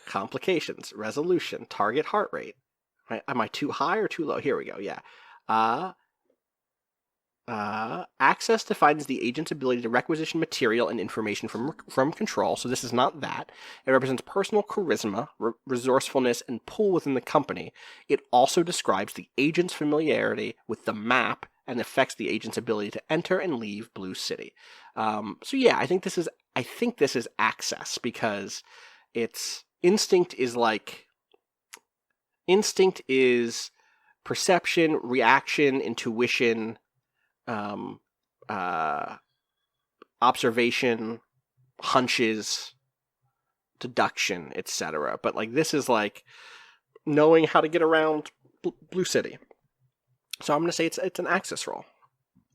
Complications, resolution, target heart rate. Right? Am I too high or too low? Here we go. Yeah. Access defines the agent's ability to requisition material and information from control, so this is not that. It represents personal charisma, resourcefulness, and pull within the company. It also describes the agent's familiarity with the map and affects the agent's ability to enter and leave Blue City. So yeah, I think this is access, because it's instinct is perception, reaction, intuition, observation, hunches, deduction, etc. But like this is like knowing how to get around Blue City. So I'm going to say it's an access roll.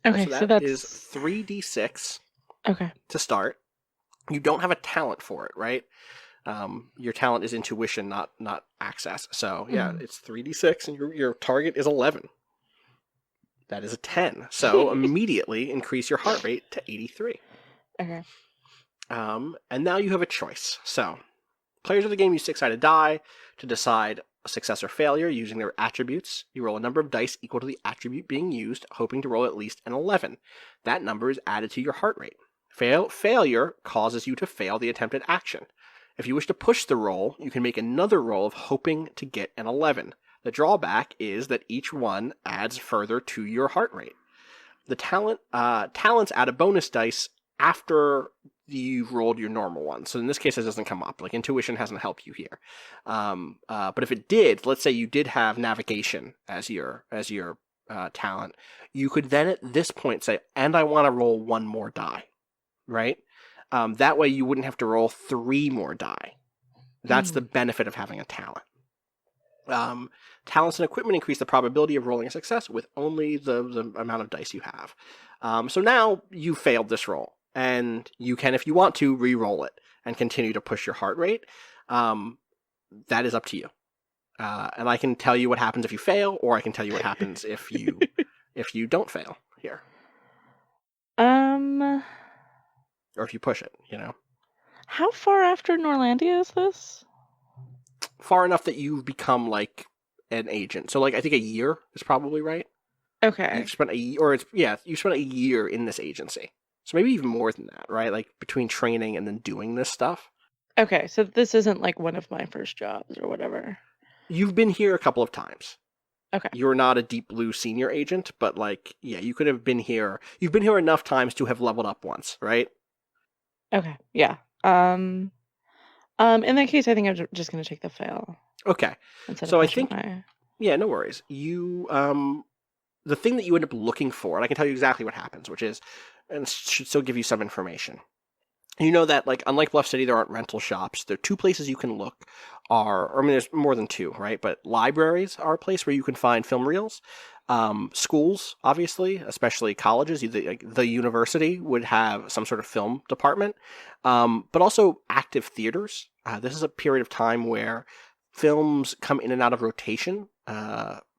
Okay, so so that that's is 3d6 okay. to start. You don't have a talent for it, right? Your talent is intuition, not access. So yeah, it's 3d6, and your target is 11. That is a 10. So immediately increase your heart rate to 83. Okay. And now you have a choice. So players of the game use 6-sided die to decide a success or failure using their attributes. You roll a number of dice equal to the attribute being used, hoping to roll at least an 11. That number is added to your heart rate. Failure causes you to fail the attempted action. If you wish to push the roll, you can make another roll of hoping to get an 11. The drawback is that each one adds further to your heart rate. The talents add a bonus dice after you've rolled your normal one. So in this case, it doesn't come up. Like intuition hasn't helped you here. But if it did, let's say you did have navigation as your talent, you could then at this point say, and I want to roll one more die, right? That way you wouldn't have to roll 3 more die. That's the benefit of having a talent. Talents and equipment increase the probability of rolling a success with only the amount of dice you have. So now you failed this roll, and you can, if you want to, re-roll it and continue to push your heart rate. That is up to you. And I can tell you what happens if you fail, or I can tell you what happens if you don't fail here. Or if you push it, How far after Norlandia is this? Far enough that you've become like an agent. So like I think a year is probably right. Okay. You've spent you spent a year in this agency. So maybe even more than that, right? Like between training and then doing this stuff. Okay, so this isn't like one of my first jobs or whatever. You've been here a couple of times. Okay. You're not a Deep Blue senior agent, but like, yeah, you could have been here. You've been here enough times to have leveled up once, right? Okay, yeah. In that case, I think I'm just going to take the fail. Okay. Instead So of I pushing think, my... yeah, no worries. You, the thing that you end up looking for, and I can tell you exactly what happens, which is, and should still give you some information. You know that, like, unlike Bluff City, there aren't rental shops. There are 2 places you can look. There's more than 2, right? But libraries are a place where you can find film reels. Schools, obviously, especially colleges, the university would have some sort of film department. But also active theaters. This is a period of time where films come in and out of rotation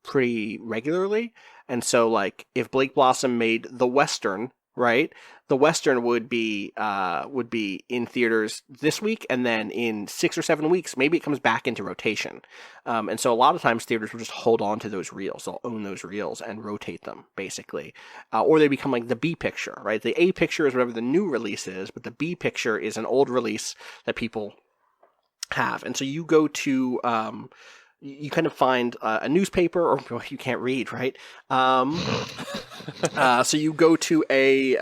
pretty regularly. And so, like, if Blake Blossom made The Western, right? The Western would be in theaters this week, and then in 6 or 7 weeks, maybe it comes back into rotation. And so a lot of times theaters will just hold on to those reels. They'll own those reels and rotate them, basically. Or they become like the B picture, right? The A picture is whatever the new release is, but the B picture is an old release that people have. And so you go to... you kind of find a newspaper, or well, you can't read, right? So you go to a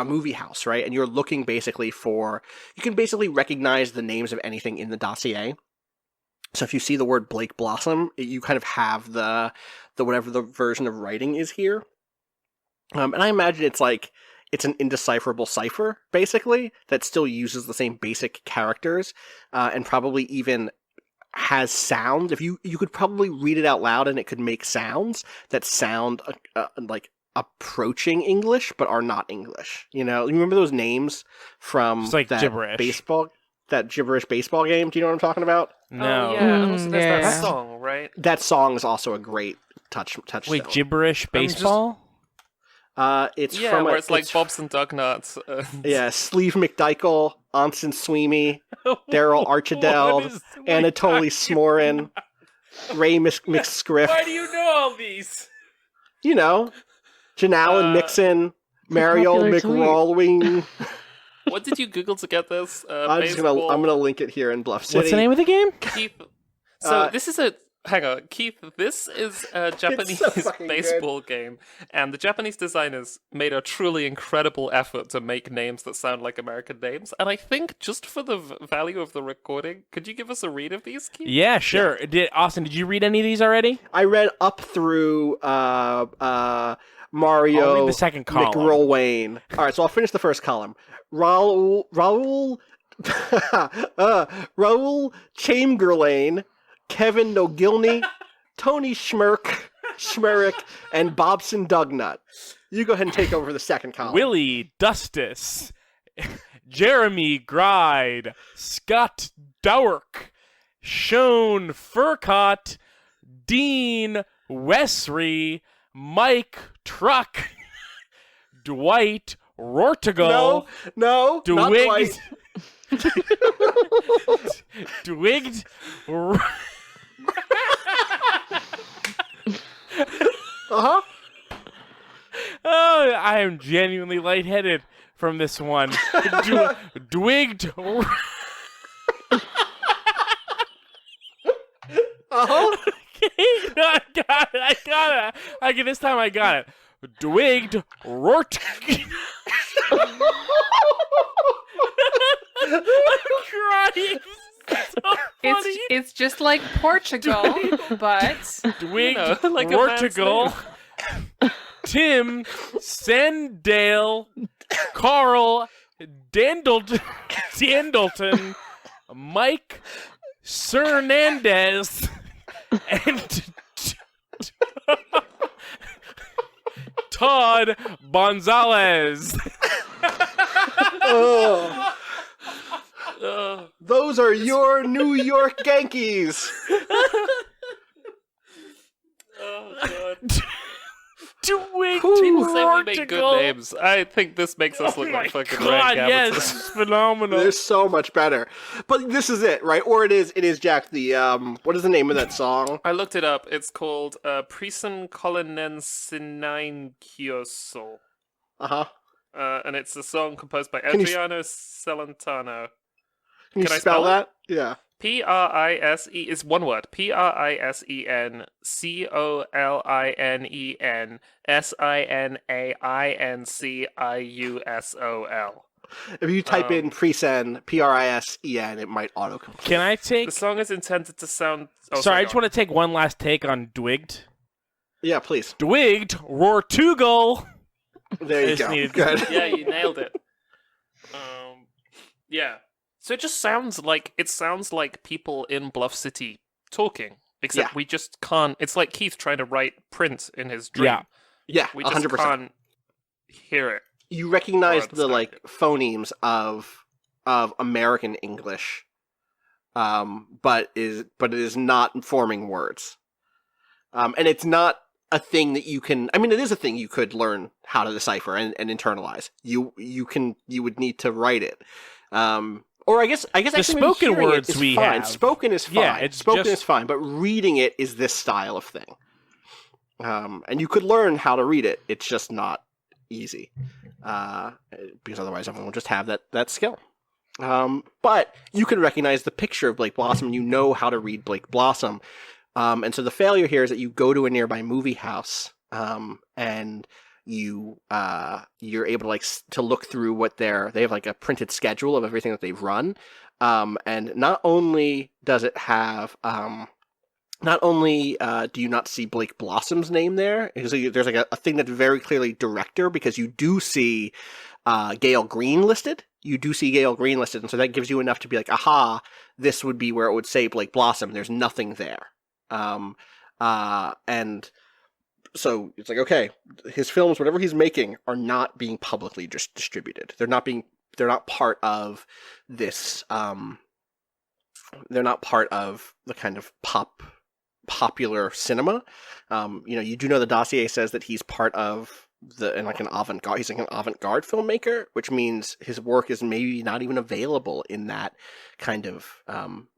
movie house, right? And you're looking basically for, you can basically recognize the names of anything in the dossier. So if you see the word Blake Blossom, you kind of have the whatever the version of writing is here. And I imagine it's an indecipherable cipher, basically, that still uses the same basic characters, and probably even has sound. If you could probably read it out loud and it could make sounds that sound like approaching English but are not English. You remember those names from like that gibberish. that gibberish baseball game? Do you know what I'm talking about? Oh, No. yeah, and also there's yeah. that song, right? That song is also a great touchstone. Wait, gibberish baseball? It's Yeah, from where it's like Bob's and Dugnuts. Yeah, Sleeve McDykel, Anson Sweeney, Daryl Archideld, Anatoly Smorin, Ray McScriff. Why do you know all these? You know, Janelle and Nixon, a Mariel popular tweet. McRollwing. What did you Google to get this? I'm gonna link it here in Bluff City. What's the name of the game? Keith. So this is a. Hang on, Keith. This is a Japanese fucking baseball game, and the Japanese designers made a truly incredible effort to make names that sound like American names. And I think just for the value of the recording, could you give us a read of these, Keith? Yeah, sure. Austin, did you read any of these already? I read up through Mario I'll read the second column. McRollwayne. All right, so I'll finish the first column. Raul Chamberlain, Kevin Nogilny, Tony Schmerick, and Bobson Dugnut. You go ahead and take over the second column. Willie Dustis, Jeremy Gride, Scott Dowerk, Sean Furcott, Dean Wesry, Mike Truck, Dwight Rortigal, No, not Dwight. Dwigged. Uh-huh. Oh, I am genuinely lightheaded from this one. Dwigged. Uh-huh. No, I got it. Okay, this time I got it. Dwigged. Rort. I'm crying. So It's just like Portugal, but Dwigged. like a man's Portugal. Tim Sandale, Carl Dandleton, Mike Cernandez, and Todd Gonzalez. Those are your New York Yankees. Oh god. Dwigged People say we make Portugal. good names. I think this makes us look like fucking God, rank yes, amateurs. it's phenomenal. They're so much better. But this is it, right? Or it is Jack, the, what is the name of that song? I looked it up. It's called Prisen Kolonensinine Kioso. Uh-huh. And it's a song composed by Can you Adriano Celentano. Can you Can I spell spell it? that? Yeah. Prise is one word. PrisenColonenSinanciusol. If you type in Prisen, Prisen, it might autocomplete. Can I take... The song is intended to sound. Oh, Sorry, I just go on. want to take one last take on Dwigged. Yeah, please. Dwigged Rortugal. There you I just go. needed- Good. Yeah, you nailed it. Yeah. So it just sounds like people in Bluff City talking, except Yeah. we just can't. It's like Keith trying to write print in his dream. Yeah. Yeah, We just 100%. can't hear it. You recognize the, understand like, it. phonemes of American English, but it is not forming words. And it's not a thing that you can. I mean, it is a thing you could learn how to decipher and internalize. You would need to write it. Or I guess actually spoken hearing it words is we fine. have. Spoken is fine. Yeah, it's spoken just- is fine, but reading it is this style of thing. And you could learn how to read it. It's just not easy, because otherwise everyone will just have that skill. But you can recognize the picture of Blake Blossom. You know how to read Blake Blossom. And so the failure here is that you go to a nearby movie house, and you're able to to look through what they have, like, a printed schedule of everything that they've run. And not only does it have, not only do you not see Blake Blossom's name there, because there's like a thing that's very clearly director, because you do see Gail Green listed. You do see Gail Green listed, and so that gives you enough to be like, aha, this would be where it would say Blake Blossom. There's nothing there. And so it's like, okay, his films, whatever he's making, are not being publicly just distributed. They're not part of this, they're not part of the kind of popular cinema. You do know the dossier says that he's part of he's like an avant-garde filmmaker, which means his work is maybe not even available in that kind of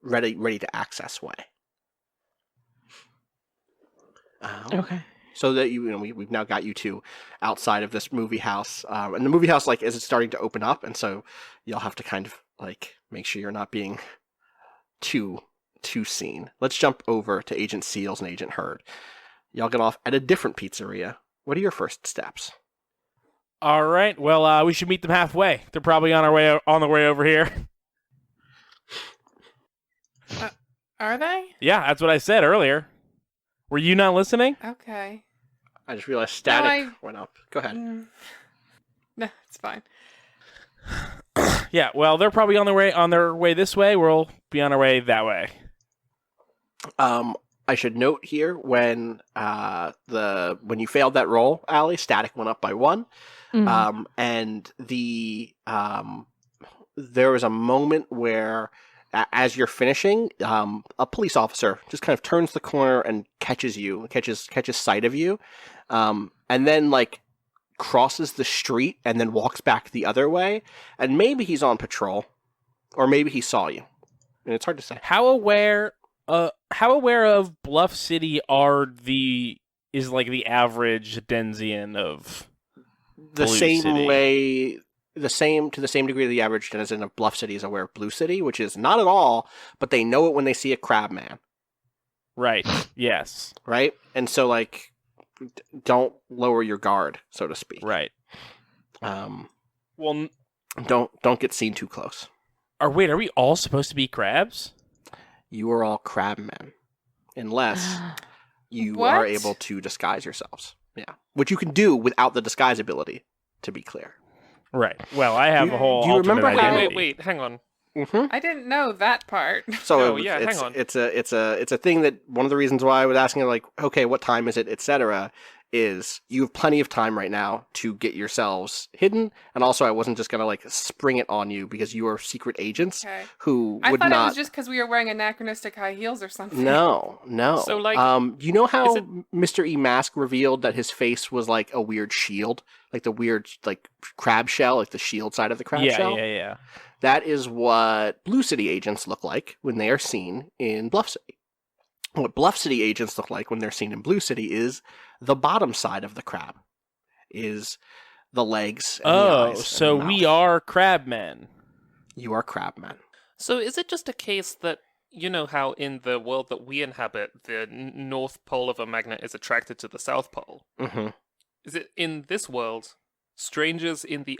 ready to access way. Okay. So that we've now got you two outside of this movie house, and the movie house is it's starting to open up, and so you'll have to kind of make sure you're not being too seen. Let's jump over to Agent Seals and Agent Hurd. Y'all get off at a different pizzeria. What are your first steps? All right. Well, we should meet them halfway. They're probably on the way over here. Are they? Yeah, that's what I said earlier. Were you not listening? Okay. I just realized static went up. Go ahead. No, it's fine. Yeah. Well, they're probably on their way this way. We'll be on our way that way. I should note here when you failed that roll, Allie, static went up by 1. Mhm. And there was a moment where, as you're finishing, a police officer just kind of turns the corner and catches sight of you, and then crosses the street and then walks back the other way. And maybe he's on patrol, or maybe he saw you, and it's hard to say. How aware of Bluff City is the average Denzian of The Blue same City? way, to the same degree the average denizen of Bluff City is aware of Blue City, which is not at all, but they know it when they see a crab man, Right. Yes. right? And so don't lower your guard, so to speak. Right. Well, Don't get seen too close. are we all supposed to be crabs? You are all crab men, unless you What? are able to disguise yourselves. Yeah, which you can do without the disguise ability, to be clear. Right. Well, I have Do a whole. you remember alternate how- identity. Wait, hang on. Mm-hmm. I didn't know that part. So Oh, yeah, hang on. it's a thing that one of the reasons why I was asking okay, what time is it, etc. is you have plenty of time right now to get yourselves hidden, and also I wasn't just gonna spring it on you because you are secret agents Okay. who I would thought not. it was just because we were wearing anachronistic high heels or something. No. So, you know how is it- Mr. E. Mask revealed that his face was like a weird shield, like the weird crab shell, like the shield side of the crab shell. Yeah. That is what Blue City agents look like when they are seen in Bluff City. What Bluff City agents look like when they're seen in Blue City is the bottom side of the crab, is the legs. And the Oh, eyes so and the we mouth. are crab men. You are crab men. So is it just a case that, you know how in the world that we inhabit, the north pole of a magnet is attracted to the south pole? Mm-hmm. Is it in this world, strangers in the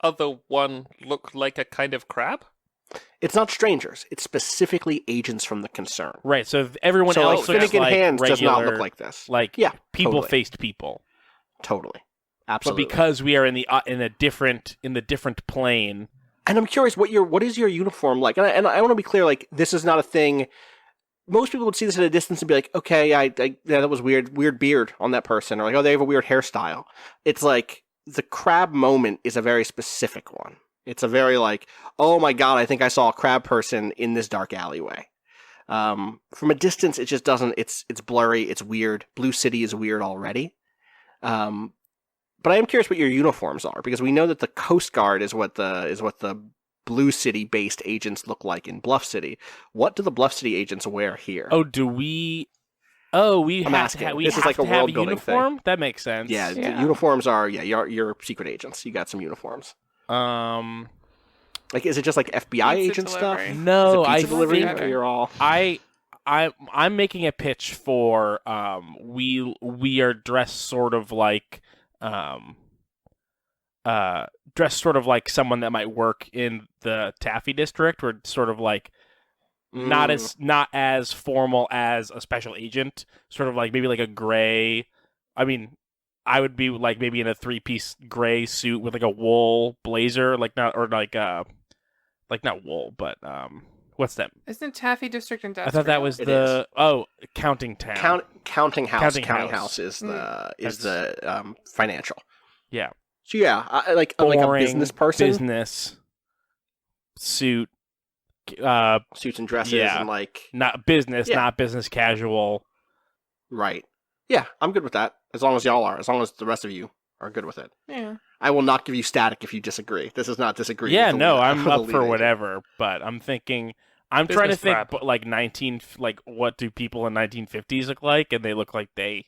other one look like a kind of crab? It's not strangers. It's specifically agents from the concern. Right. So everyone So else looks Finnegan like Hands does not look regular- like this. yeah, totally. people-faced people. Totally. But Absolutely. because we are in the different plane. And I'm curious, what is your uniform like? And I want to be clear, this is not a thing. Most people would see this at a distance and be like, okay, yeah, that was weird beard on that person, or oh, they have a weird hairstyle. It's the crab moment is a very specific one. It's a very oh my god, I think I saw a crab person in this dark alleyway. From a distance, it just doesn't. It's blurry. It's weird. Blue City is weird already. But I am curious what your uniforms are, because we know that the Coast Guard is what the Blue City based agents look like in Bluff City. What do the Bluff City agents wear here? Oh, do we? Oh, we I'm have asking. to. We This is have like a to have world-building uniform. That makes sense. yeah, Yeah. The uniforms are you're secret agents. You got some uniforms. Is it just FBI Pizza agent delivery. stuff? No, is it I pizza delivery? think- Or you're all I'm making a pitch for we are dressed sort of like someone that might work in the Taffy district. We're sort of not as formal as a special agent, sort of maybe a gray. I mean, I would be maybe in a 3-piece gray suit with a wool blazer, not wool, but what's that? Isn't Taffy District I Industrial? thought that was It Counting Town. Counting House. Counting Counting House. House is the That's- financial. Yeah. So yeah, I'm like a Boring business person. Business suit. Suits and dresses Yeah. and Not business, Yeah. not business casual. right. Yeah, I'm good with that. As long as y'all are. As long as the rest of you are good with it. Yeah. I will not give you static if you disagree. This is not disagree. Yeah, with the no, lead- I'm the up lead for agent. whatever, but I'm thinking I'm trying to Business think crap. but 19 what do people in 1950s look like, and they look like they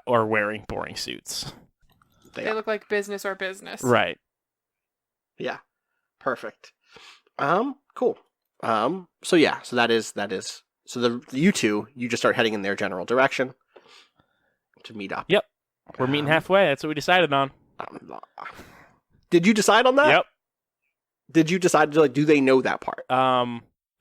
or wearing boring suits. They look like business or business. Right. Yeah. Perfect. Cool. So that is so you two, you just start heading in their general direction to meet up. Yep. We're meeting halfway. That's what we decided on. Did you decide on that? Yep. Did you decide to do they know that part?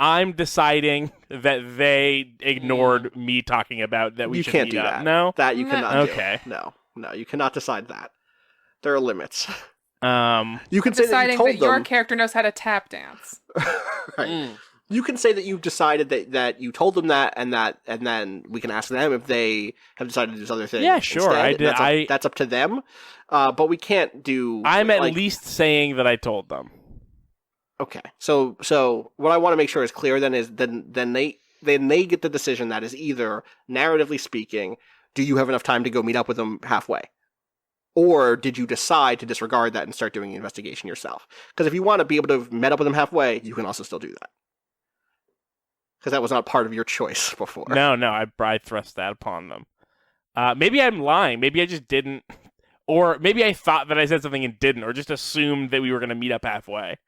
I'm deciding that they ignored me talking about that we you should can't meet do up. that. No? That you cannot do. Okay. No, you cannot decide that. There are limits. You can say that you Deciding told that your them. character knows how to tap dance. Right. You can say that you've decided that you told them that, and then we can ask them if they have decided to do this other thing. Yeah, sure. Instead. I did. That's up to them. But we can't do. I'm at least saying that I told them. Okay. So what I want to make sure is clear then is then they get the decision that is either, narratively speaking, do you have enough time to go meet up with them halfway? Or did you decide to disregard that and start doing the investigation yourself? Because if you want to be able to have met up with them halfway, you can also still do that. Because that was not part of your choice before. No, I thrust that upon them. Maybe I'm lying. Maybe I just didn't. Or maybe I thought that I said something and didn't, or just assumed that we were going to meet up halfway.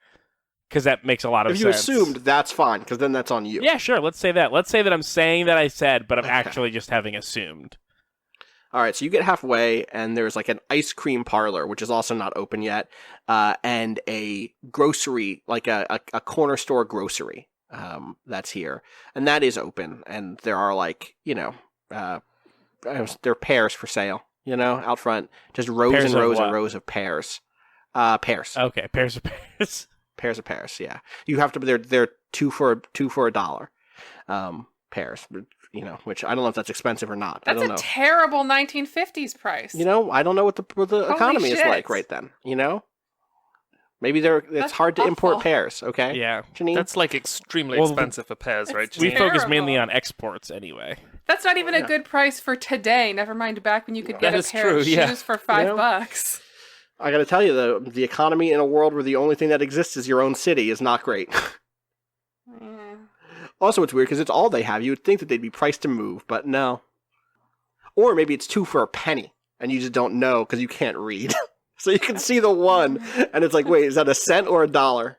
Because that makes a lot of sense. If you assumed, that's fine, because then that's on you. Yeah, sure. Let's say that. Let's say that I'm saying that I said, but I'm actually just having assumed. All right, so you get halfway, and there's like an ice cream parlor, which is also not open yet, and a grocery, like a corner store grocery that's here. And that is open, and there are there are pears for sale, out front. Just rows Pears and of rows what? and rows of pears. Pears. Okay, pears are pears. Pairs of pears, yeah. You have to. They're two for $1. Pears, which I don't know if that's expensive or not. I That's don't know. a terrible 1950s price. I don't know what the economy is shit. like right then. Maybe it's That's hard to import awful. pears. Okay, Yeah. Janine. That's like extremely Well, expensive for pears, right? it's We Janine? terrible. focus mainly on exports anyway. That's not even a good price for today. Never mind back when you could get That a is pair true, of yeah. shoes for $5. I got to tell you, the economy in a world where the only thing that exists is your own city is not great. Yeah. Also, it's weird because it's all they have. You would think that they'd be priced to move, but no. Or maybe it's 2 for a penny, and you just don't know because you can't read. So you can see the one, and it's like, wait, is that a cent or $1?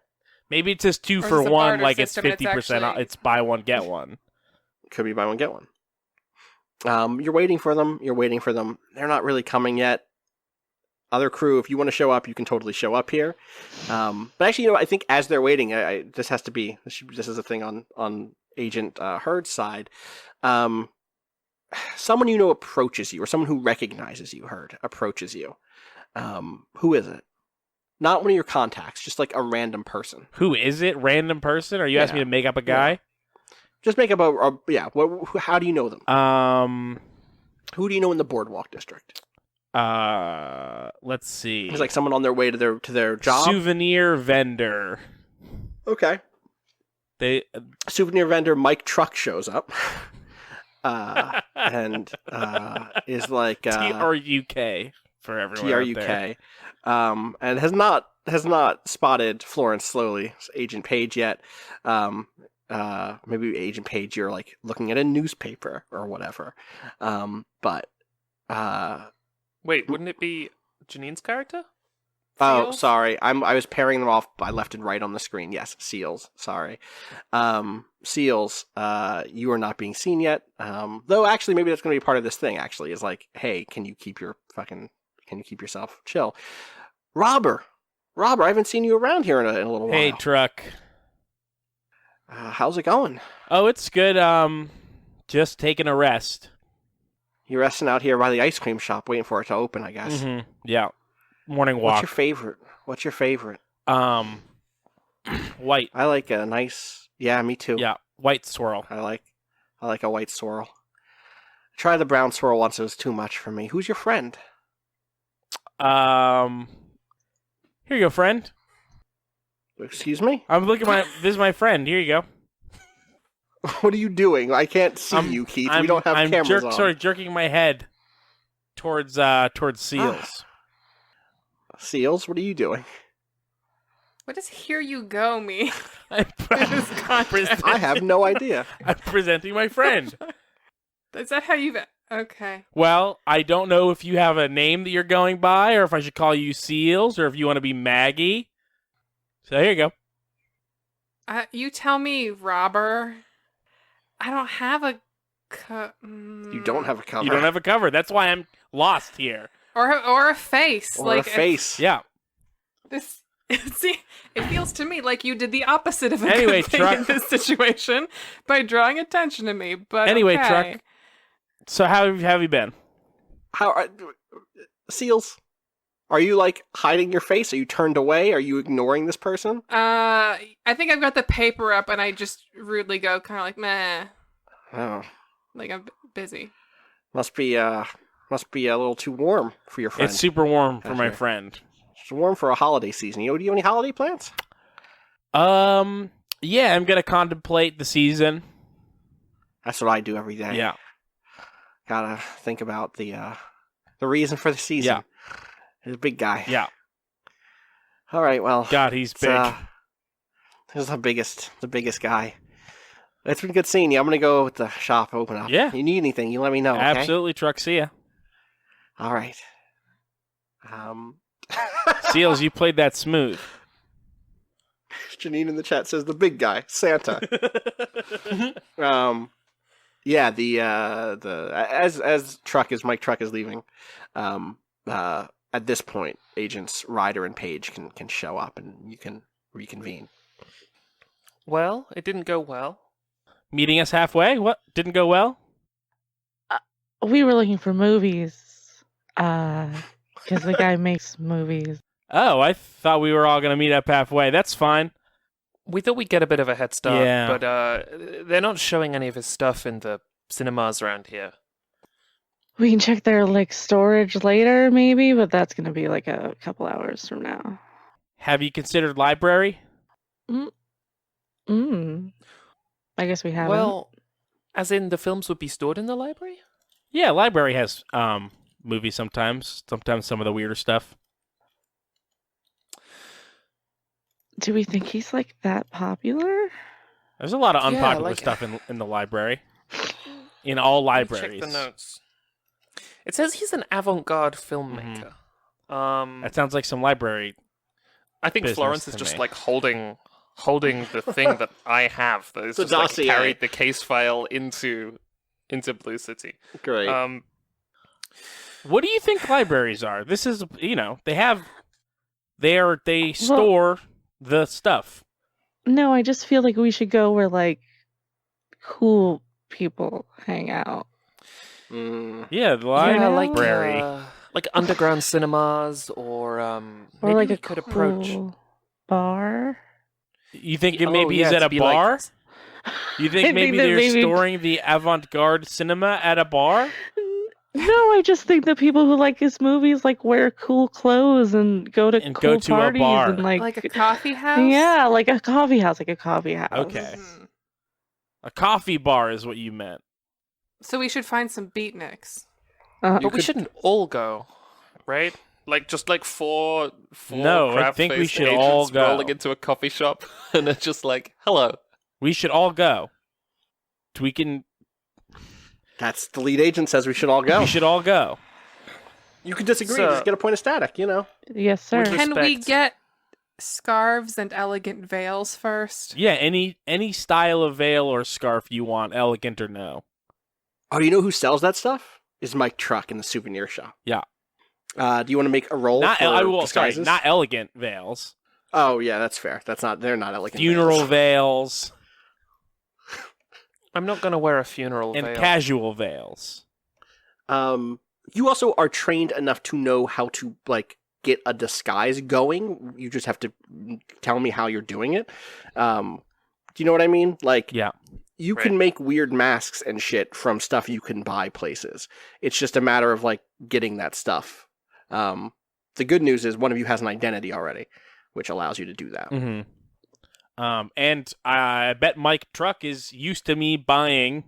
Maybe it's just 2 Or for is it a 1, barter like it's system and it's 50% off. actually- It's buy one, get one. Could be buy one, get one. You're waiting for them. They're not really coming yet. Other crew, if you want to show up, you can totally show up here. But actually, I think as they're waiting, this has to be, this is a thing on Agent Hurd's side. Someone approaches you, or someone who recognizes you, Hurd, approaches you. Who is it? Not one of your contacts, just like a random person. Who is it? Random person? Are you asking me to make up a guy? Just make up how do you know them? Who do you know in the Boardwalk District? Let's see. It's like someone on their way to their job. Souvenir vendor. Okay. They Souvenir vendor Mike Truck shows up. And is like TRUK for everyone out there. TRUK, and has not spotted Florence Slowly's Agent Page yet. Maybe Agent Page, you're like looking at a newspaper or whatever. But Wait, wouldn't it be Janine's character? oh, Seals? sorry, I was pairing them off by left and right on the screen. Yes, Seals. Sorry, Seals. You are not being seen yet. Though actually, maybe that's going to be part of this thing. Actually, is like, hey, can you keep yourself chill? Robber, I haven't seen you around here in a little while. Hey, truck. How's it going? Oh, it's good. Just taking a rest. You're resting out here by the ice cream shop, waiting for it to open, I guess. Mm-hmm. Yeah. Morning What's walk. your favorite? White. I like a nice. Yeah, me too. Yeah, white swirl. I like a white swirl. Try the brown swirl once. It was too much for me. Who's your friend? Here you go, friend. Excuse me? I'm looking at this is my friend. Here you go. What are you doing? I can't see you, Keith. We don't have cameras on. Sorry, jerking my head towards Seals. Seals, what are you doing? What does "here you go" mean? I I have no idea. I'm presenting my friend. Is that how you've Okay. Well, I don't know if you have a name that you're going by, or if I should call you Seals, or if you want to be Maggie. So here you go. You tell me, robber. I don't have a You don't have a cover. You don't have a cover. That's why I'm lost here. or a face. or like a face. Yeah. This. See, it feels to me like you did the opposite of a Anyway, good thing Truck. in this situation by drawing attention to me. But Anyway, okay. Truck. So how have you been? Seals? Are you like hiding your face? Are you turned away? Are you ignoring this person? I think I've got the paper up, and I just rudely go, kind of like, meh, Oh, like I'm busy. must be a little too warm for your friend. It's super warm for my Gotcha. friend. It's warm for a holiday season. Do you have any holiday plans? Yeah, I'm gonna contemplate the season. That's what I do every day. Yeah. Gotta think about the reason for the season. Yeah. He's a big guy. Yeah. All right. Well, God, he's it's, big. he's the biggest guy. It's been good seeing you. I'm gonna go with the shop open up. Yeah. You need anything? You let me know. Okay? Absolutely, Truck. See ya. All right. Seals, you played that smooth. Janine in the chat says the big guy, Santa. Yeah, as Mike Truck is leaving, at this point, agents Ryder and Page can show up and you can reconvene. Well, it didn't go well. Meeting us halfway? What? Didn't go well? We were looking for movies. Because the guy makes movies. Oh, I thought we were all going to meet up halfway. That's fine. We thought we'd get a bit of a head start, Yeah. but they're not showing any of his stuff in the cinemas around here. We can check their storage later, maybe, but that's gonna be like a couple hours from now. Have you considered library? I guess we haven't. Well, as in the films would be stored in the library? Yeah, library has movies sometimes. Sometimes some of the weirder stuff. do we think he's that popular? There's a lot of Yeah, unpopular stuff in the library. In all Let me libraries. check the notes. It says he's an avant-garde filmmaker. That sounds like some library. I think business Florence is to just me. holding the thing that I have that is The just dossier. carried the case file into Blue City. Great. What do you think libraries are? This is, they store the stuff. No, I just feel like we should go where cool people hang out. Yeah, the Yeah, library. like underground cinemas or Or maybe we a could approach. cool bar. You think it Oh, maybe yeah, he's at to a be like- bar? You think I maybe think that they're maybe- storing the avant-garde cinema at a bar? No, I just think the people who like his movies wear cool clothes and go to And cool go to a parties bar. and Like a coffee house? yeah, like a coffee house, Okay. Mhm. A coffee bar is what you meant. So we should find some beatniks. But we shouldn't all go, right? Just four No, I crab-faced think we should agents all go. rolling into a coffee shop and it's just hello. We should all go. We can. That's the lead agent says we should all go. We should all go. You can disagree. So- Just get a point of static. Yes, sir. With Can we respect. get scarves and elegant veils first? Yeah, any style of veil or scarf you want, elegant or no. Oh, you know who sells that stuff? Is Mike Truck in the souvenir shop. Yeah. Do you want to make a roll Not for sorry, disguises? not elegant veils. Oh, yeah, that's fair. They're not elegant. Funeral veils. veils I'm not going to wear a funeral and veil. casual veils. You also are trained enough to know how to get a disguise going. You just have to tell me how you're doing it. Do you know what I mean? Yeah. You can make weird masks and shit from stuff you can buy places. It's just a matter of getting that stuff. The good news is one of you has an identity already, which allows you to do that. Mm-hmm. And I bet Mike Truck is used to me buying.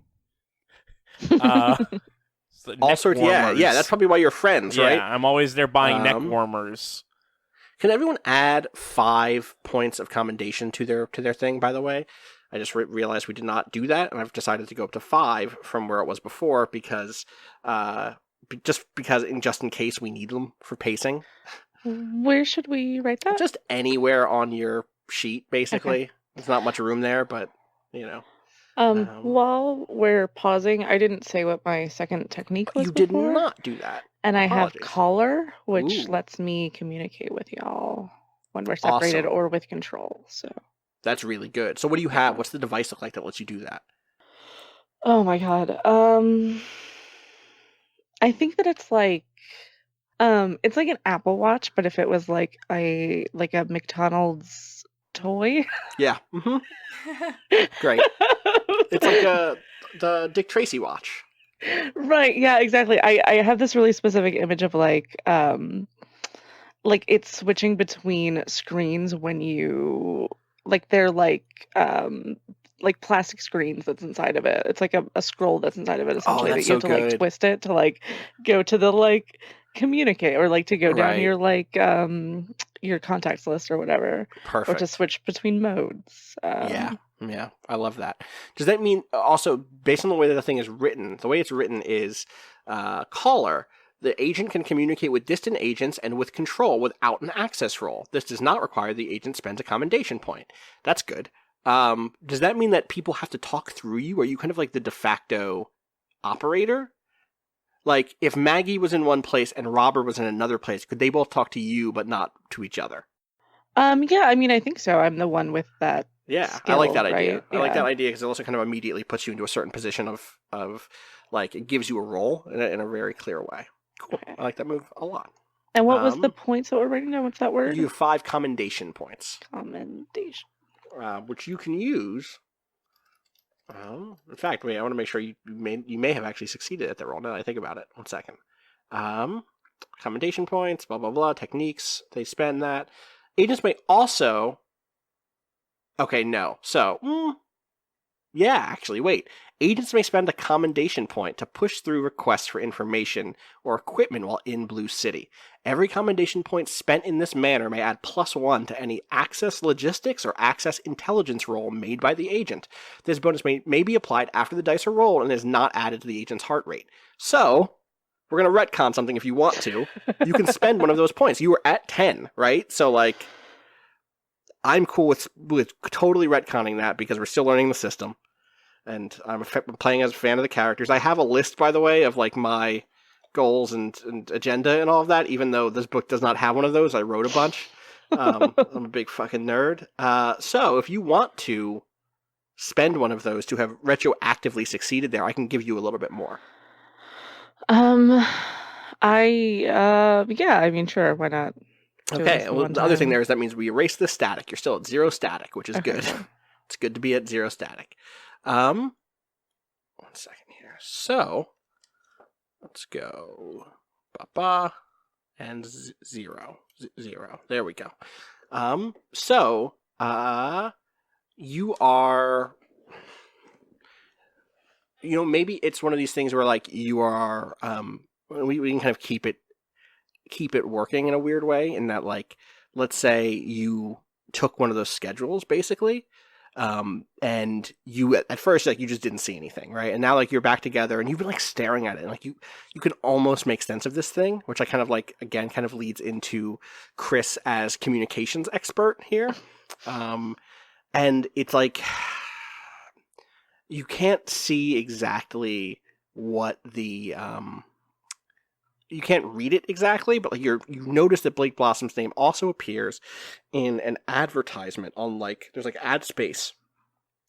All sorts. Yeah. That's probably why you're friends, yeah, right? I'm always there buying neck Um, warmers. Can everyone add 5 points of commendation to their thing? By the way, I just realized we did not do that, and I've decided to go up to 5 from where it was before because, just in case we need them for pacing. Where should we write that? Just anywhere on your sheet, basically. Okay. There's not much room there, but, While we're pausing, I didn't say what my second technique was you did before. not do that. And I have Apologies. collar, which Ooh. lets me communicate with y'all when we're separated Awesome. or with control. So That's really good. So what do you have? What's the device look like that lets you do that? oh my god. I think that it's like an Apple Watch, but if it was like a McDonald's toy. Yeah. Mm-hmm. Great. It's like the Dick Tracy watch. Right, yeah, exactly. I have this really specific image of like it's switching between screens when you they're like plastic screens that's inside of it. It's like a scroll that's inside of it essentially that's that you so have to good. twist it to go to the communicate or to go down Right. your contacts list or whatever. Or Perfect. to switch between modes. Yeah, I love that. Does that mean also, based on the way that the thing is written, the way it's written is caller, the agent can communicate with distant agents and with control without an access role. This does not require the agent spends a commendation point. That's good. Does that mean that people have to talk through you? Are you kind of like the de facto operator? Like, if Maggie was in one place and Robert was in another place, could they both talk to you but not to each other? Yeah, I mean, I think so. I'm the one with that. Yeah, skill, I like that idea. right? I like Yeah. that idea because it also kind of immediately puts you into a certain position of it gives you a role in a very clear way. Cool. Okay. I like that move a lot. And what was the points that we're writing down? What's that word? You have 5 commendation points, Commendation. which you can use. In fact, wait, I want to make sure you may have actually succeeded at that roll. Now that I think about it, 1 second. Commendation points, blah blah blah, techniques. They spend that. Agents may also. Okay, no. So, yeah, actually, wait. Agents may spend a commendation point to push through requests for information or equipment while in Blue City. Every commendation point spent in this manner may add +1 to any access logistics or access intelligence roll made by the agent. This bonus may be applied after the dice are rolled and is not added to the agent's heart rate. So, we're going to retcon something if you want to. You can spend one of those points. You were at 10, right? So, I'm cool with totally retconning that because we're still learning the system. And I'm playing as a fan of the characters. I have a list, by the way, of my goals and agenda and all of that, even though this book does not have one of those. I wrote a bunch. I'm a big fucking nerd. So if you want to spend one of those to have retroactively succeeded there, I can give you a little bit more. I mean, sure, why not? Okay, well, the other thing there is that means we erase the static. You're still at 0 static, which is good. It's good to be at 0 static. 1 second here. So, let's go. Ba-ba. And 0. 0. There we go. You are... maybe it's one of these things where, you are... we can kind of keep it working in a weird way, in that, let's say you took one of those schedules, basically, and you at first you just didn't see anything, right? And now you're back together and you've been staring at it, and you can almost make sense of this thing, which I kind of again kind of leads into Chris as communications expert here. And it's you can't see exactly what the you can't read it exactly, but you notice that Blake Blossom's name also appears in an advertisement on there's ad space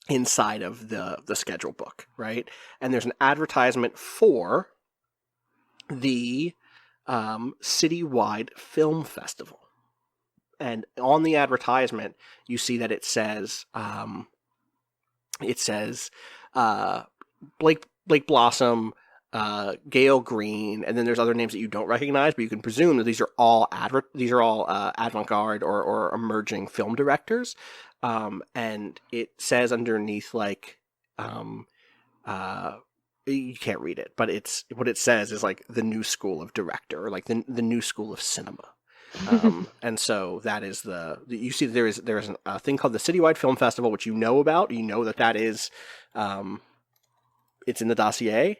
inside of the schedule book, right? And there's an advertisement for the Citywide Film Festival. And on the advertisement, you see that it says Blake Blossom, Gail Green, and then there's other names that you don't recognize, but you can presume that these are all avant-garde or emerging film directors. And it says underneath you can't read it, but what it says is the new school of director, or the new school of cinema. And so that is you see there is a thing called the Citywide Film Festival, which you know about. You know that is, it's in the dossier.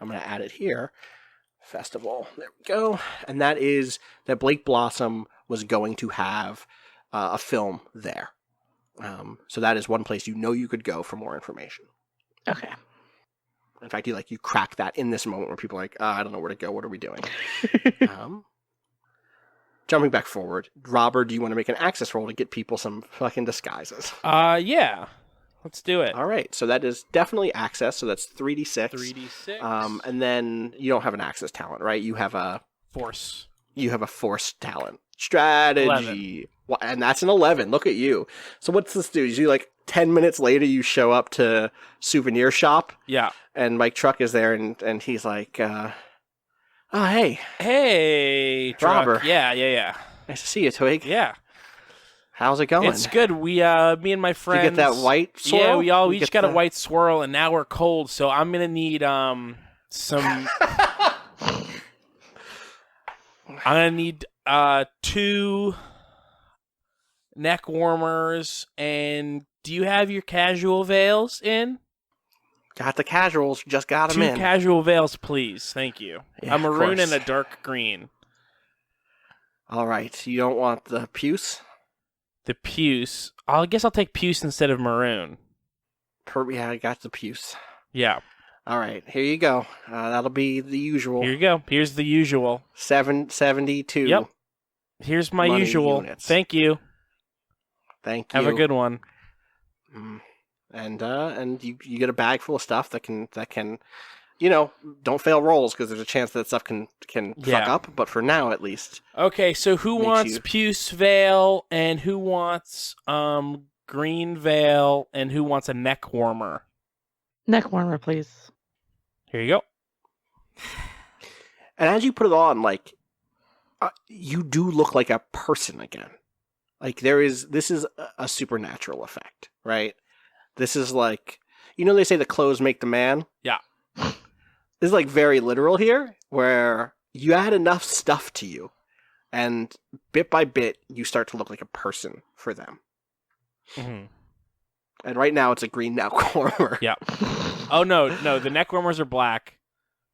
I'm going to add it here. Festival. There we go. And that is that Blake Blossom was going to have a film there. So that is one place you could go for more information. Okay. In fact, you crack that in this moment where people are like, I don't know where to go. What are we doing? Jumping back forward, Robert, do you want to make an access roll to get people some fucking disguises? Yeah. Let's do it. All right. So that is definitely access. So that's 3d6. 3d6. And then you don't have an access talent, right? You have a Force. You have a force talent. Strategy. 11. And that's an 11. Look at you. So what's this do? You 10 minutes later, you show up to souvenir shop. Yeah. And Mike Truck is there, and he's like, oh, hey. Hey, Truck. Robert. Yeah. Nice to see you, Twig. Yeah. How's it going? It's good. We, me and my friends. You get that white swirl? Yeah, we each got a white swirl, and now we're cold, so I'm going to need, some... I'm going to need, 2 neck warmers, and do you have your casual veils in? Got the casuals, just got them 2 in. casual veils, please. Thank you. Yeah, a maroon of and a course. dark green. All right, you don't want the puce? The puce. I guess I'll take puce instead of maroon. Yeah, I got the puce. Yeah. All right, here you go. That'll be the usual. Here you go. Here's the usual. 772. Yep. Here's my money usual. units. Thank you. Thank you. Have a good one. And you get a bag full of stuff that can don't fail rolls because there's a chance that stuff can fuck up. But for now, at least. Okay, so who Makes wants you- puce veil and who wants green veil and who wants a neck warmer? Neck warmer, please. Here you go. And as you put it on, you do look like a person again. This is a supernatural effect, right? This is they say the clothes make the man. Yeah. This is very literal here, where you add enough stuff to you, and bit by bit, you start to look like a person for them. Mm-hmm. And right now, it's a green neck warmer. Yeah. Oh no, the neck warmers are black,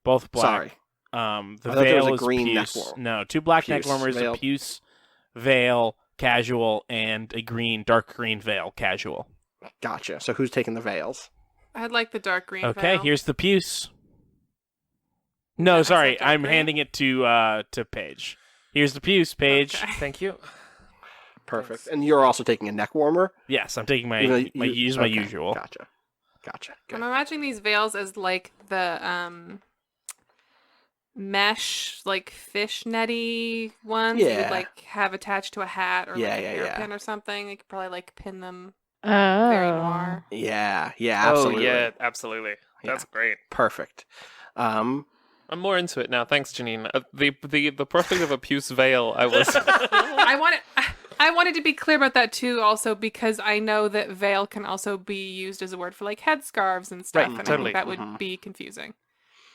both black. Sorry. The I thought there was veil a is green neck puce. warmer. No, 2 black neck Puce, warmers, veil. a puce veil casual, and a dark green veil casual. Gotcha. So who's taking the veils? I'd like the dark green Okay, veil. here's the puce. No, Yeah, I sorry, said dark I'm green. handing it to Paige. Here's the puce, Paige. Okay. Thank you. Perfect. And you're also taking a neck warmer? Yes, I'm taking my Even though use my okay, usual. Gotcha. Good. I'm imagining these veils as the mesh fish netty ones you Yeah. would have attached to a hat or Yeah, a yeah, hairpin or something. You could probably pin them Oh. very noir. Yeah, absolutely. Oh, yeah, absolutely. That's great. Perfect. I'm more into it now. Thanks, Janine. The prospect of a puce veil, I was... I wanted to be clear about that too, also because I know that veil can also be used as a word for headscarves and stuff, Right, and totally. I think that would be confusing.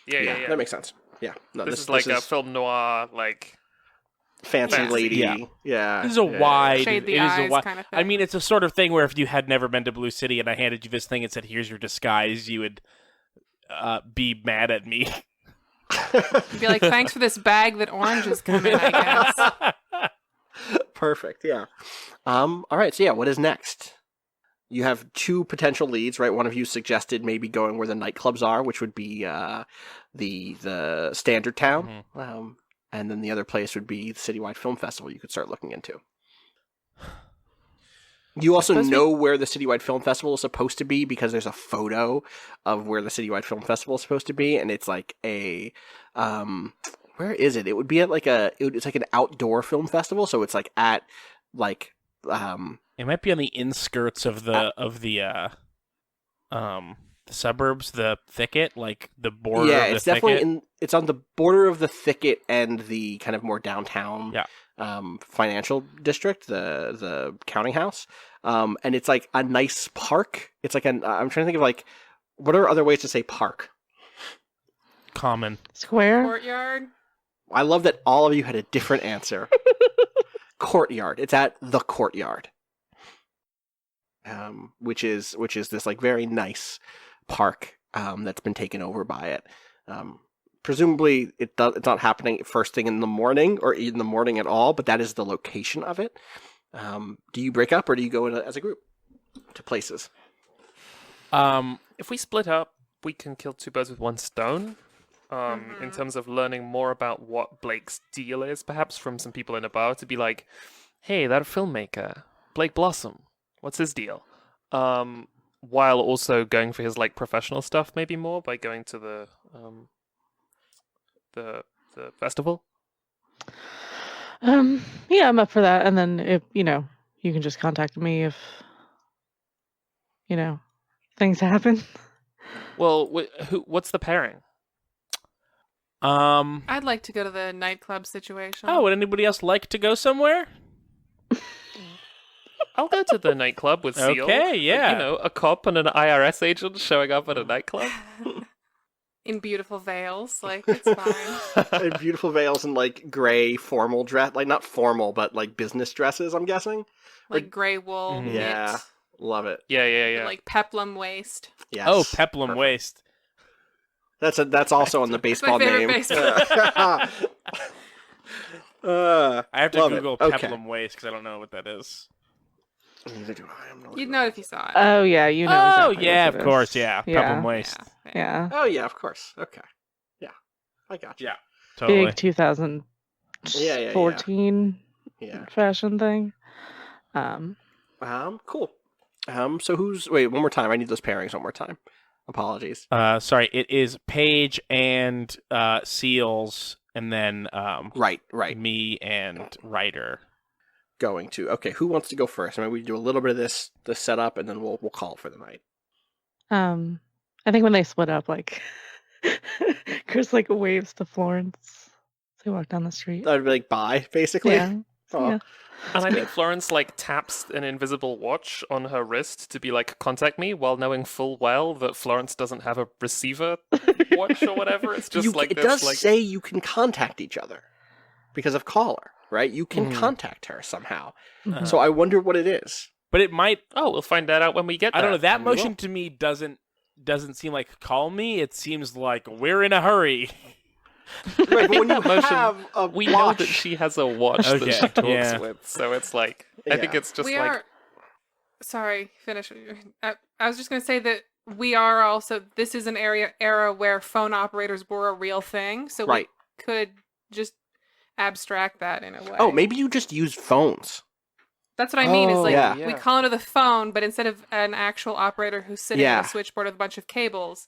Yeah. That makes sense. Yeah. No, This is a film noir, fancy fancy. lady. Yeah. Yeah. This is a wide. Shade the it is eyes a wide. kind of thing. I mean, it's a sort of thing where if you had never been to Blue City and I handed you this thing and said, "Here's your disguise," you would be mad at me. You'd be like, thanks for this bag that oranges come in, I guess. Perfect. Yeah. All right. So yeah, what is next? You have 2 potential leads, right? One of you suggested maybe going where the nightclubs are, which would be the Standard Town, and then the other place would be the Citywide Film Festival. You could start looking into. You also know where the Citywide Film Festival is supposed to be because there's a photo of where the Citywide Film Festival is supposed to be, and it's where is it? It would be at it's an outdoor film festival, so it's at It might be on the inskirts of the suburbs, the thicket, the border. yeah, of the it's definitely thicket. it's on the border of the thicket and the kind of more downtown financial district, the counting house. And it's a nice park. It's I'm trying to think of what are other ways to say park? Common. Square? Courtyard. I love that all of you had a different answer. courtyard. It's at the courtyard, which is this like very nice park that's been taken over by it. Presumably, it's not happening first thing in the morning or in the morning at all, but that is the location of it. Do you break up or do you go in as a group to places? If we split up, we can kill two birds with one stone. In terms of learning more about what Blake's deal is, perhaps from some people in a bar, to be like, hey, that filmmaker, Blake Blossom, what's his deal? While also going for his like professional stuff, maybe more by going to the festival. Yeah, I'm up for that. And then if you can just contact me if things happen. Well, what's the pairing? I'd like to go to the nightclub situation. Oh, would anybody else like to go somewhere? I'll go to the nightclub with Seal. Okay, yeah. A cop and an IRS agent showing up at a nightclub. In beautiful veils, like, it's fine. In beautiful veils and like gray formal dress, like not formal, but like business dresses, I'm guessing. Like gray wool knit. Yeah, love it. Yeah. Like peplum waist. Yes. Oh, peplum Perfect. waist. That's also on the baseball my favorite name. baseball. I have to love it. Google Okay. peplum waist because I don't know what that is. Neither do I. I'm not You'd looking know it if you saw it. Oh yeah, you know. Oh exactly yeah, what of it course, is. yeah. Yeah. Peplum waist. Yeah. Oh yeah, of course. Okay. Yeah, I got you. Yeah. Totally. Big 2014 Yeah. fashion thing. Cool. So wait, one more time. I need those pairings one more time. Apologies. Sorry, it is Paige and Seals, and then Right. me and Ryder. Going to. Okay, who wants to go first? I mean, we do a little bit of this setup, and then we'll call it for the night. I think when they split up, like Chris like waves to Florence. They walk down the street. I'd be like, bye, basically. Yeah. Aw. Yeah. And I think Florence like taps an invisible watch on her wrist to be like, contact me, while knowing full well that Florence doesn't have a receiver watch or whatever. It's just It does say you can contact each other because of caller, right? You can contact her somehow. Mhm. So I wonder what it is. But it might. Oh, we'll find that out when we get there. I don't know. That We will. motion to me doesn't seem like call me. It seems like we're in a hurry. Right, but when you Motion- have a We know watch, that she has a watch Okay, that she talks yeah. with, so it's like, I think Yeah. it's just we like, are. Sorry, finish. I was just going to say that we are also. This is an era where phone operators were a real thing, so Right. we could just abstract that in a way. Oh, maybe you just use phones. That's what I mean. Is like yeah. we call into the phone, but instead of an actual operator who's sitting Yeah. at a switchboard with a bunch of cables,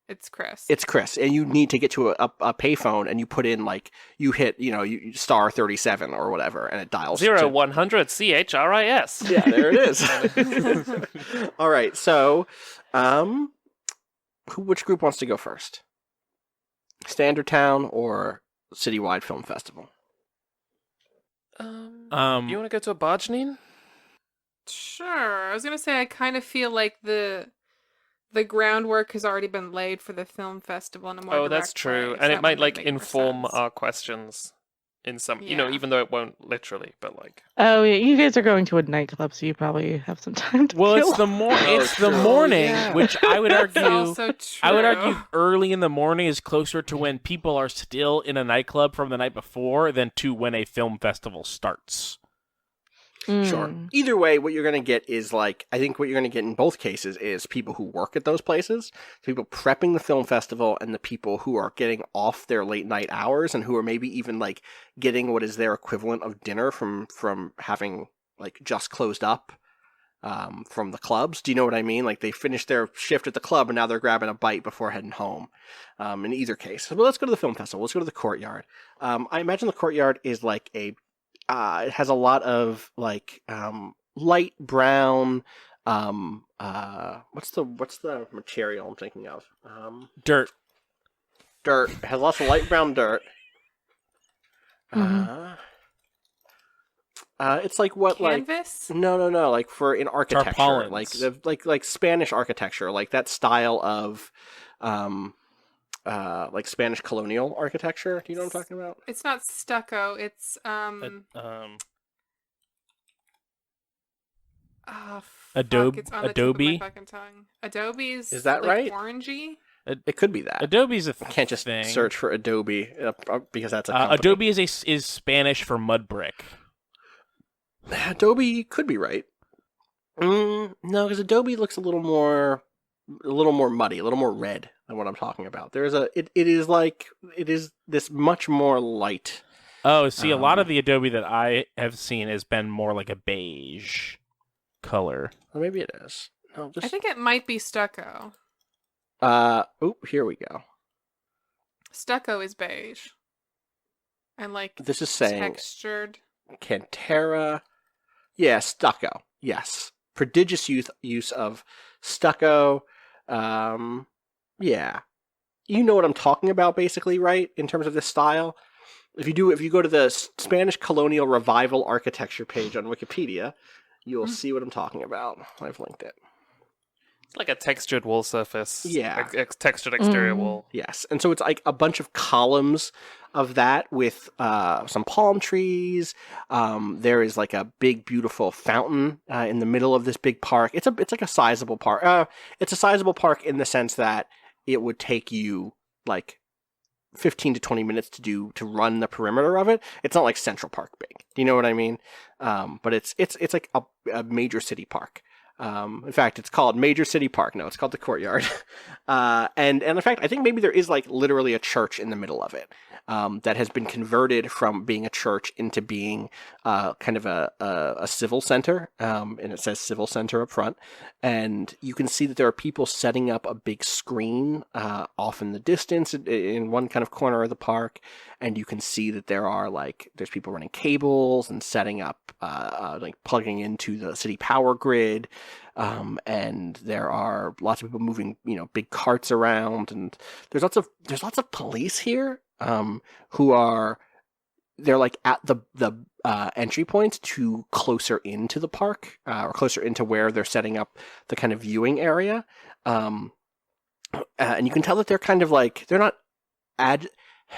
it's Chris. It's Chris, and you need to get to a payphone, and you put in like you hit you star 37 or whatever, and it dials 0100 CHRIS. Yeah, there it is. All right, so which group wants to go first? Standard Town or Citywide Film Festival? You want to go to a bar, Janine? Sure. I was gonna say I kind of feel like the groundwork has already been laid for the film festival in a more Oh, that's direct true. way, so And it that might one like make more inform sense. our questions in some, Yeah. even though it won't literally, but like. Oh yeah, you guys are going to a nightclub, so you probably have some time to Well, kill. it's the it's the true. morning, Yeah. which I would That's argue. also true. I would argue early in the morning is closer to when people are still in a nightclub from the night before than to when a film festival starts. Sure. Mm. Either way, what you're going to get is like, I think what you're going to get in both cases is people who work at those places, people prepping the film festival, and the people who are getting off their late night hours and who are maybe even like getting what is their equivalent of dinner from having like just closed up from the clubs. Do you know what I mean? Like they finished their shift at the club and now they're grabbing a bite before heading home. In either case. But let's go to the film festival. Let's go to the courtyard. I imagine the courtyard is like it has a lot of like light brown. What's the material I'm thinking of? Dirt. Dirt. It has lots of light brown dirt. It's like what Canvas? like no like for in architecture Tarpaulins. like Spanish architecture, like that style of like Spanish colonial architecture. Do you know what I'm talking about? It's not stucco. It's Oh, fuck, Adobe- it's on the Adobe? tip of my fucking tongue. Adobe's Is that like right? orangey. It could be that. Adobe's a I can't just thing. search for Adobe because that's a company. Adobe is Spanish for mud brick. Adobe could be right. No, because Adobe looks a little more muddy, a little more red than what I'm talking about. It is this much more light. Oh, see, a lot of the Adobe that I have seen has been more like a beige color. Or maybe it is. No, I think it might be stucco. Here we go. Stucco is beige. And like This is saying textured. Cantera. Yeah, stucco. Yes. Prodigious use of stucco. Yeah. You know what I'm talking about, basically, right? In terms of this style. If you go to the Spanish Colonial Revival Architecture page on Wikipedia, you will see what I'm talking about. I've linked it. It's like a textured wall surface. Yeah. Textured exterior wall. Yes, and so it's like a bunch of columns of that with some palm trees. There is like a big, beautiful fountain in the middle of this big park. It's like a sizable park. It's a sizable park in the sense that it would take you like 15 to 20 minutes to run the perimeter of it. It's not like Central Park big. Do you know what I mean? But it's like a major city park. In fact, it's called Major City Park. No, it's called the Courtyard. And in fact, I think maybe there is like literally a church in the middle of it that has been converted from being a church into being kind of a civil center. And it says civil center up front. And you can see that there are people setting up a big screen off in the distance in one kind of corner of the park. And you can see that there's people running cables and setting up, like plugging into the city power grid. And there are lots of people moving, big carts around, and there's lots of police here, they're like at the entry points to closer into the park, or closer into where they're setting up the kind of viewing area. And you can tell that they're kind of like, they're not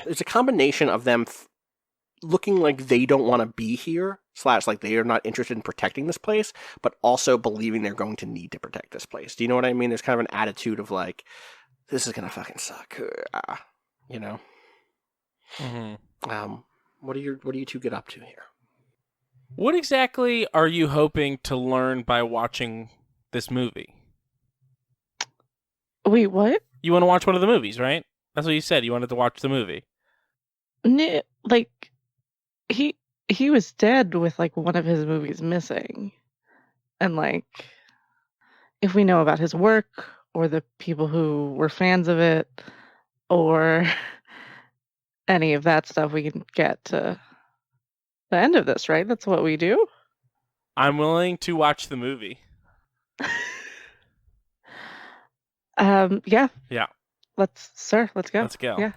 there's a combination of them looking like they don't want to be here, / like they are not interested in protecting this place, but also believing they're going to need to protect this place. Do you know what I mean? There's kind of an attitude of like, this is going to fucking suck. Mm-hmm. What do you two get up to here? What exactly are you hoping to learn by watching this movie? Wait, what? You want to watch one of the movies, right? That's what you said. You wanted to watch the movie. Like, he was dead with like one of his movies missing, and like, if we know about his work or the people who were fans of it or any of that stuff, we can get to the end of this, right? That's what we do. I'm willing to watch the movie. Yeah. Yeah. Let's go. Let's go. Yeah.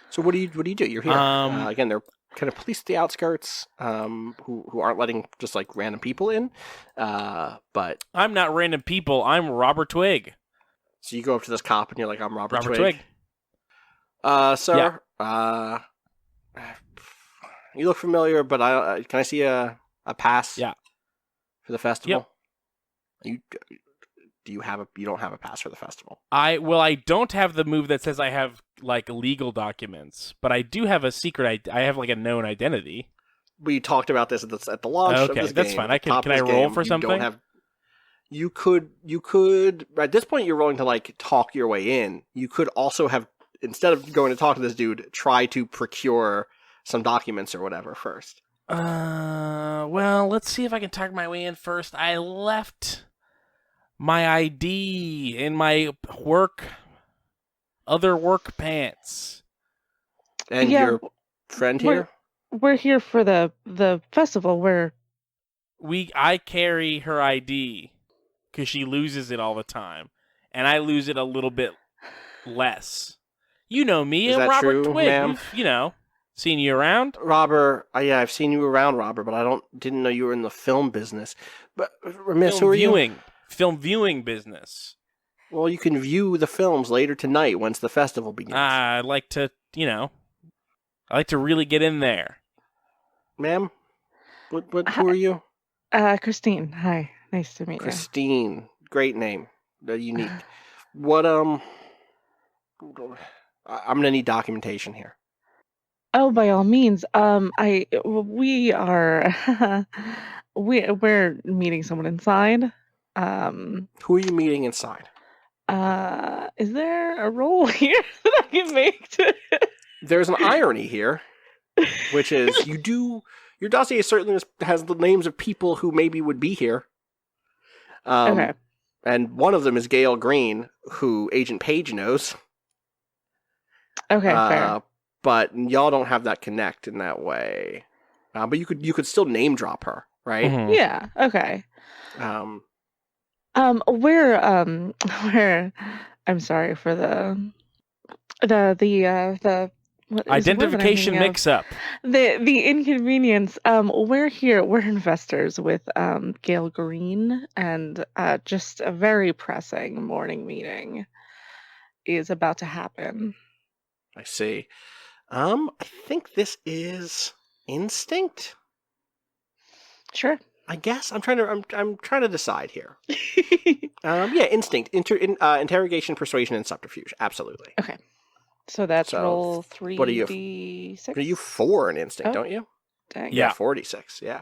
So what do you do? You're here. Again, they're kind of police at the outskirts, who aren't letting just like random people in. But I'm not random people. I'm Robert Twig. so you go up to this cop and you're like, "I'm Robert Robert Twig." Sir. Yeah. You look familiar, but can I see a pass? Yeah. For the festival. Yep. You don't have a pass for the festival? I don't have the move that says I have like legal documents, but I do have a secret. I have like a known identity. We talked about this at the launch. Okay, of this that's game. fine. At the top Can of I this roll game, for something? You could at this point you're rolling to like talk your way in. You could also have, instead of going to talk to this dude, try to procure some documents or whatever first. Well, let's see if I can talk my way in first. I left my ID in my other work pants. And Yeah, your friend here? We're here for the festival where I carry her ID because she loses it all the time, and I lose it a little bit less. You know me, Is I'm that Robert true, Twig. ma'am? We've, seen you around. Robert, yeah, I've seen you around, Robert, but I didn't know you were in the film business. But Miss, who are you? Film viewing business. Well, you can view the films later tonight once the festival begins. I like to, I like to really get in there. Ma'am, who are you? Christine. Hi. Nice to meet you. Christine. Great name. Unique. What, I'm gonna need documentation here. Oh, by all means. We are we're meeting someone inside. Who are you meeting inside? Is there a roll here that I can make? There's an irony here, which is your dossier certainly has the names of people who maybe would be here. Okay. And one of them is Gail Green, who Agent Page knows. Okay, fair. But y'all don't have that connect in that way. But you could still name drop her, right? Mhm. Yeah. Okay. Um, Where I'm sorry for the what is the word that I'm Identification thinking of? mix-up. The inconvenience. We're here. We're investors with Gail Green, and just a very pressing morning meeting is about to happen. I see. I think this is instinct. Sure. I guess I'm trying to decide here. Yeah, instinct, interrogation, persuasion, and subterfuge. Absolutely. Okay. So that's So, roll what are you- 3d6. But you 4 in instinct, Oh. don't you? Dang. Yeah. 46. Yeah.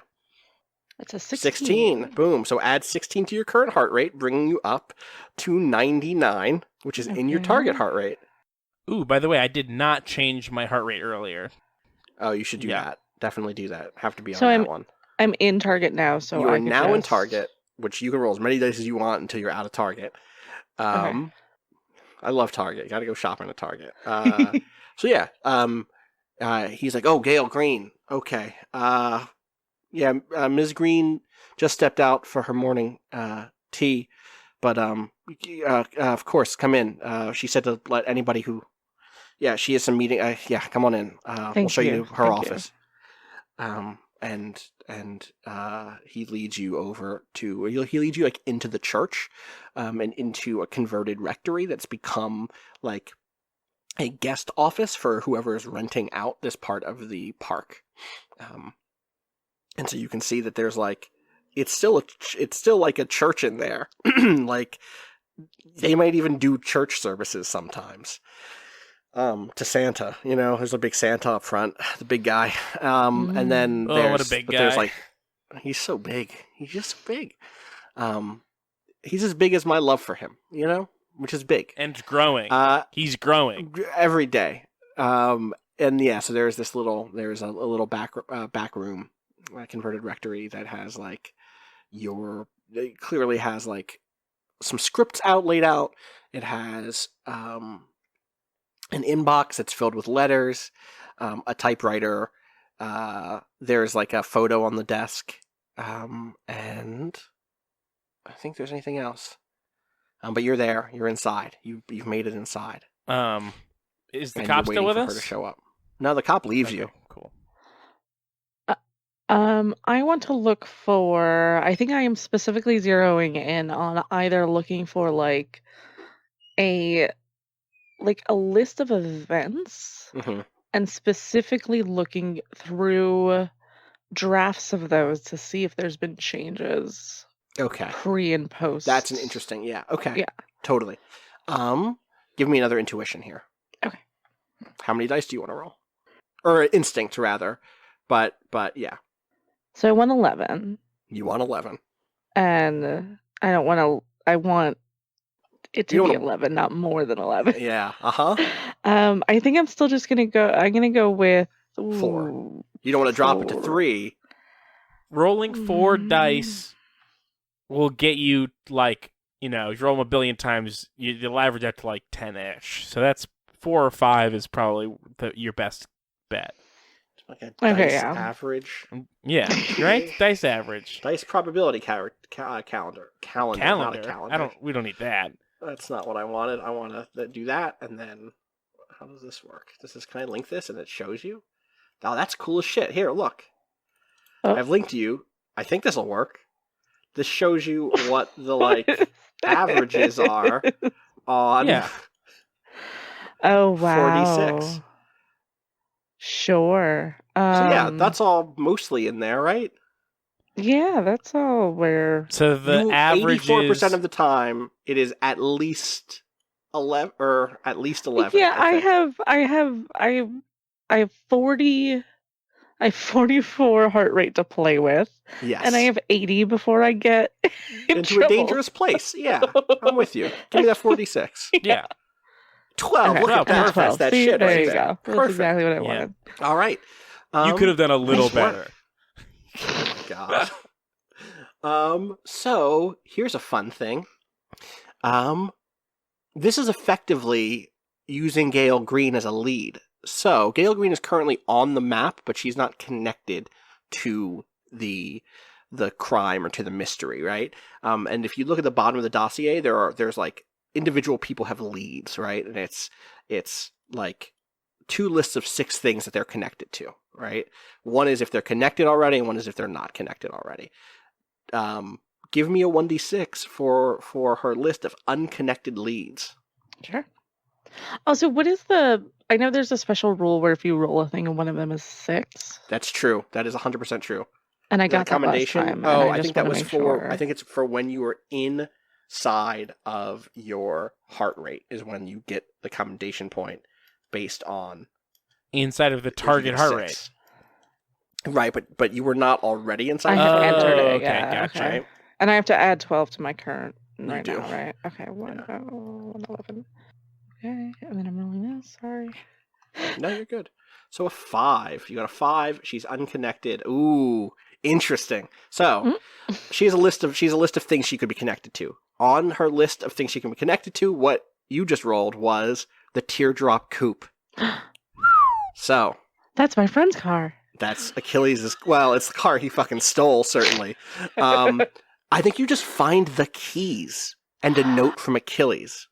That's a 16. 16. Boom. So add 16 to your current heart rate, bringing you up to 99, which is in your Okay. target heart rate. Ooh, by the way, I did not change my heart rate earlier. Oh, you should do Yeah. that. Definitely do that. Have to be on So that one. I'm in target now, so You I are could now in just- target, which you can roll as many dice as you want until you're out of target. I love Target. Got to go shopping at Target. So yeah, he's like, "Oh, Gail Green. Okay. Ms. Green just stepped out for her morning tea, but of course, come in. She said to let anybody who, she has some meeting. Come on in. We'll Thank show you you. her Thank you. office." And he leads you over to he leads you like into the church, and into a converted rectory that's become like a guest office for whoever is renting out this part of the park. And so you can see that there's like it's still like a church in there. Like they might even do church services sometimes. To Santa, there's a big Santa up front, the big guy. And then Oh, there's, what a big but there's guy. like, he's so big. He's just so big. He's as big as my love for him, which is big. And growing. He's growing. Every day. And yeah, so there's a little back room, converted rectory that has like it clearly has like some scripts laid out. It has, an inbox that's filled with letters, a typewriter, there's like a photo on the desk, and I think there's anything else. But you're there, you're inside, you've made it inside. Is the And cop you're still waiting with for us? her to show up. No, the cop leaves Okay, you. Cool. I want to look for. I think I am specifically zeroing in on either looking for like a list of events, hmm and specifically looking through drafts of those to see if there's been changes Okay, pre and post. that's an interesting. Yeah. Okay. Yeah. Totally. Give me another intuition here. Okay. How many dice do you want to roll? Or instinct rather, but yeah, So I want 11, you want 11. and I don't want to. I want it You to be don't 11, not more than 11. Yeah. Uh-huh. I think I'm still just gonna go. I'm gonna go with 4. ooh, You don't want to drop it to 4. 3. Rolling 4 Mm. dice will get you, like, if you roll them a billion times, you'll average out to, like, 10-ish. So that's 4 or 5 is probably your best bet. Like a Okay, dice yeah. average. Yeah, right? Dice average. Dice probability calendar. Not a calendar. We don't need that. That's not what I wanted. I want to do that, and then how does this work? Can I link this and it shows you? Oh, that's cool as shit. Here, look. Oh. I've linked you. I think this will work. This shows you what the averages are on Yeah. Oh wow. 46. Sure. So yeah, that's all mostly in there, right? Yeah, that's all where. So the average 84% is of the time, it is at least 11, or at least 11. Yeah, I think. I have 40. I have 44 heart rate to play with, and I Yes. have 80 before I get in Into a trouble. dangerous place. Yeah, I'm with you. Give me that 46. yeah. 12. Okay, Look at wow, that. and perfect. That's that See, shit there right you there. go. That's Perfect. exactly what I Yeah. wanted. All right. You could have done a little nice work. better. God. So here's a fun thing. This is effectively using Gale Green as a lead. So Gale Green is currently on the map, but she's not connected to the crime or to the mystery, right? And if you look at the bottom of the dossier, there's like individual people have leads, right? And it's like 2 lists of 6 things that they're connected to, right? One is if they're connected already, and one is if they're not connected already. Give me a 1d6 for her list of unconnected leads. Sure. Also, what is the? I know there's a special rule where if you roll a thing and one of them is 6, That's true. That is 100% true. and I The got that last commendation. time. Oh, and I just think that wanna was make for. sure. I think it's for when you were inside of your heart rate is when you get the commendation point based on Inside of the if you target get heart 6. rate. Right, but you were not already I inside. have the heart entered rate, it. okay, Yeah. gotcha. Okay. right? And I have to add 12 to my current right do. now, right? Okay, 111. Okay, and then I'm rolling this. Sorry. No, you're good. So a 5. You got a 5. She's unconnected. Ooh, interesting. So she has a list of things she could be connected to. On her list of things she can be connected to, what you just rolled was the teardrop coupe. So That's my friend's car. that's Achilles'. Well, it's the car he fucking stole, certainly. I think you just find the keys and a note from Achilles.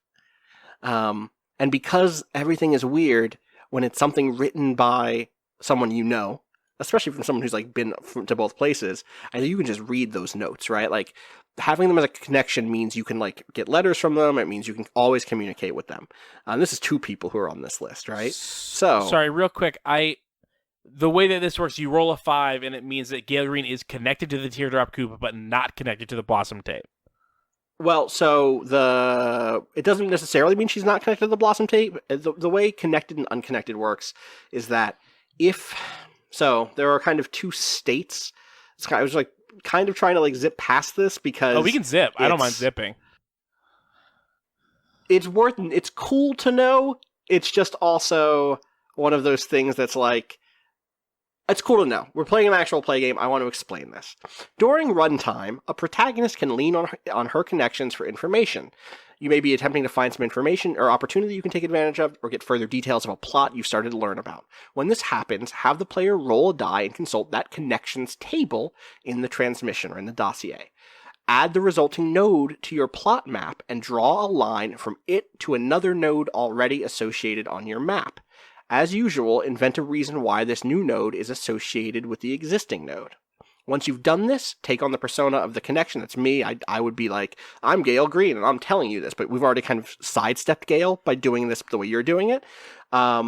And because everything is weird, when it's something written by someone you know, especially from someone who's like been to both places, I think you can just read those notes, right? Like having them as a connection means you can like get letters from them. It means you can always communicate with them. This is 2 people who are on this list, right? So Sorry, real quick. The way that this works, you roll a 5, and it means that Gale Green is connected to the teardrop coupe, but not connected to the blossom tape. Well, so it doesn't necessarily mean she's not connected to the blossom tape. The way connected and unconnected works is that there are kind of 2 states. I was like kind of trying to like zip past this because Oh, we can zip. I don't mind zipping. It's cool to know. It's just also one of those things that's like, it's cool to know. We're playing an actual play game. I want to explain this. During runtime, a protagonist can lean on her connections for information. You may be attempting to find some information or opportunity you can take advantage of, or get further details of a plot you've started to learn about. When this happens, have the player roll a die and consult that connections table in the transmission or in the dossier. Add the resulting node to your plot map and draw a line from it to another node already associated on your map. As usual, invent a reason why this new node is associated with the existing node. Once you've done this, take on the persona of the connection. That's me. I would be like, I'm Gale Green, and I'm telling you this, but we've already kind of sidestepped Gale by doing this the way you're doing it. Blah,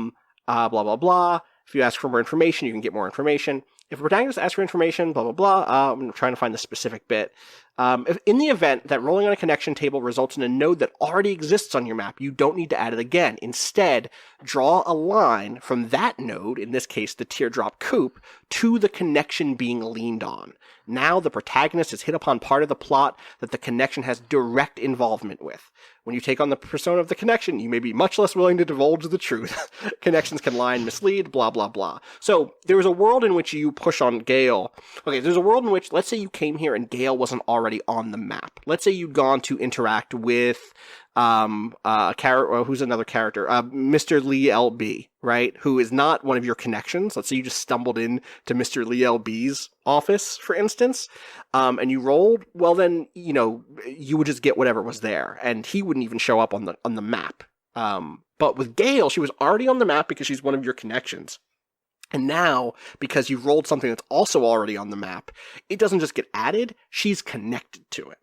blah, blah. If you ask for more information, you can get more information. If a protagonist asks for information, blah, blah, blah, I'm trying to find the specific bit. If in the event that rolling on a connection table results in a node that already exists on your map, you don't need to add it again. Instead, draw a line from that node, in this case the teardrop coupe, to the connection being leaned on. Now the protagonist has hit upon part of the plot that the connection has direct involvement with. When you take on the persona of the connection, you may be much less willing to divulge the truth. Connections can lie and mislead, blah, blah, blah. So there was a world in which you push on Gale. Okay, there's a world in which, let's say you came here and Gale wasn't already on the map. Let's say you'd gone to interact with who's another character? Mr. Lee L.B., right? Who is not one of your connections. Let's say you just stumbled in to Mr. Lee L.B.'s office, for instance, and you rolled. Well, then, you would just get whatever was there, and he wouldn't even show up on the map. But with Gale, she was already on the map because she's one of your connections. And now, because you've rolled something that's also already on the map, it doesn't just get added, she's connected to it.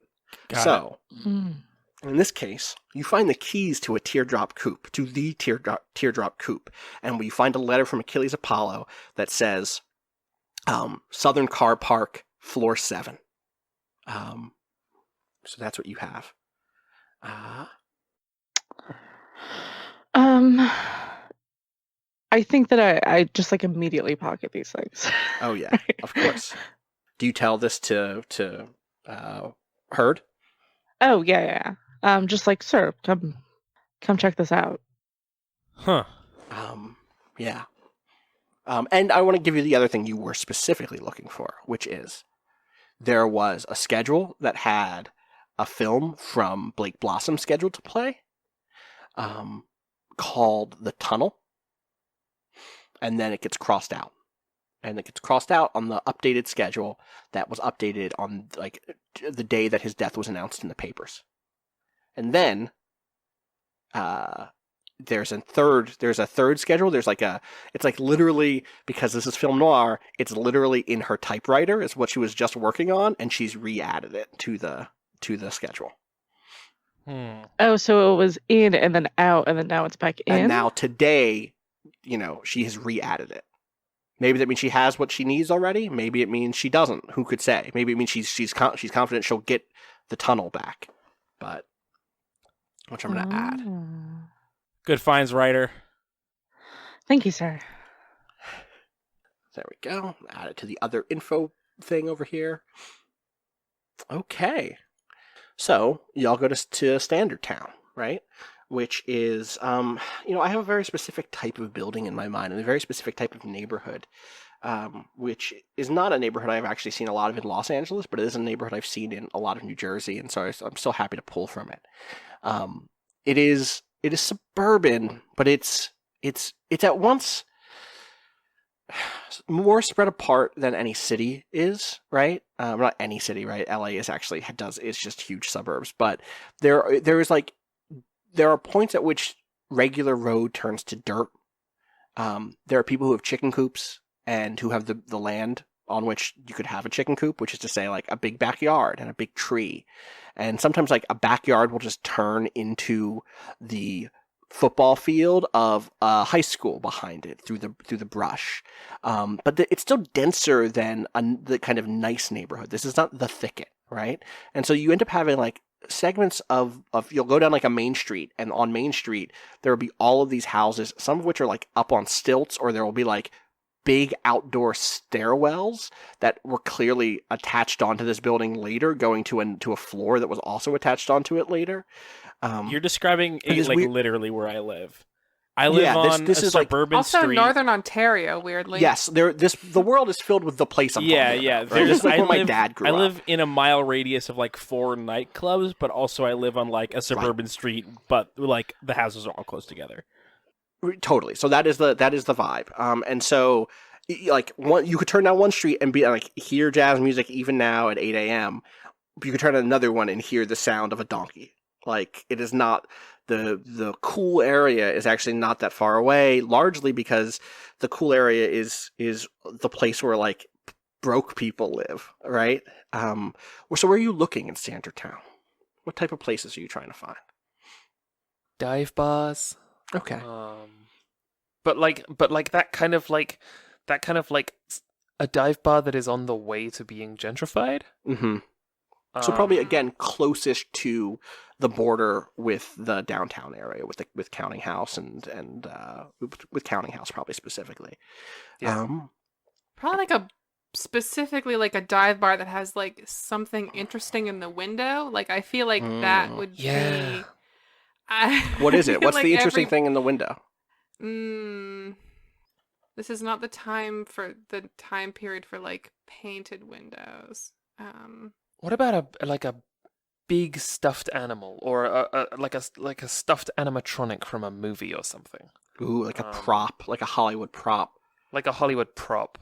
Got it. In this case, you find the keys to the teardrop coupe, and we find a letter from Achilles Apollo that says, Southern Car Park, floor 7. So that's what you have. I think that I just like immediately pocket these things. Oh yeah, of course. Do you tell this to Herd? Oh yeah. Just like, sir, come check this out. Huh. Yeah. And I want to give you the other thing you were specifically looking for, which is there was a schedule that had a film from Blake Blossom scheduled to play, called The Tunnel, and then it gets crossed out. And it gets crossed out on the updated schedule that was updated on like the day that his death was announced in the papers. And then there's a third schedule. It's like literally, because this is film noir, it's literally in her typewriter is what she was just working on, and she's re-added it to the schedule. Oh, so it was in and then out, and then now it's back in? And now today, she has re-added it. Maybe that means she has what she needs already. Maybe it means she doesn't. Who could say? Maybe it means she's confident she'll get the tunnel back. But which I'm going to add. Good finds, writer. Thank you, sir. There we go. Add it to the other info thing over here. Okay. So y'all go to Standard Town, right? Which is, I have a very specific type of building in my mind and a very specific type of neighborhood, which is not a neighborhood I've actually seen a lot of in Los Angeles, but it is a neighborhood I've seen in a lot of New Jersey, and so I'm still happy to pull from it. It is suburban, but it's at once more spread apart than any city is, right? Not any city, right? LA is just huge suburbs, but there are points at which regular road turns to dirt. There are people who have chicken coops and who have the land on which you could have a chicken coop, which is to say like a big backyard and a big tree. And sometimes like a backyard will just turn into the football field of a high school behind it through the brush. But it's still denser than the kind of nice neighborhood. This is not the thicket, right? And so you end up having like segments of you'll go down like a main street, and on Main Street there will be all of these houses, some of which are like up on stilts, or there will be like big outdoor stairwells that were clearly attached onto this building later, going to a floor that was also attached onto it later. You're describing literally where I live. I live on this a is suburban also street. Northern Ontario, weirdly. Yes, the world is filled with the place I'm talking about, right? This is like where my dad grew up. I live in a mile radius of like 4 nightclubs, but also I live on like a suburban street, but like the houses are all close together. Totally. So that is the vibe. And so like you could turn down one street and be like hear jazz music even now at 8 a.m. You could turn on another one and hear the sound of a donkey. Like it is not the cool area is actually not that far away, largely because the cool area is the place where like broke people live, right? So where are you looking in Standard Town? What type of places are you trying to find? Dive bars. Okay. But that kind of like a dive bar that is on the way to being gentrified. Mm-hmm. So probably again closest to the border with the downtown area, with Counting House and with Counting House probably specifically. Yeah. Probably specifically like a dive bar that has like something interesting in the window. Like I feel like that would be. What is it? What's like the interesting thing in the window? This is not the time period for like painted windows. What about a big stuffed animal, or a stuffed animatronic from a movie or something? Ooh, like a prop, like a Hollywood prop. Like a Hollywood prop.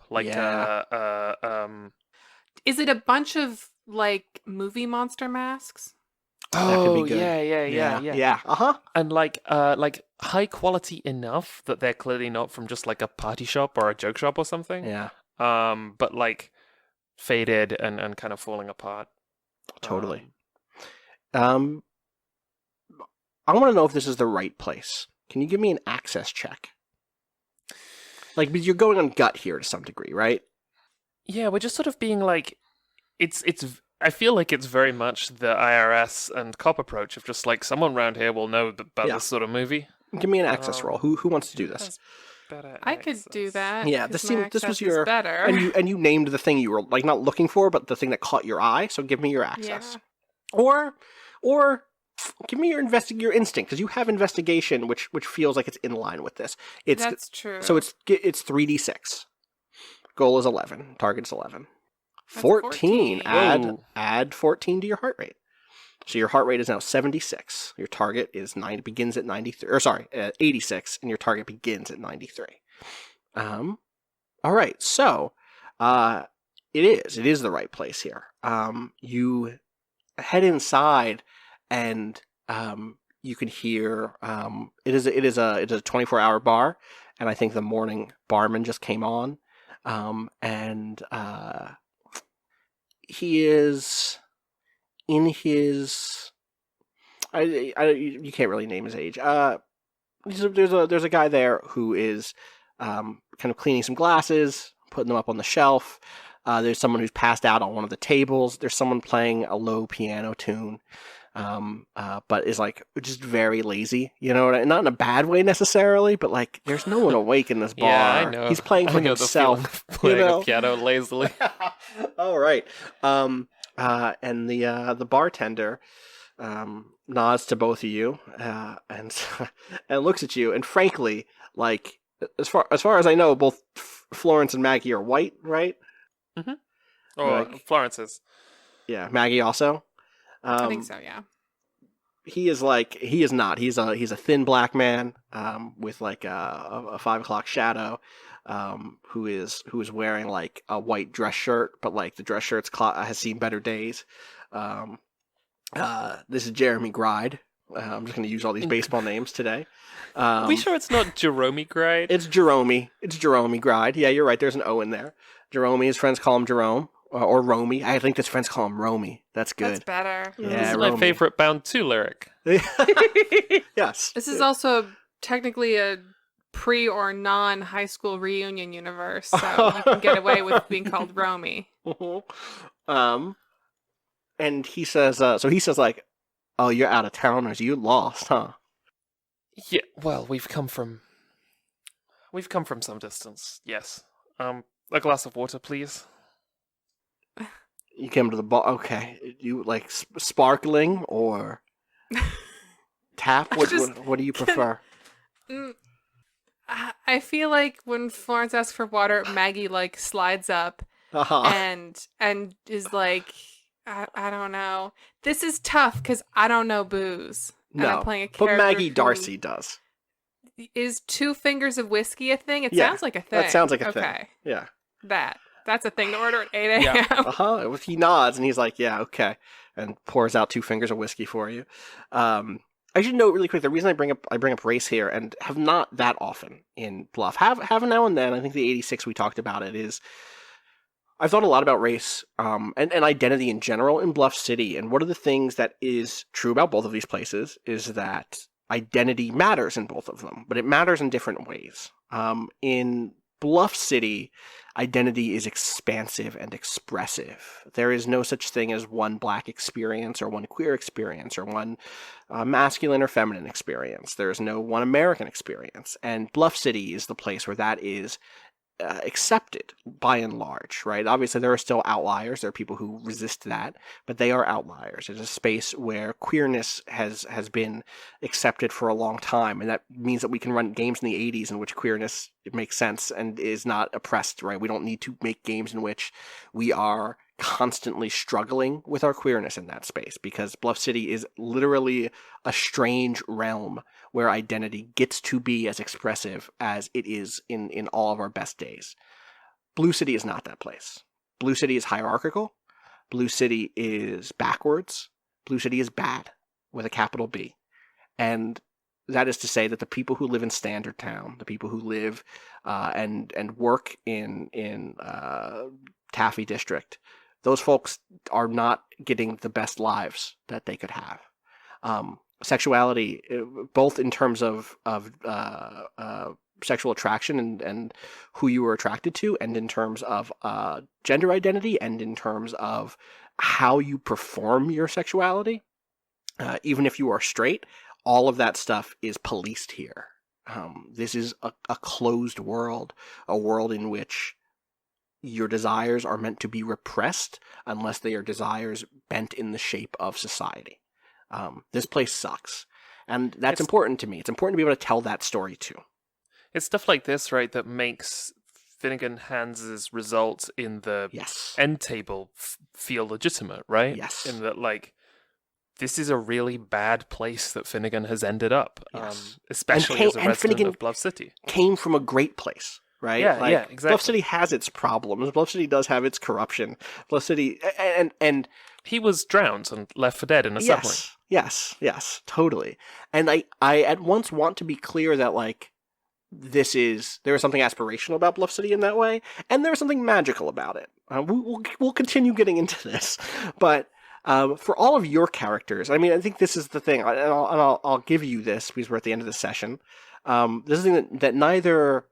Is it a bunch of like movie monster masks? That could be good. Yeah. Uh-huh. And like high quality enough that they're clearly not from just like a party shop or a joke shop or something. Yeah. But like faded and kind of falling apart. Totally. I want to know if this is the right place. Can you give me an access check? Like, because you're going on gut here to some degree, right? Yeah, we're just sort of being like, I feel like it's very much the IRS and cop approach of just like someone around here will know about Yeah. this sort of movie. Give me an access roll. Who wants to do this? Has better I could do access. that. Yeah, 'cause this my was access your is better. and you named the thing you were like not looking for, but the thing that caught your eye. So give me your access, Yeah. or give me your your instinct because you have investigation, which feels like it's in line with this. That's true. So it's 3d6. Goal is 11. Target's 11. That's 14. 14. Whoa. Add 14 to your heart rate. So your heart rate is now 76. Your target is 86, and your target begins at 93. All right. So, it is the right place here. You head inside, and you can hear. It is a 24-hour bar, and I think the morning barman just came on, and he is in his. You can't really name his age. There's a guy there who is kind of cleaning some glasses, putting them up on the shelf. There's someone who's passed out on one of the tables. There's someone playing a low piano tune, but is like just very lazy. You know, not in a bad way necessarily, but like there's no one awake in this bar. Yeah, I know. He's playing for I know himself. The feeling of playing you know? a piano lazily. All right. And the bartender nods to both of you and looks at you. And frankly, like as far as I know, both Florence and Maggie are white, right? Mm-hmm. Or Florence is. Yeah, Maggie also. I think so. Yeah. He is not. He's a thin black man with like a 5 o'clock shadow. Who is wearing like a white dress shirt, but like the dress shirt's has seen better days. This is Jeremy Gride. I'm just going to use all these baseball names today. Are we sure it's not Jerome Gride? It's Jerome. It's Jerome Gride. Yeah, you're right. There's an O in there. Jerome. His friends call him Jerome or Romy. I think his friends call him Romy. That's good. That's better. Yeah, This is Romy. my favorite Bound 2 lyric. Yes. This is also technically a pre or non high school reunion universe, so you can get away with being called Romy. And he says, like, oh, you're out of towners. You lost, huh? Yeah, well, we've come from some distance. Yes. A glass of water, please. You came to the bar. Okay. You like sparkling or tap? What do you prefer? I feel like when Florence asks for water, Maggie like slides up and is like, I don't know. This is tough because I don't know booze. And No, I'm playing a but character Maggie who- Darcy does. Is 2 fingers of whiskey a thing? It Yeah, sounds like a thing. That sounds like a thing. Okay. Yeah. That's a thing to order at 8 a.m. Yeah. He nods and he's like, yeah, okay, and pours out 2 fingers of whiskey for you. I should note really quick the reason I bring up race here and have not that often in Bluff. Have now and then. I think the 86 we talked about it is. I've thought a lot about race and identity in general in Bluff City, and one of the things that is true about both of these places is that identity matters in both of them, but it matters in different ways. In Bluff City, identity is expansive and expressive. There is no such thing as one black experience or one queer experience or one masculine or feminine experience. There is no one American experience. And Bluff City is the place where that is accepted by and large, right? Obviously, there are still outliers. There are people who resist that, but they are outliers. It's a space where queerness has been accepted for a long time, and that means that we can run games in the 80s in which queerness makes sense and is not oppressed, right? We don't need to make games in which we are constantly struggling with our queerness in that space, because Bluff City is literally a strange realm where identity gets to be as expressive as it is in all of our best days. Blue City is not that place. Blue City is hierarchical. Blue City is backwards. Blue City is bad with a capital B. And that is to say that the people who live in Standard Town, the people who live and work in Taffy District, those folks are not getting the best lives that they could have. Sexuality, both in terms of sexual attraction and who you were attracted to, and in terms of gender identity, and in terms of how you perform your sexuality, even if you are straight, all of that stuff is policed here. This is a closed world, a world in which your desires are meant to be repressed unless they are desires bent in the shape of society. This place sucks. And that's important to me. It's important to be able to tell that story too. It's stuff like this, right, that makes Finnegan Hans's result in the end table feel legitimate, right? Yes. In that, like, this is a really bad place that Finnegan has ended up, especially as a resident Finnegan of Bluff City. Came from a great place, right? Yeah, exactly. Bluff City has its problems. Bluff City does have its corruption. Bluff City, and he was drowned and left for dead in a submarine. Yes, totally. And I at once want to be clear that, like, there is something aspirational about Bluff City in that way, and there is something magical about it. We'll continue getting into this, but for all of your characters, I mean, I think this is the thing, and I'll give you this because we're at the end of the session. This is the thing that neither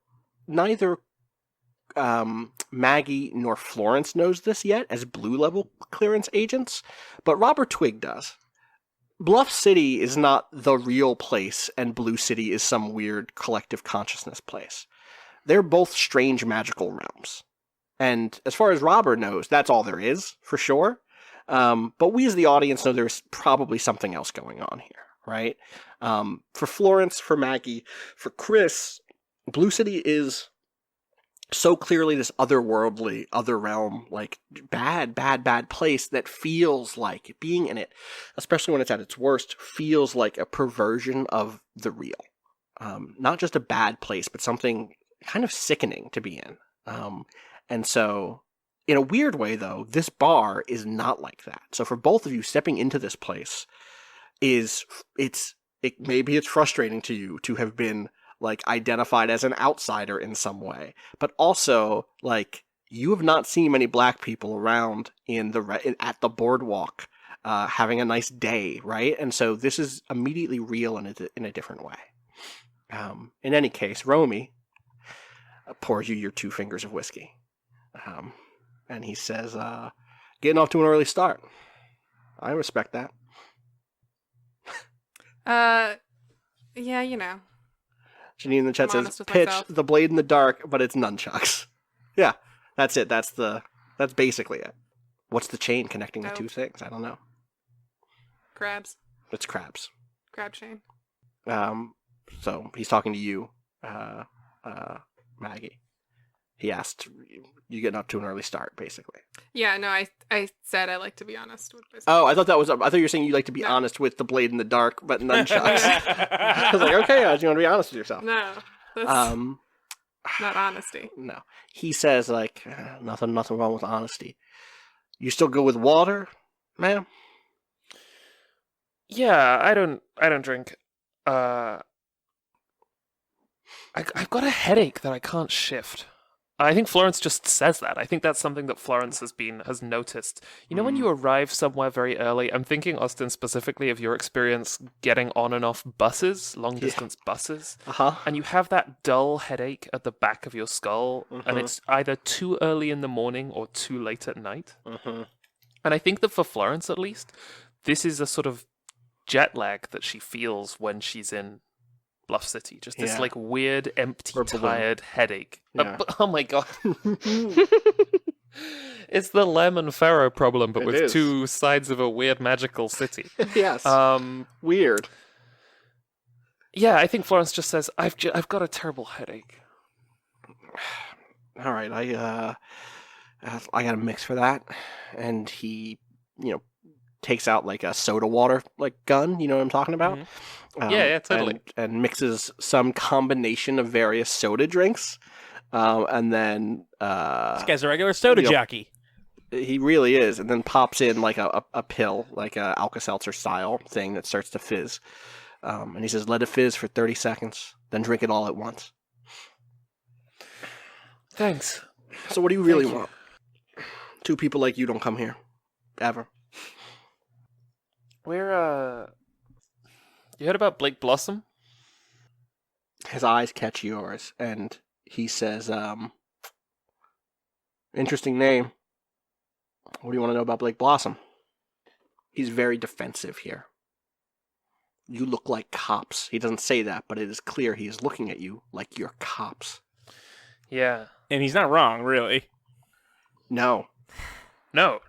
Maggie nor Florence knows this yet as blue level clearance agents, but Robert Twig does. Bluff City is not the real place, and Blue City is some weird collective consciousness place. They're both strange magical realms. And as far as Robert knows, that's all there is, for sure. But we as the audience know there's probably something else going on here, right? For Florence, for Maggie, for Chris, Blue City is so clearly this otherworldly, other realm, like bad place that feels like being in it, especially when it's at its worst, feels like a perversion of the real. Not just a bad place, but something kind of sickening to be in. And so, in a weird way, though, this bar is not like that. So for both of you, stepping into this place maybe it's frustrating to you to have been, like, identified as an outsider in some way, but also, like, you have not seen many black people around at the boardwalk having a nice day, right? And so this is immediately real in a different way. In any case, Romy pours you your 2 fingers of whiskey, and he says, "Getting off to an early start. I respect that." Yeah, you know. Janine in the chat I'm says, honest with "Pitch myself. the blade in the dark, but it's nunchucks." Yeah, that's it. That's basically it. What's the chain connecting the Nope. 2 things? I don't know. Crabs. It's crabs. Crab chain. So he's talking to you, Maggie. He asked, "You getting up to an early start?" Basically. Yeah, no, I said I like to be honest with myself. Oh, I thought you were saying you like to be honest with the blade in the dark, but nunchucks. I was like, okay, you want to be honest with yourself. No, that's not honesty. No. He says, like, nothing wrong with honesty. You still go with water, ma'am? Yeah, I don't drink. I've got a headache that I can't shift. I think Florence just says that. I think that's something that Florence has noticed. You know, when you arrive somewhere very early, I'm thinking, Austin, specifically of your experience getting on and off buses, long-distance buses, and you have that dull headache at the back of your skull, and it's either too early in the morning or too late at night. And I think that for Florence, at least, this is a sort of jet lag that she feels when she's in Bluff City. Just this like weird, empty, tired headache. Yeah. Oh my god. It's the Lemon Pharaoh problem, but with 2 sides of a weird magical city. Yes. Weird. Yeah, I think Florence just says, I've got a terrible headache. All right, I got a mix for that. And he, takes out like a soda water gun, you know what I'm talking about? Yeah, totally. And mixes some combination of various soda drinks. And then This guy's a regular soda jockey. He really is. And then pops in like a pill, like a Alka-Seltzer style thing that starts to fizz. And he says, "Let it fizz for 30 seconds, then drink it all at once." Thanks. So what do you really want? 2 people like you don't come here. Ever. We're, you heard about Blake Blossom? His eyes catch yours, and he says, interesting name. What do you want to know about Blake Blossom? He's very defensive here. You look like cops. He doesn't say that, but it is clear he is looking at you like you're cops. Yeah. And he's not wrong, really. No. No.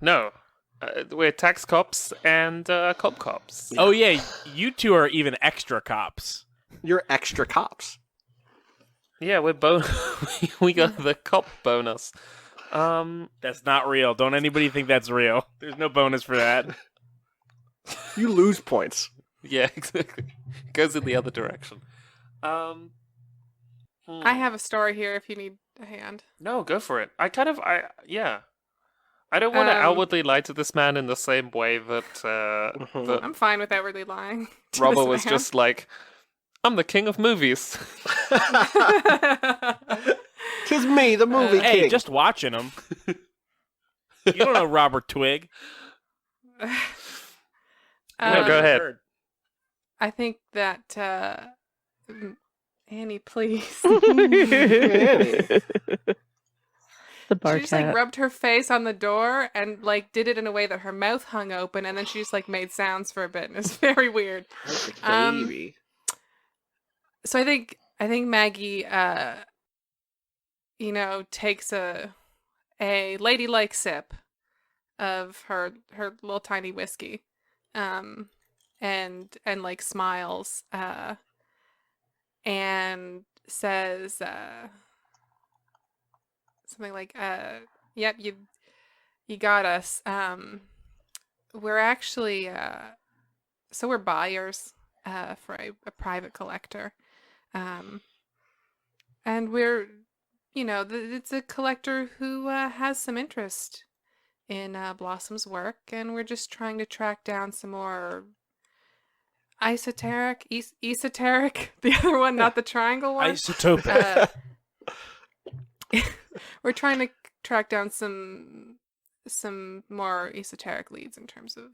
We're tax cops and cop cops. Oh, yeah, you two are even extra cops. You're extra cops. Yeah, we're we got the cop bonus. That's not real. Don't anybody think that's real. There's no bonus for that. You lose points. Yeah, exactly. It goes in the other direction. I have a story here if you need a hand. No, go for it. I don't want to outwardly lie to this man in the same way that that I'm fine with outwardly lying. to Robert this was man. just like, I'm the king of movies. 'Tis me, the movie king. Hey, just watching him. You don't know Robert Twig. No, go ahead. I think that Annie, please. The bar She just like cat. rubbed her face on the door and like did it in a way that her mouth hung open, and then she just like made sounds for a bit, and it's very weird. Baby. So I think Maggie, takes a ladylike sip of her little tiny whiskey, and like smiles, and says something like, "Yep, you got us. We're actually so we're buyers for a private collector, and we're it's a collector who has some interest in Blossom's work, and we're just trying to track down some more esoteric, the other one, not the triangle one. Isotopic. We're trying to track down some more esoteric leads in terms of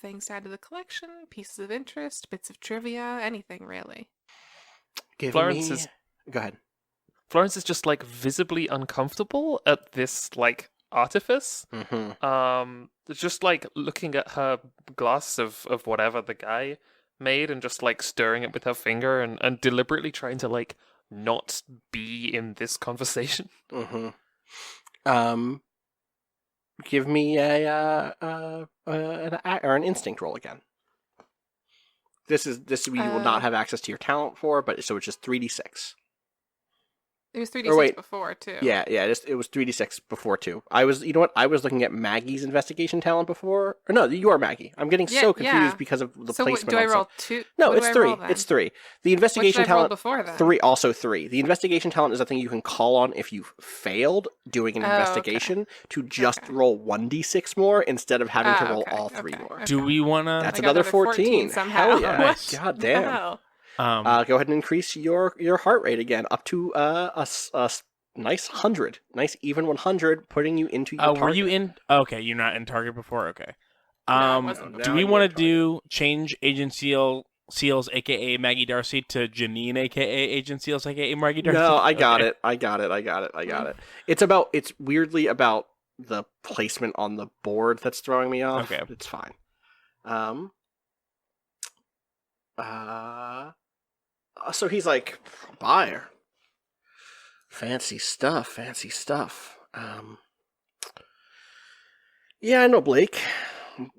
things to add to the collection, pieces of interest, bits of trivia, anything really. Florence is Go ahead. Florence is just like visibly uncomfortable at this like artifice. Mm-hmm. Just like looking at her glass of whatever the guy made and just like stirring it with her finger and deliberately trying to like not be in this conversation. Mm-hmm. Give me an instinct roll again. This you will not have access to your talent for, but so it's just 3d6. It was 3d6 Or wait. before too. Yeah, it was 3d6 before too. I was looking at Maggie's investigation talent before. Or no, you are Maggie. I'm getting so confused because of the so placement. Do I on roll stuff. two? No, what it's do I 3. roll then? It's 3. The What investigation should I roll talent before then? 3, also 3. The investigation talent is a thing you can call on if you've failed doing an Oh, investigation to just roll 1d6 more instead of having to roll all 3 more. Do we want to... That's I got another another 14. somehow. Hell yeah. Nice. God damn. Wow. Go ahead and increase your heart rate again up to a nice 100. Nice even 100, putting you into your were target. you in... Okay, you're not in target before? Okay. No, I wasn't Do Now we you're want in to do change Agent Seals, a.k.a. Maggie Darcy, to Janine, a.k.a. Agent Seals, a.k.a. Maggie Darcy? No, I got Okay. it. I got it. It's weirdly about the placement on the board that's throwing me off. Okay. It's fine. So he's like, buyer. Fancy stuff. Yeah, I know Blake.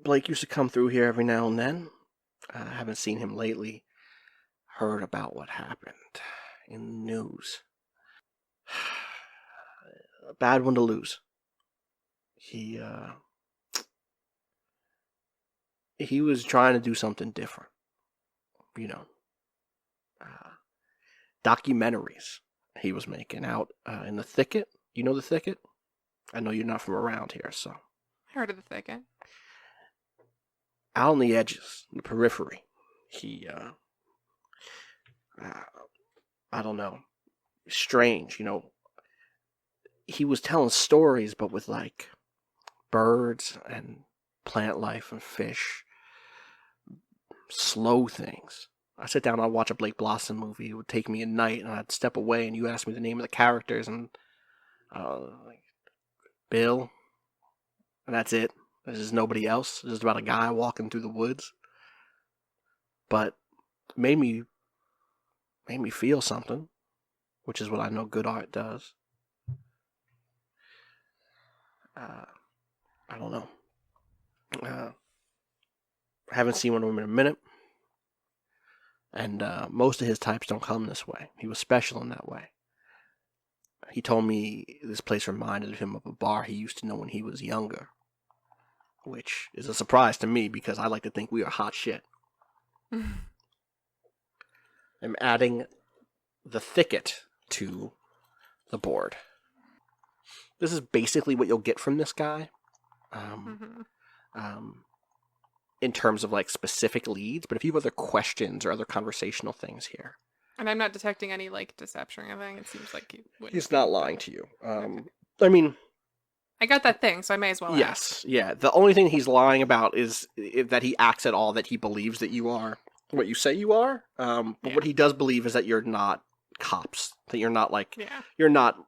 Blake used to come through here every now and then. I haven't seen him lately. Heard about what happened in the news. A bad one to lose. He was trying to do something different. Documentaries he was making out in the thicket. You know the thicket? I know you're not from around here, so. Heard of the thicket. Out on the edges, the periphery, he, I don't know, strange, he was telling stories, but with, like, birds and plant life and fish, slow things, I sit down, I'd watch a Blake Blossom movie. It would take me a night, and I'd step away, and you ask me the name of the characters, and like Bill, and that's it. There's just nobody else. It's just about a guy walking through the woods. But it made me feel something, which is what I know good art does. I don't know. I haven't seen one of them in a minute. And most of his types don't come this way. He was special in that way. He told me this place reminded him of a bar he used to know when he was younger. Which is a surprise to me because I like to think we are hot shit. I'm adding the thicket to the board. This is basically what you'll get from this guy. In terms of like specific leads, but if you have other questions or other conversational things here. And I'm not detecting any like deception or anything. It seems like he's not lying to you. I mean, I got that thing, so I may as well ask. Yeah. The only thing he's lying about is that he acts at all that he believes that you are what you say you are. But what he does believe is that you're not cops. That you're not like you're not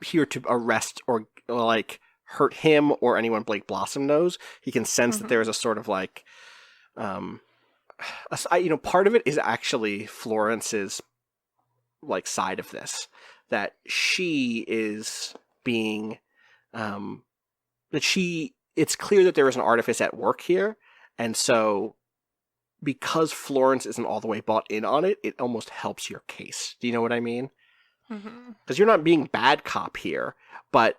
here to arrest or like hurt him or anyone Blake Blossom knows. He can sense that there is a sort of like, part of it is actually Florence's like side of this, that she is being, it's clear that there is an artifice at work here. And so because Florence isn't all the way bought in on it, it almost helps your case. Do you know what I mean? Because you're not being bad cop here, but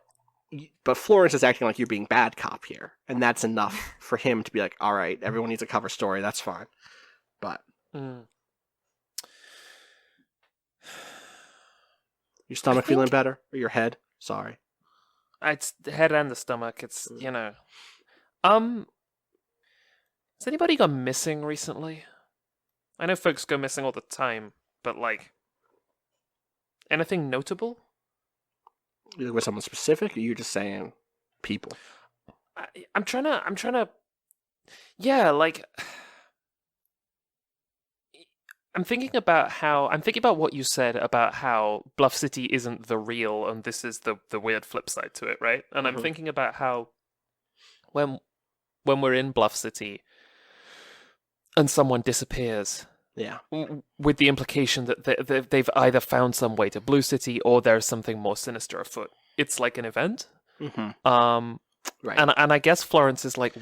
Florence is acting like you're being bad cop here, and that's enough for him to be like, all right, everyone needs a cover story, that's fine. But your stomach feeling better? Or your head? Sorry. It's the head and the stomach. It's, Has anybody gone missing recently? I know folks go missing all the time, but like, anything notable? You look with someone specific, or you're just saying people? I'm trying to. Yeah, like. I'm thinking about what you said about how Bluff City isn't the real, and this is the weird flip side to it, right? And I'm thinking about how when we're in Bluff City and someone disappears, with the implication that they've either found some way to Blue City or there's something more sinister afoot. It's like an event. Right. And I guess Florence is like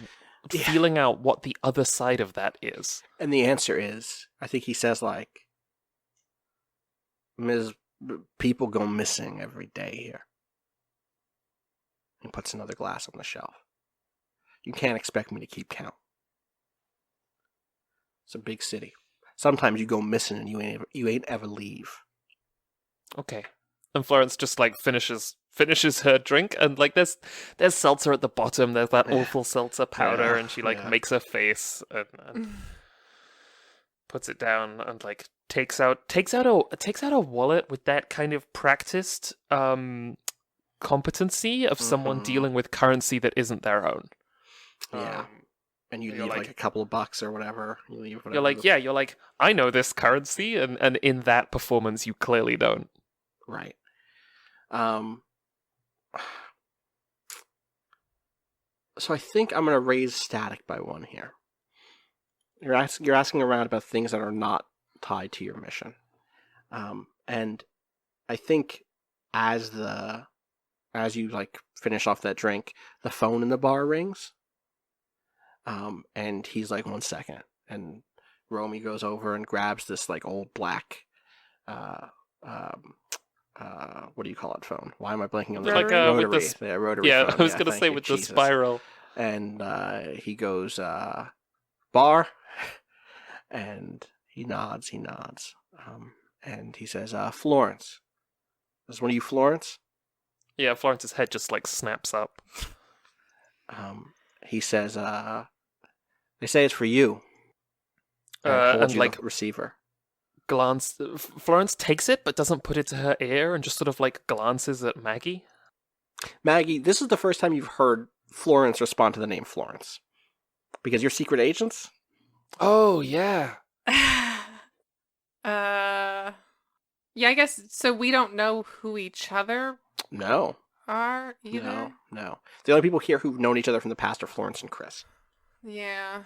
feeling out what the other side of that is. And the answer is, I think he says like, people go missing every day here. He puts another glass on the shelf. You can't expect me to keep count. It's a big city. Sometimes you go missing and you ain't ever leave. Okay. And Florence just like finishes her drink, and like there's seltzer at the bottom. There's that awful seltzer powder, and she like makes her face and puts it down and like takes out a wallet with that kind of practiced competency of someone dealing with currency that isn't their own. And you leave like a couple of bucks or whatever. You're like, I know this currency, and in that performance, you clearly don't. Right. So I think I'm going to raise static by 1 here. You're asking around about things that are not tied to your mission. And I think as you like finish off that drink, the phone in the bar rings. And he's like, 1 second. And Romy goes over and grabs this like old black, what do you call it phone? Why am I blanking on the rotary? Rotary phone. I was going to say with the spiral. And he goes, bar. And he nods. And he says, Florence. Is one of you Florence? Yeah, Florence's head just like snaps up. He says, they say it's for you. And like receiver. Florence takes it but doesn't put it to her ear and just sort of like glances at Maggie. Maggie, this is the first time you've heard Florence respond to the name Florence. Because you're secret agents? Oh, yeah. Yeah, I guess so. We don't know who each other No. are either. No. The only people here who've known each other from the past are Florence and Chris. Yeah.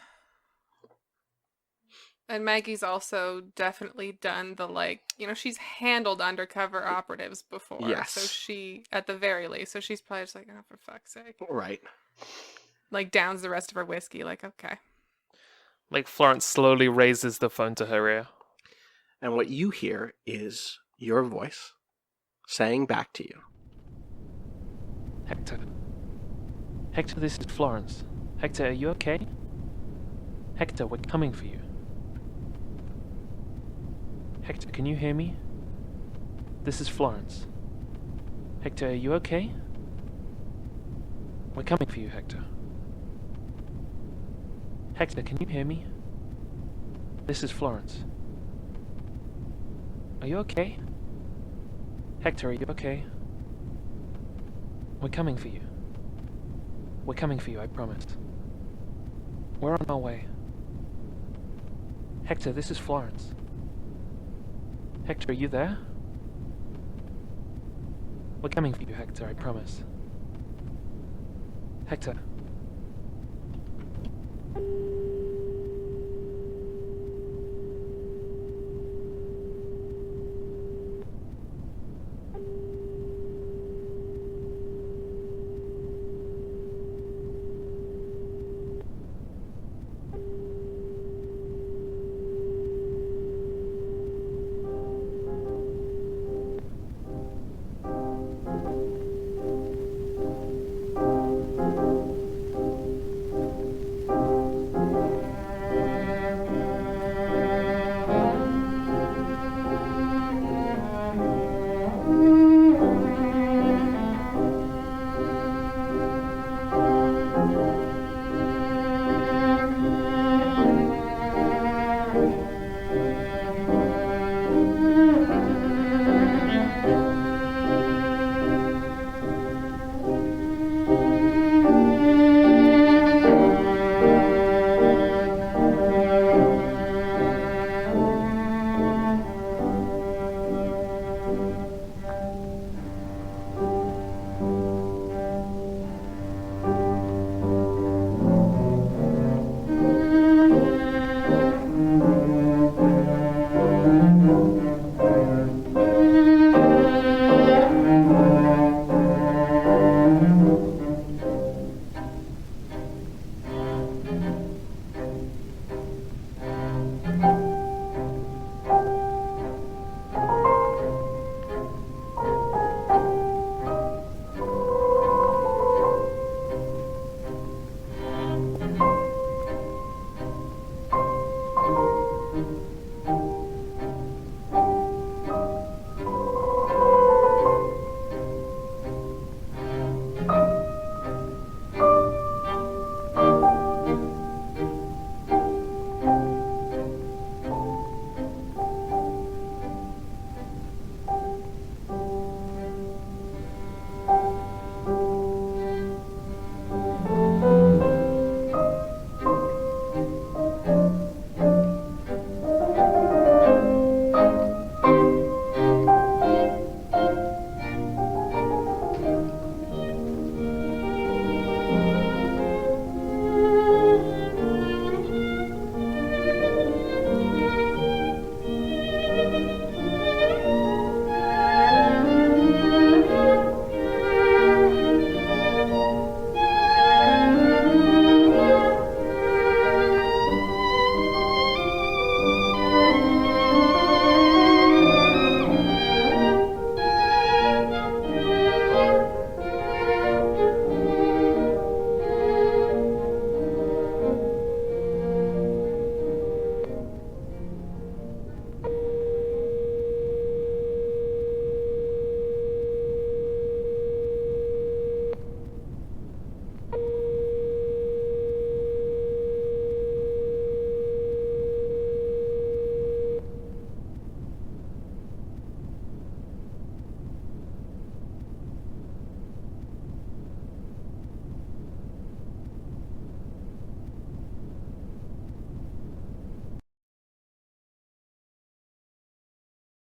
And Maggie's also definitely done the she's handled undercover operatives before. Yes. So she, at the very least, so she's probably just like, oh, for fuck's sake. Right. Like downs the rest of her whiskey. Like, okay. Like Florence slowly raises the phone to her ear. And what you hear is your voice saying back to you. Hector. Hector, this is Florence. Hector, are you okay? Hector, we're coming for you. Hector, can you hear me? This is Florence. Hector, are you okay? We're coming for you, Hector. Hector, can you hear me? This is Florence. Are you okay? Hector, are you okay? We're coming for you. We're coming for you, I promise. We're on our way. Hector, this is Florence. Hector, are you there? We're coming for you, Hector, I promise. Hector.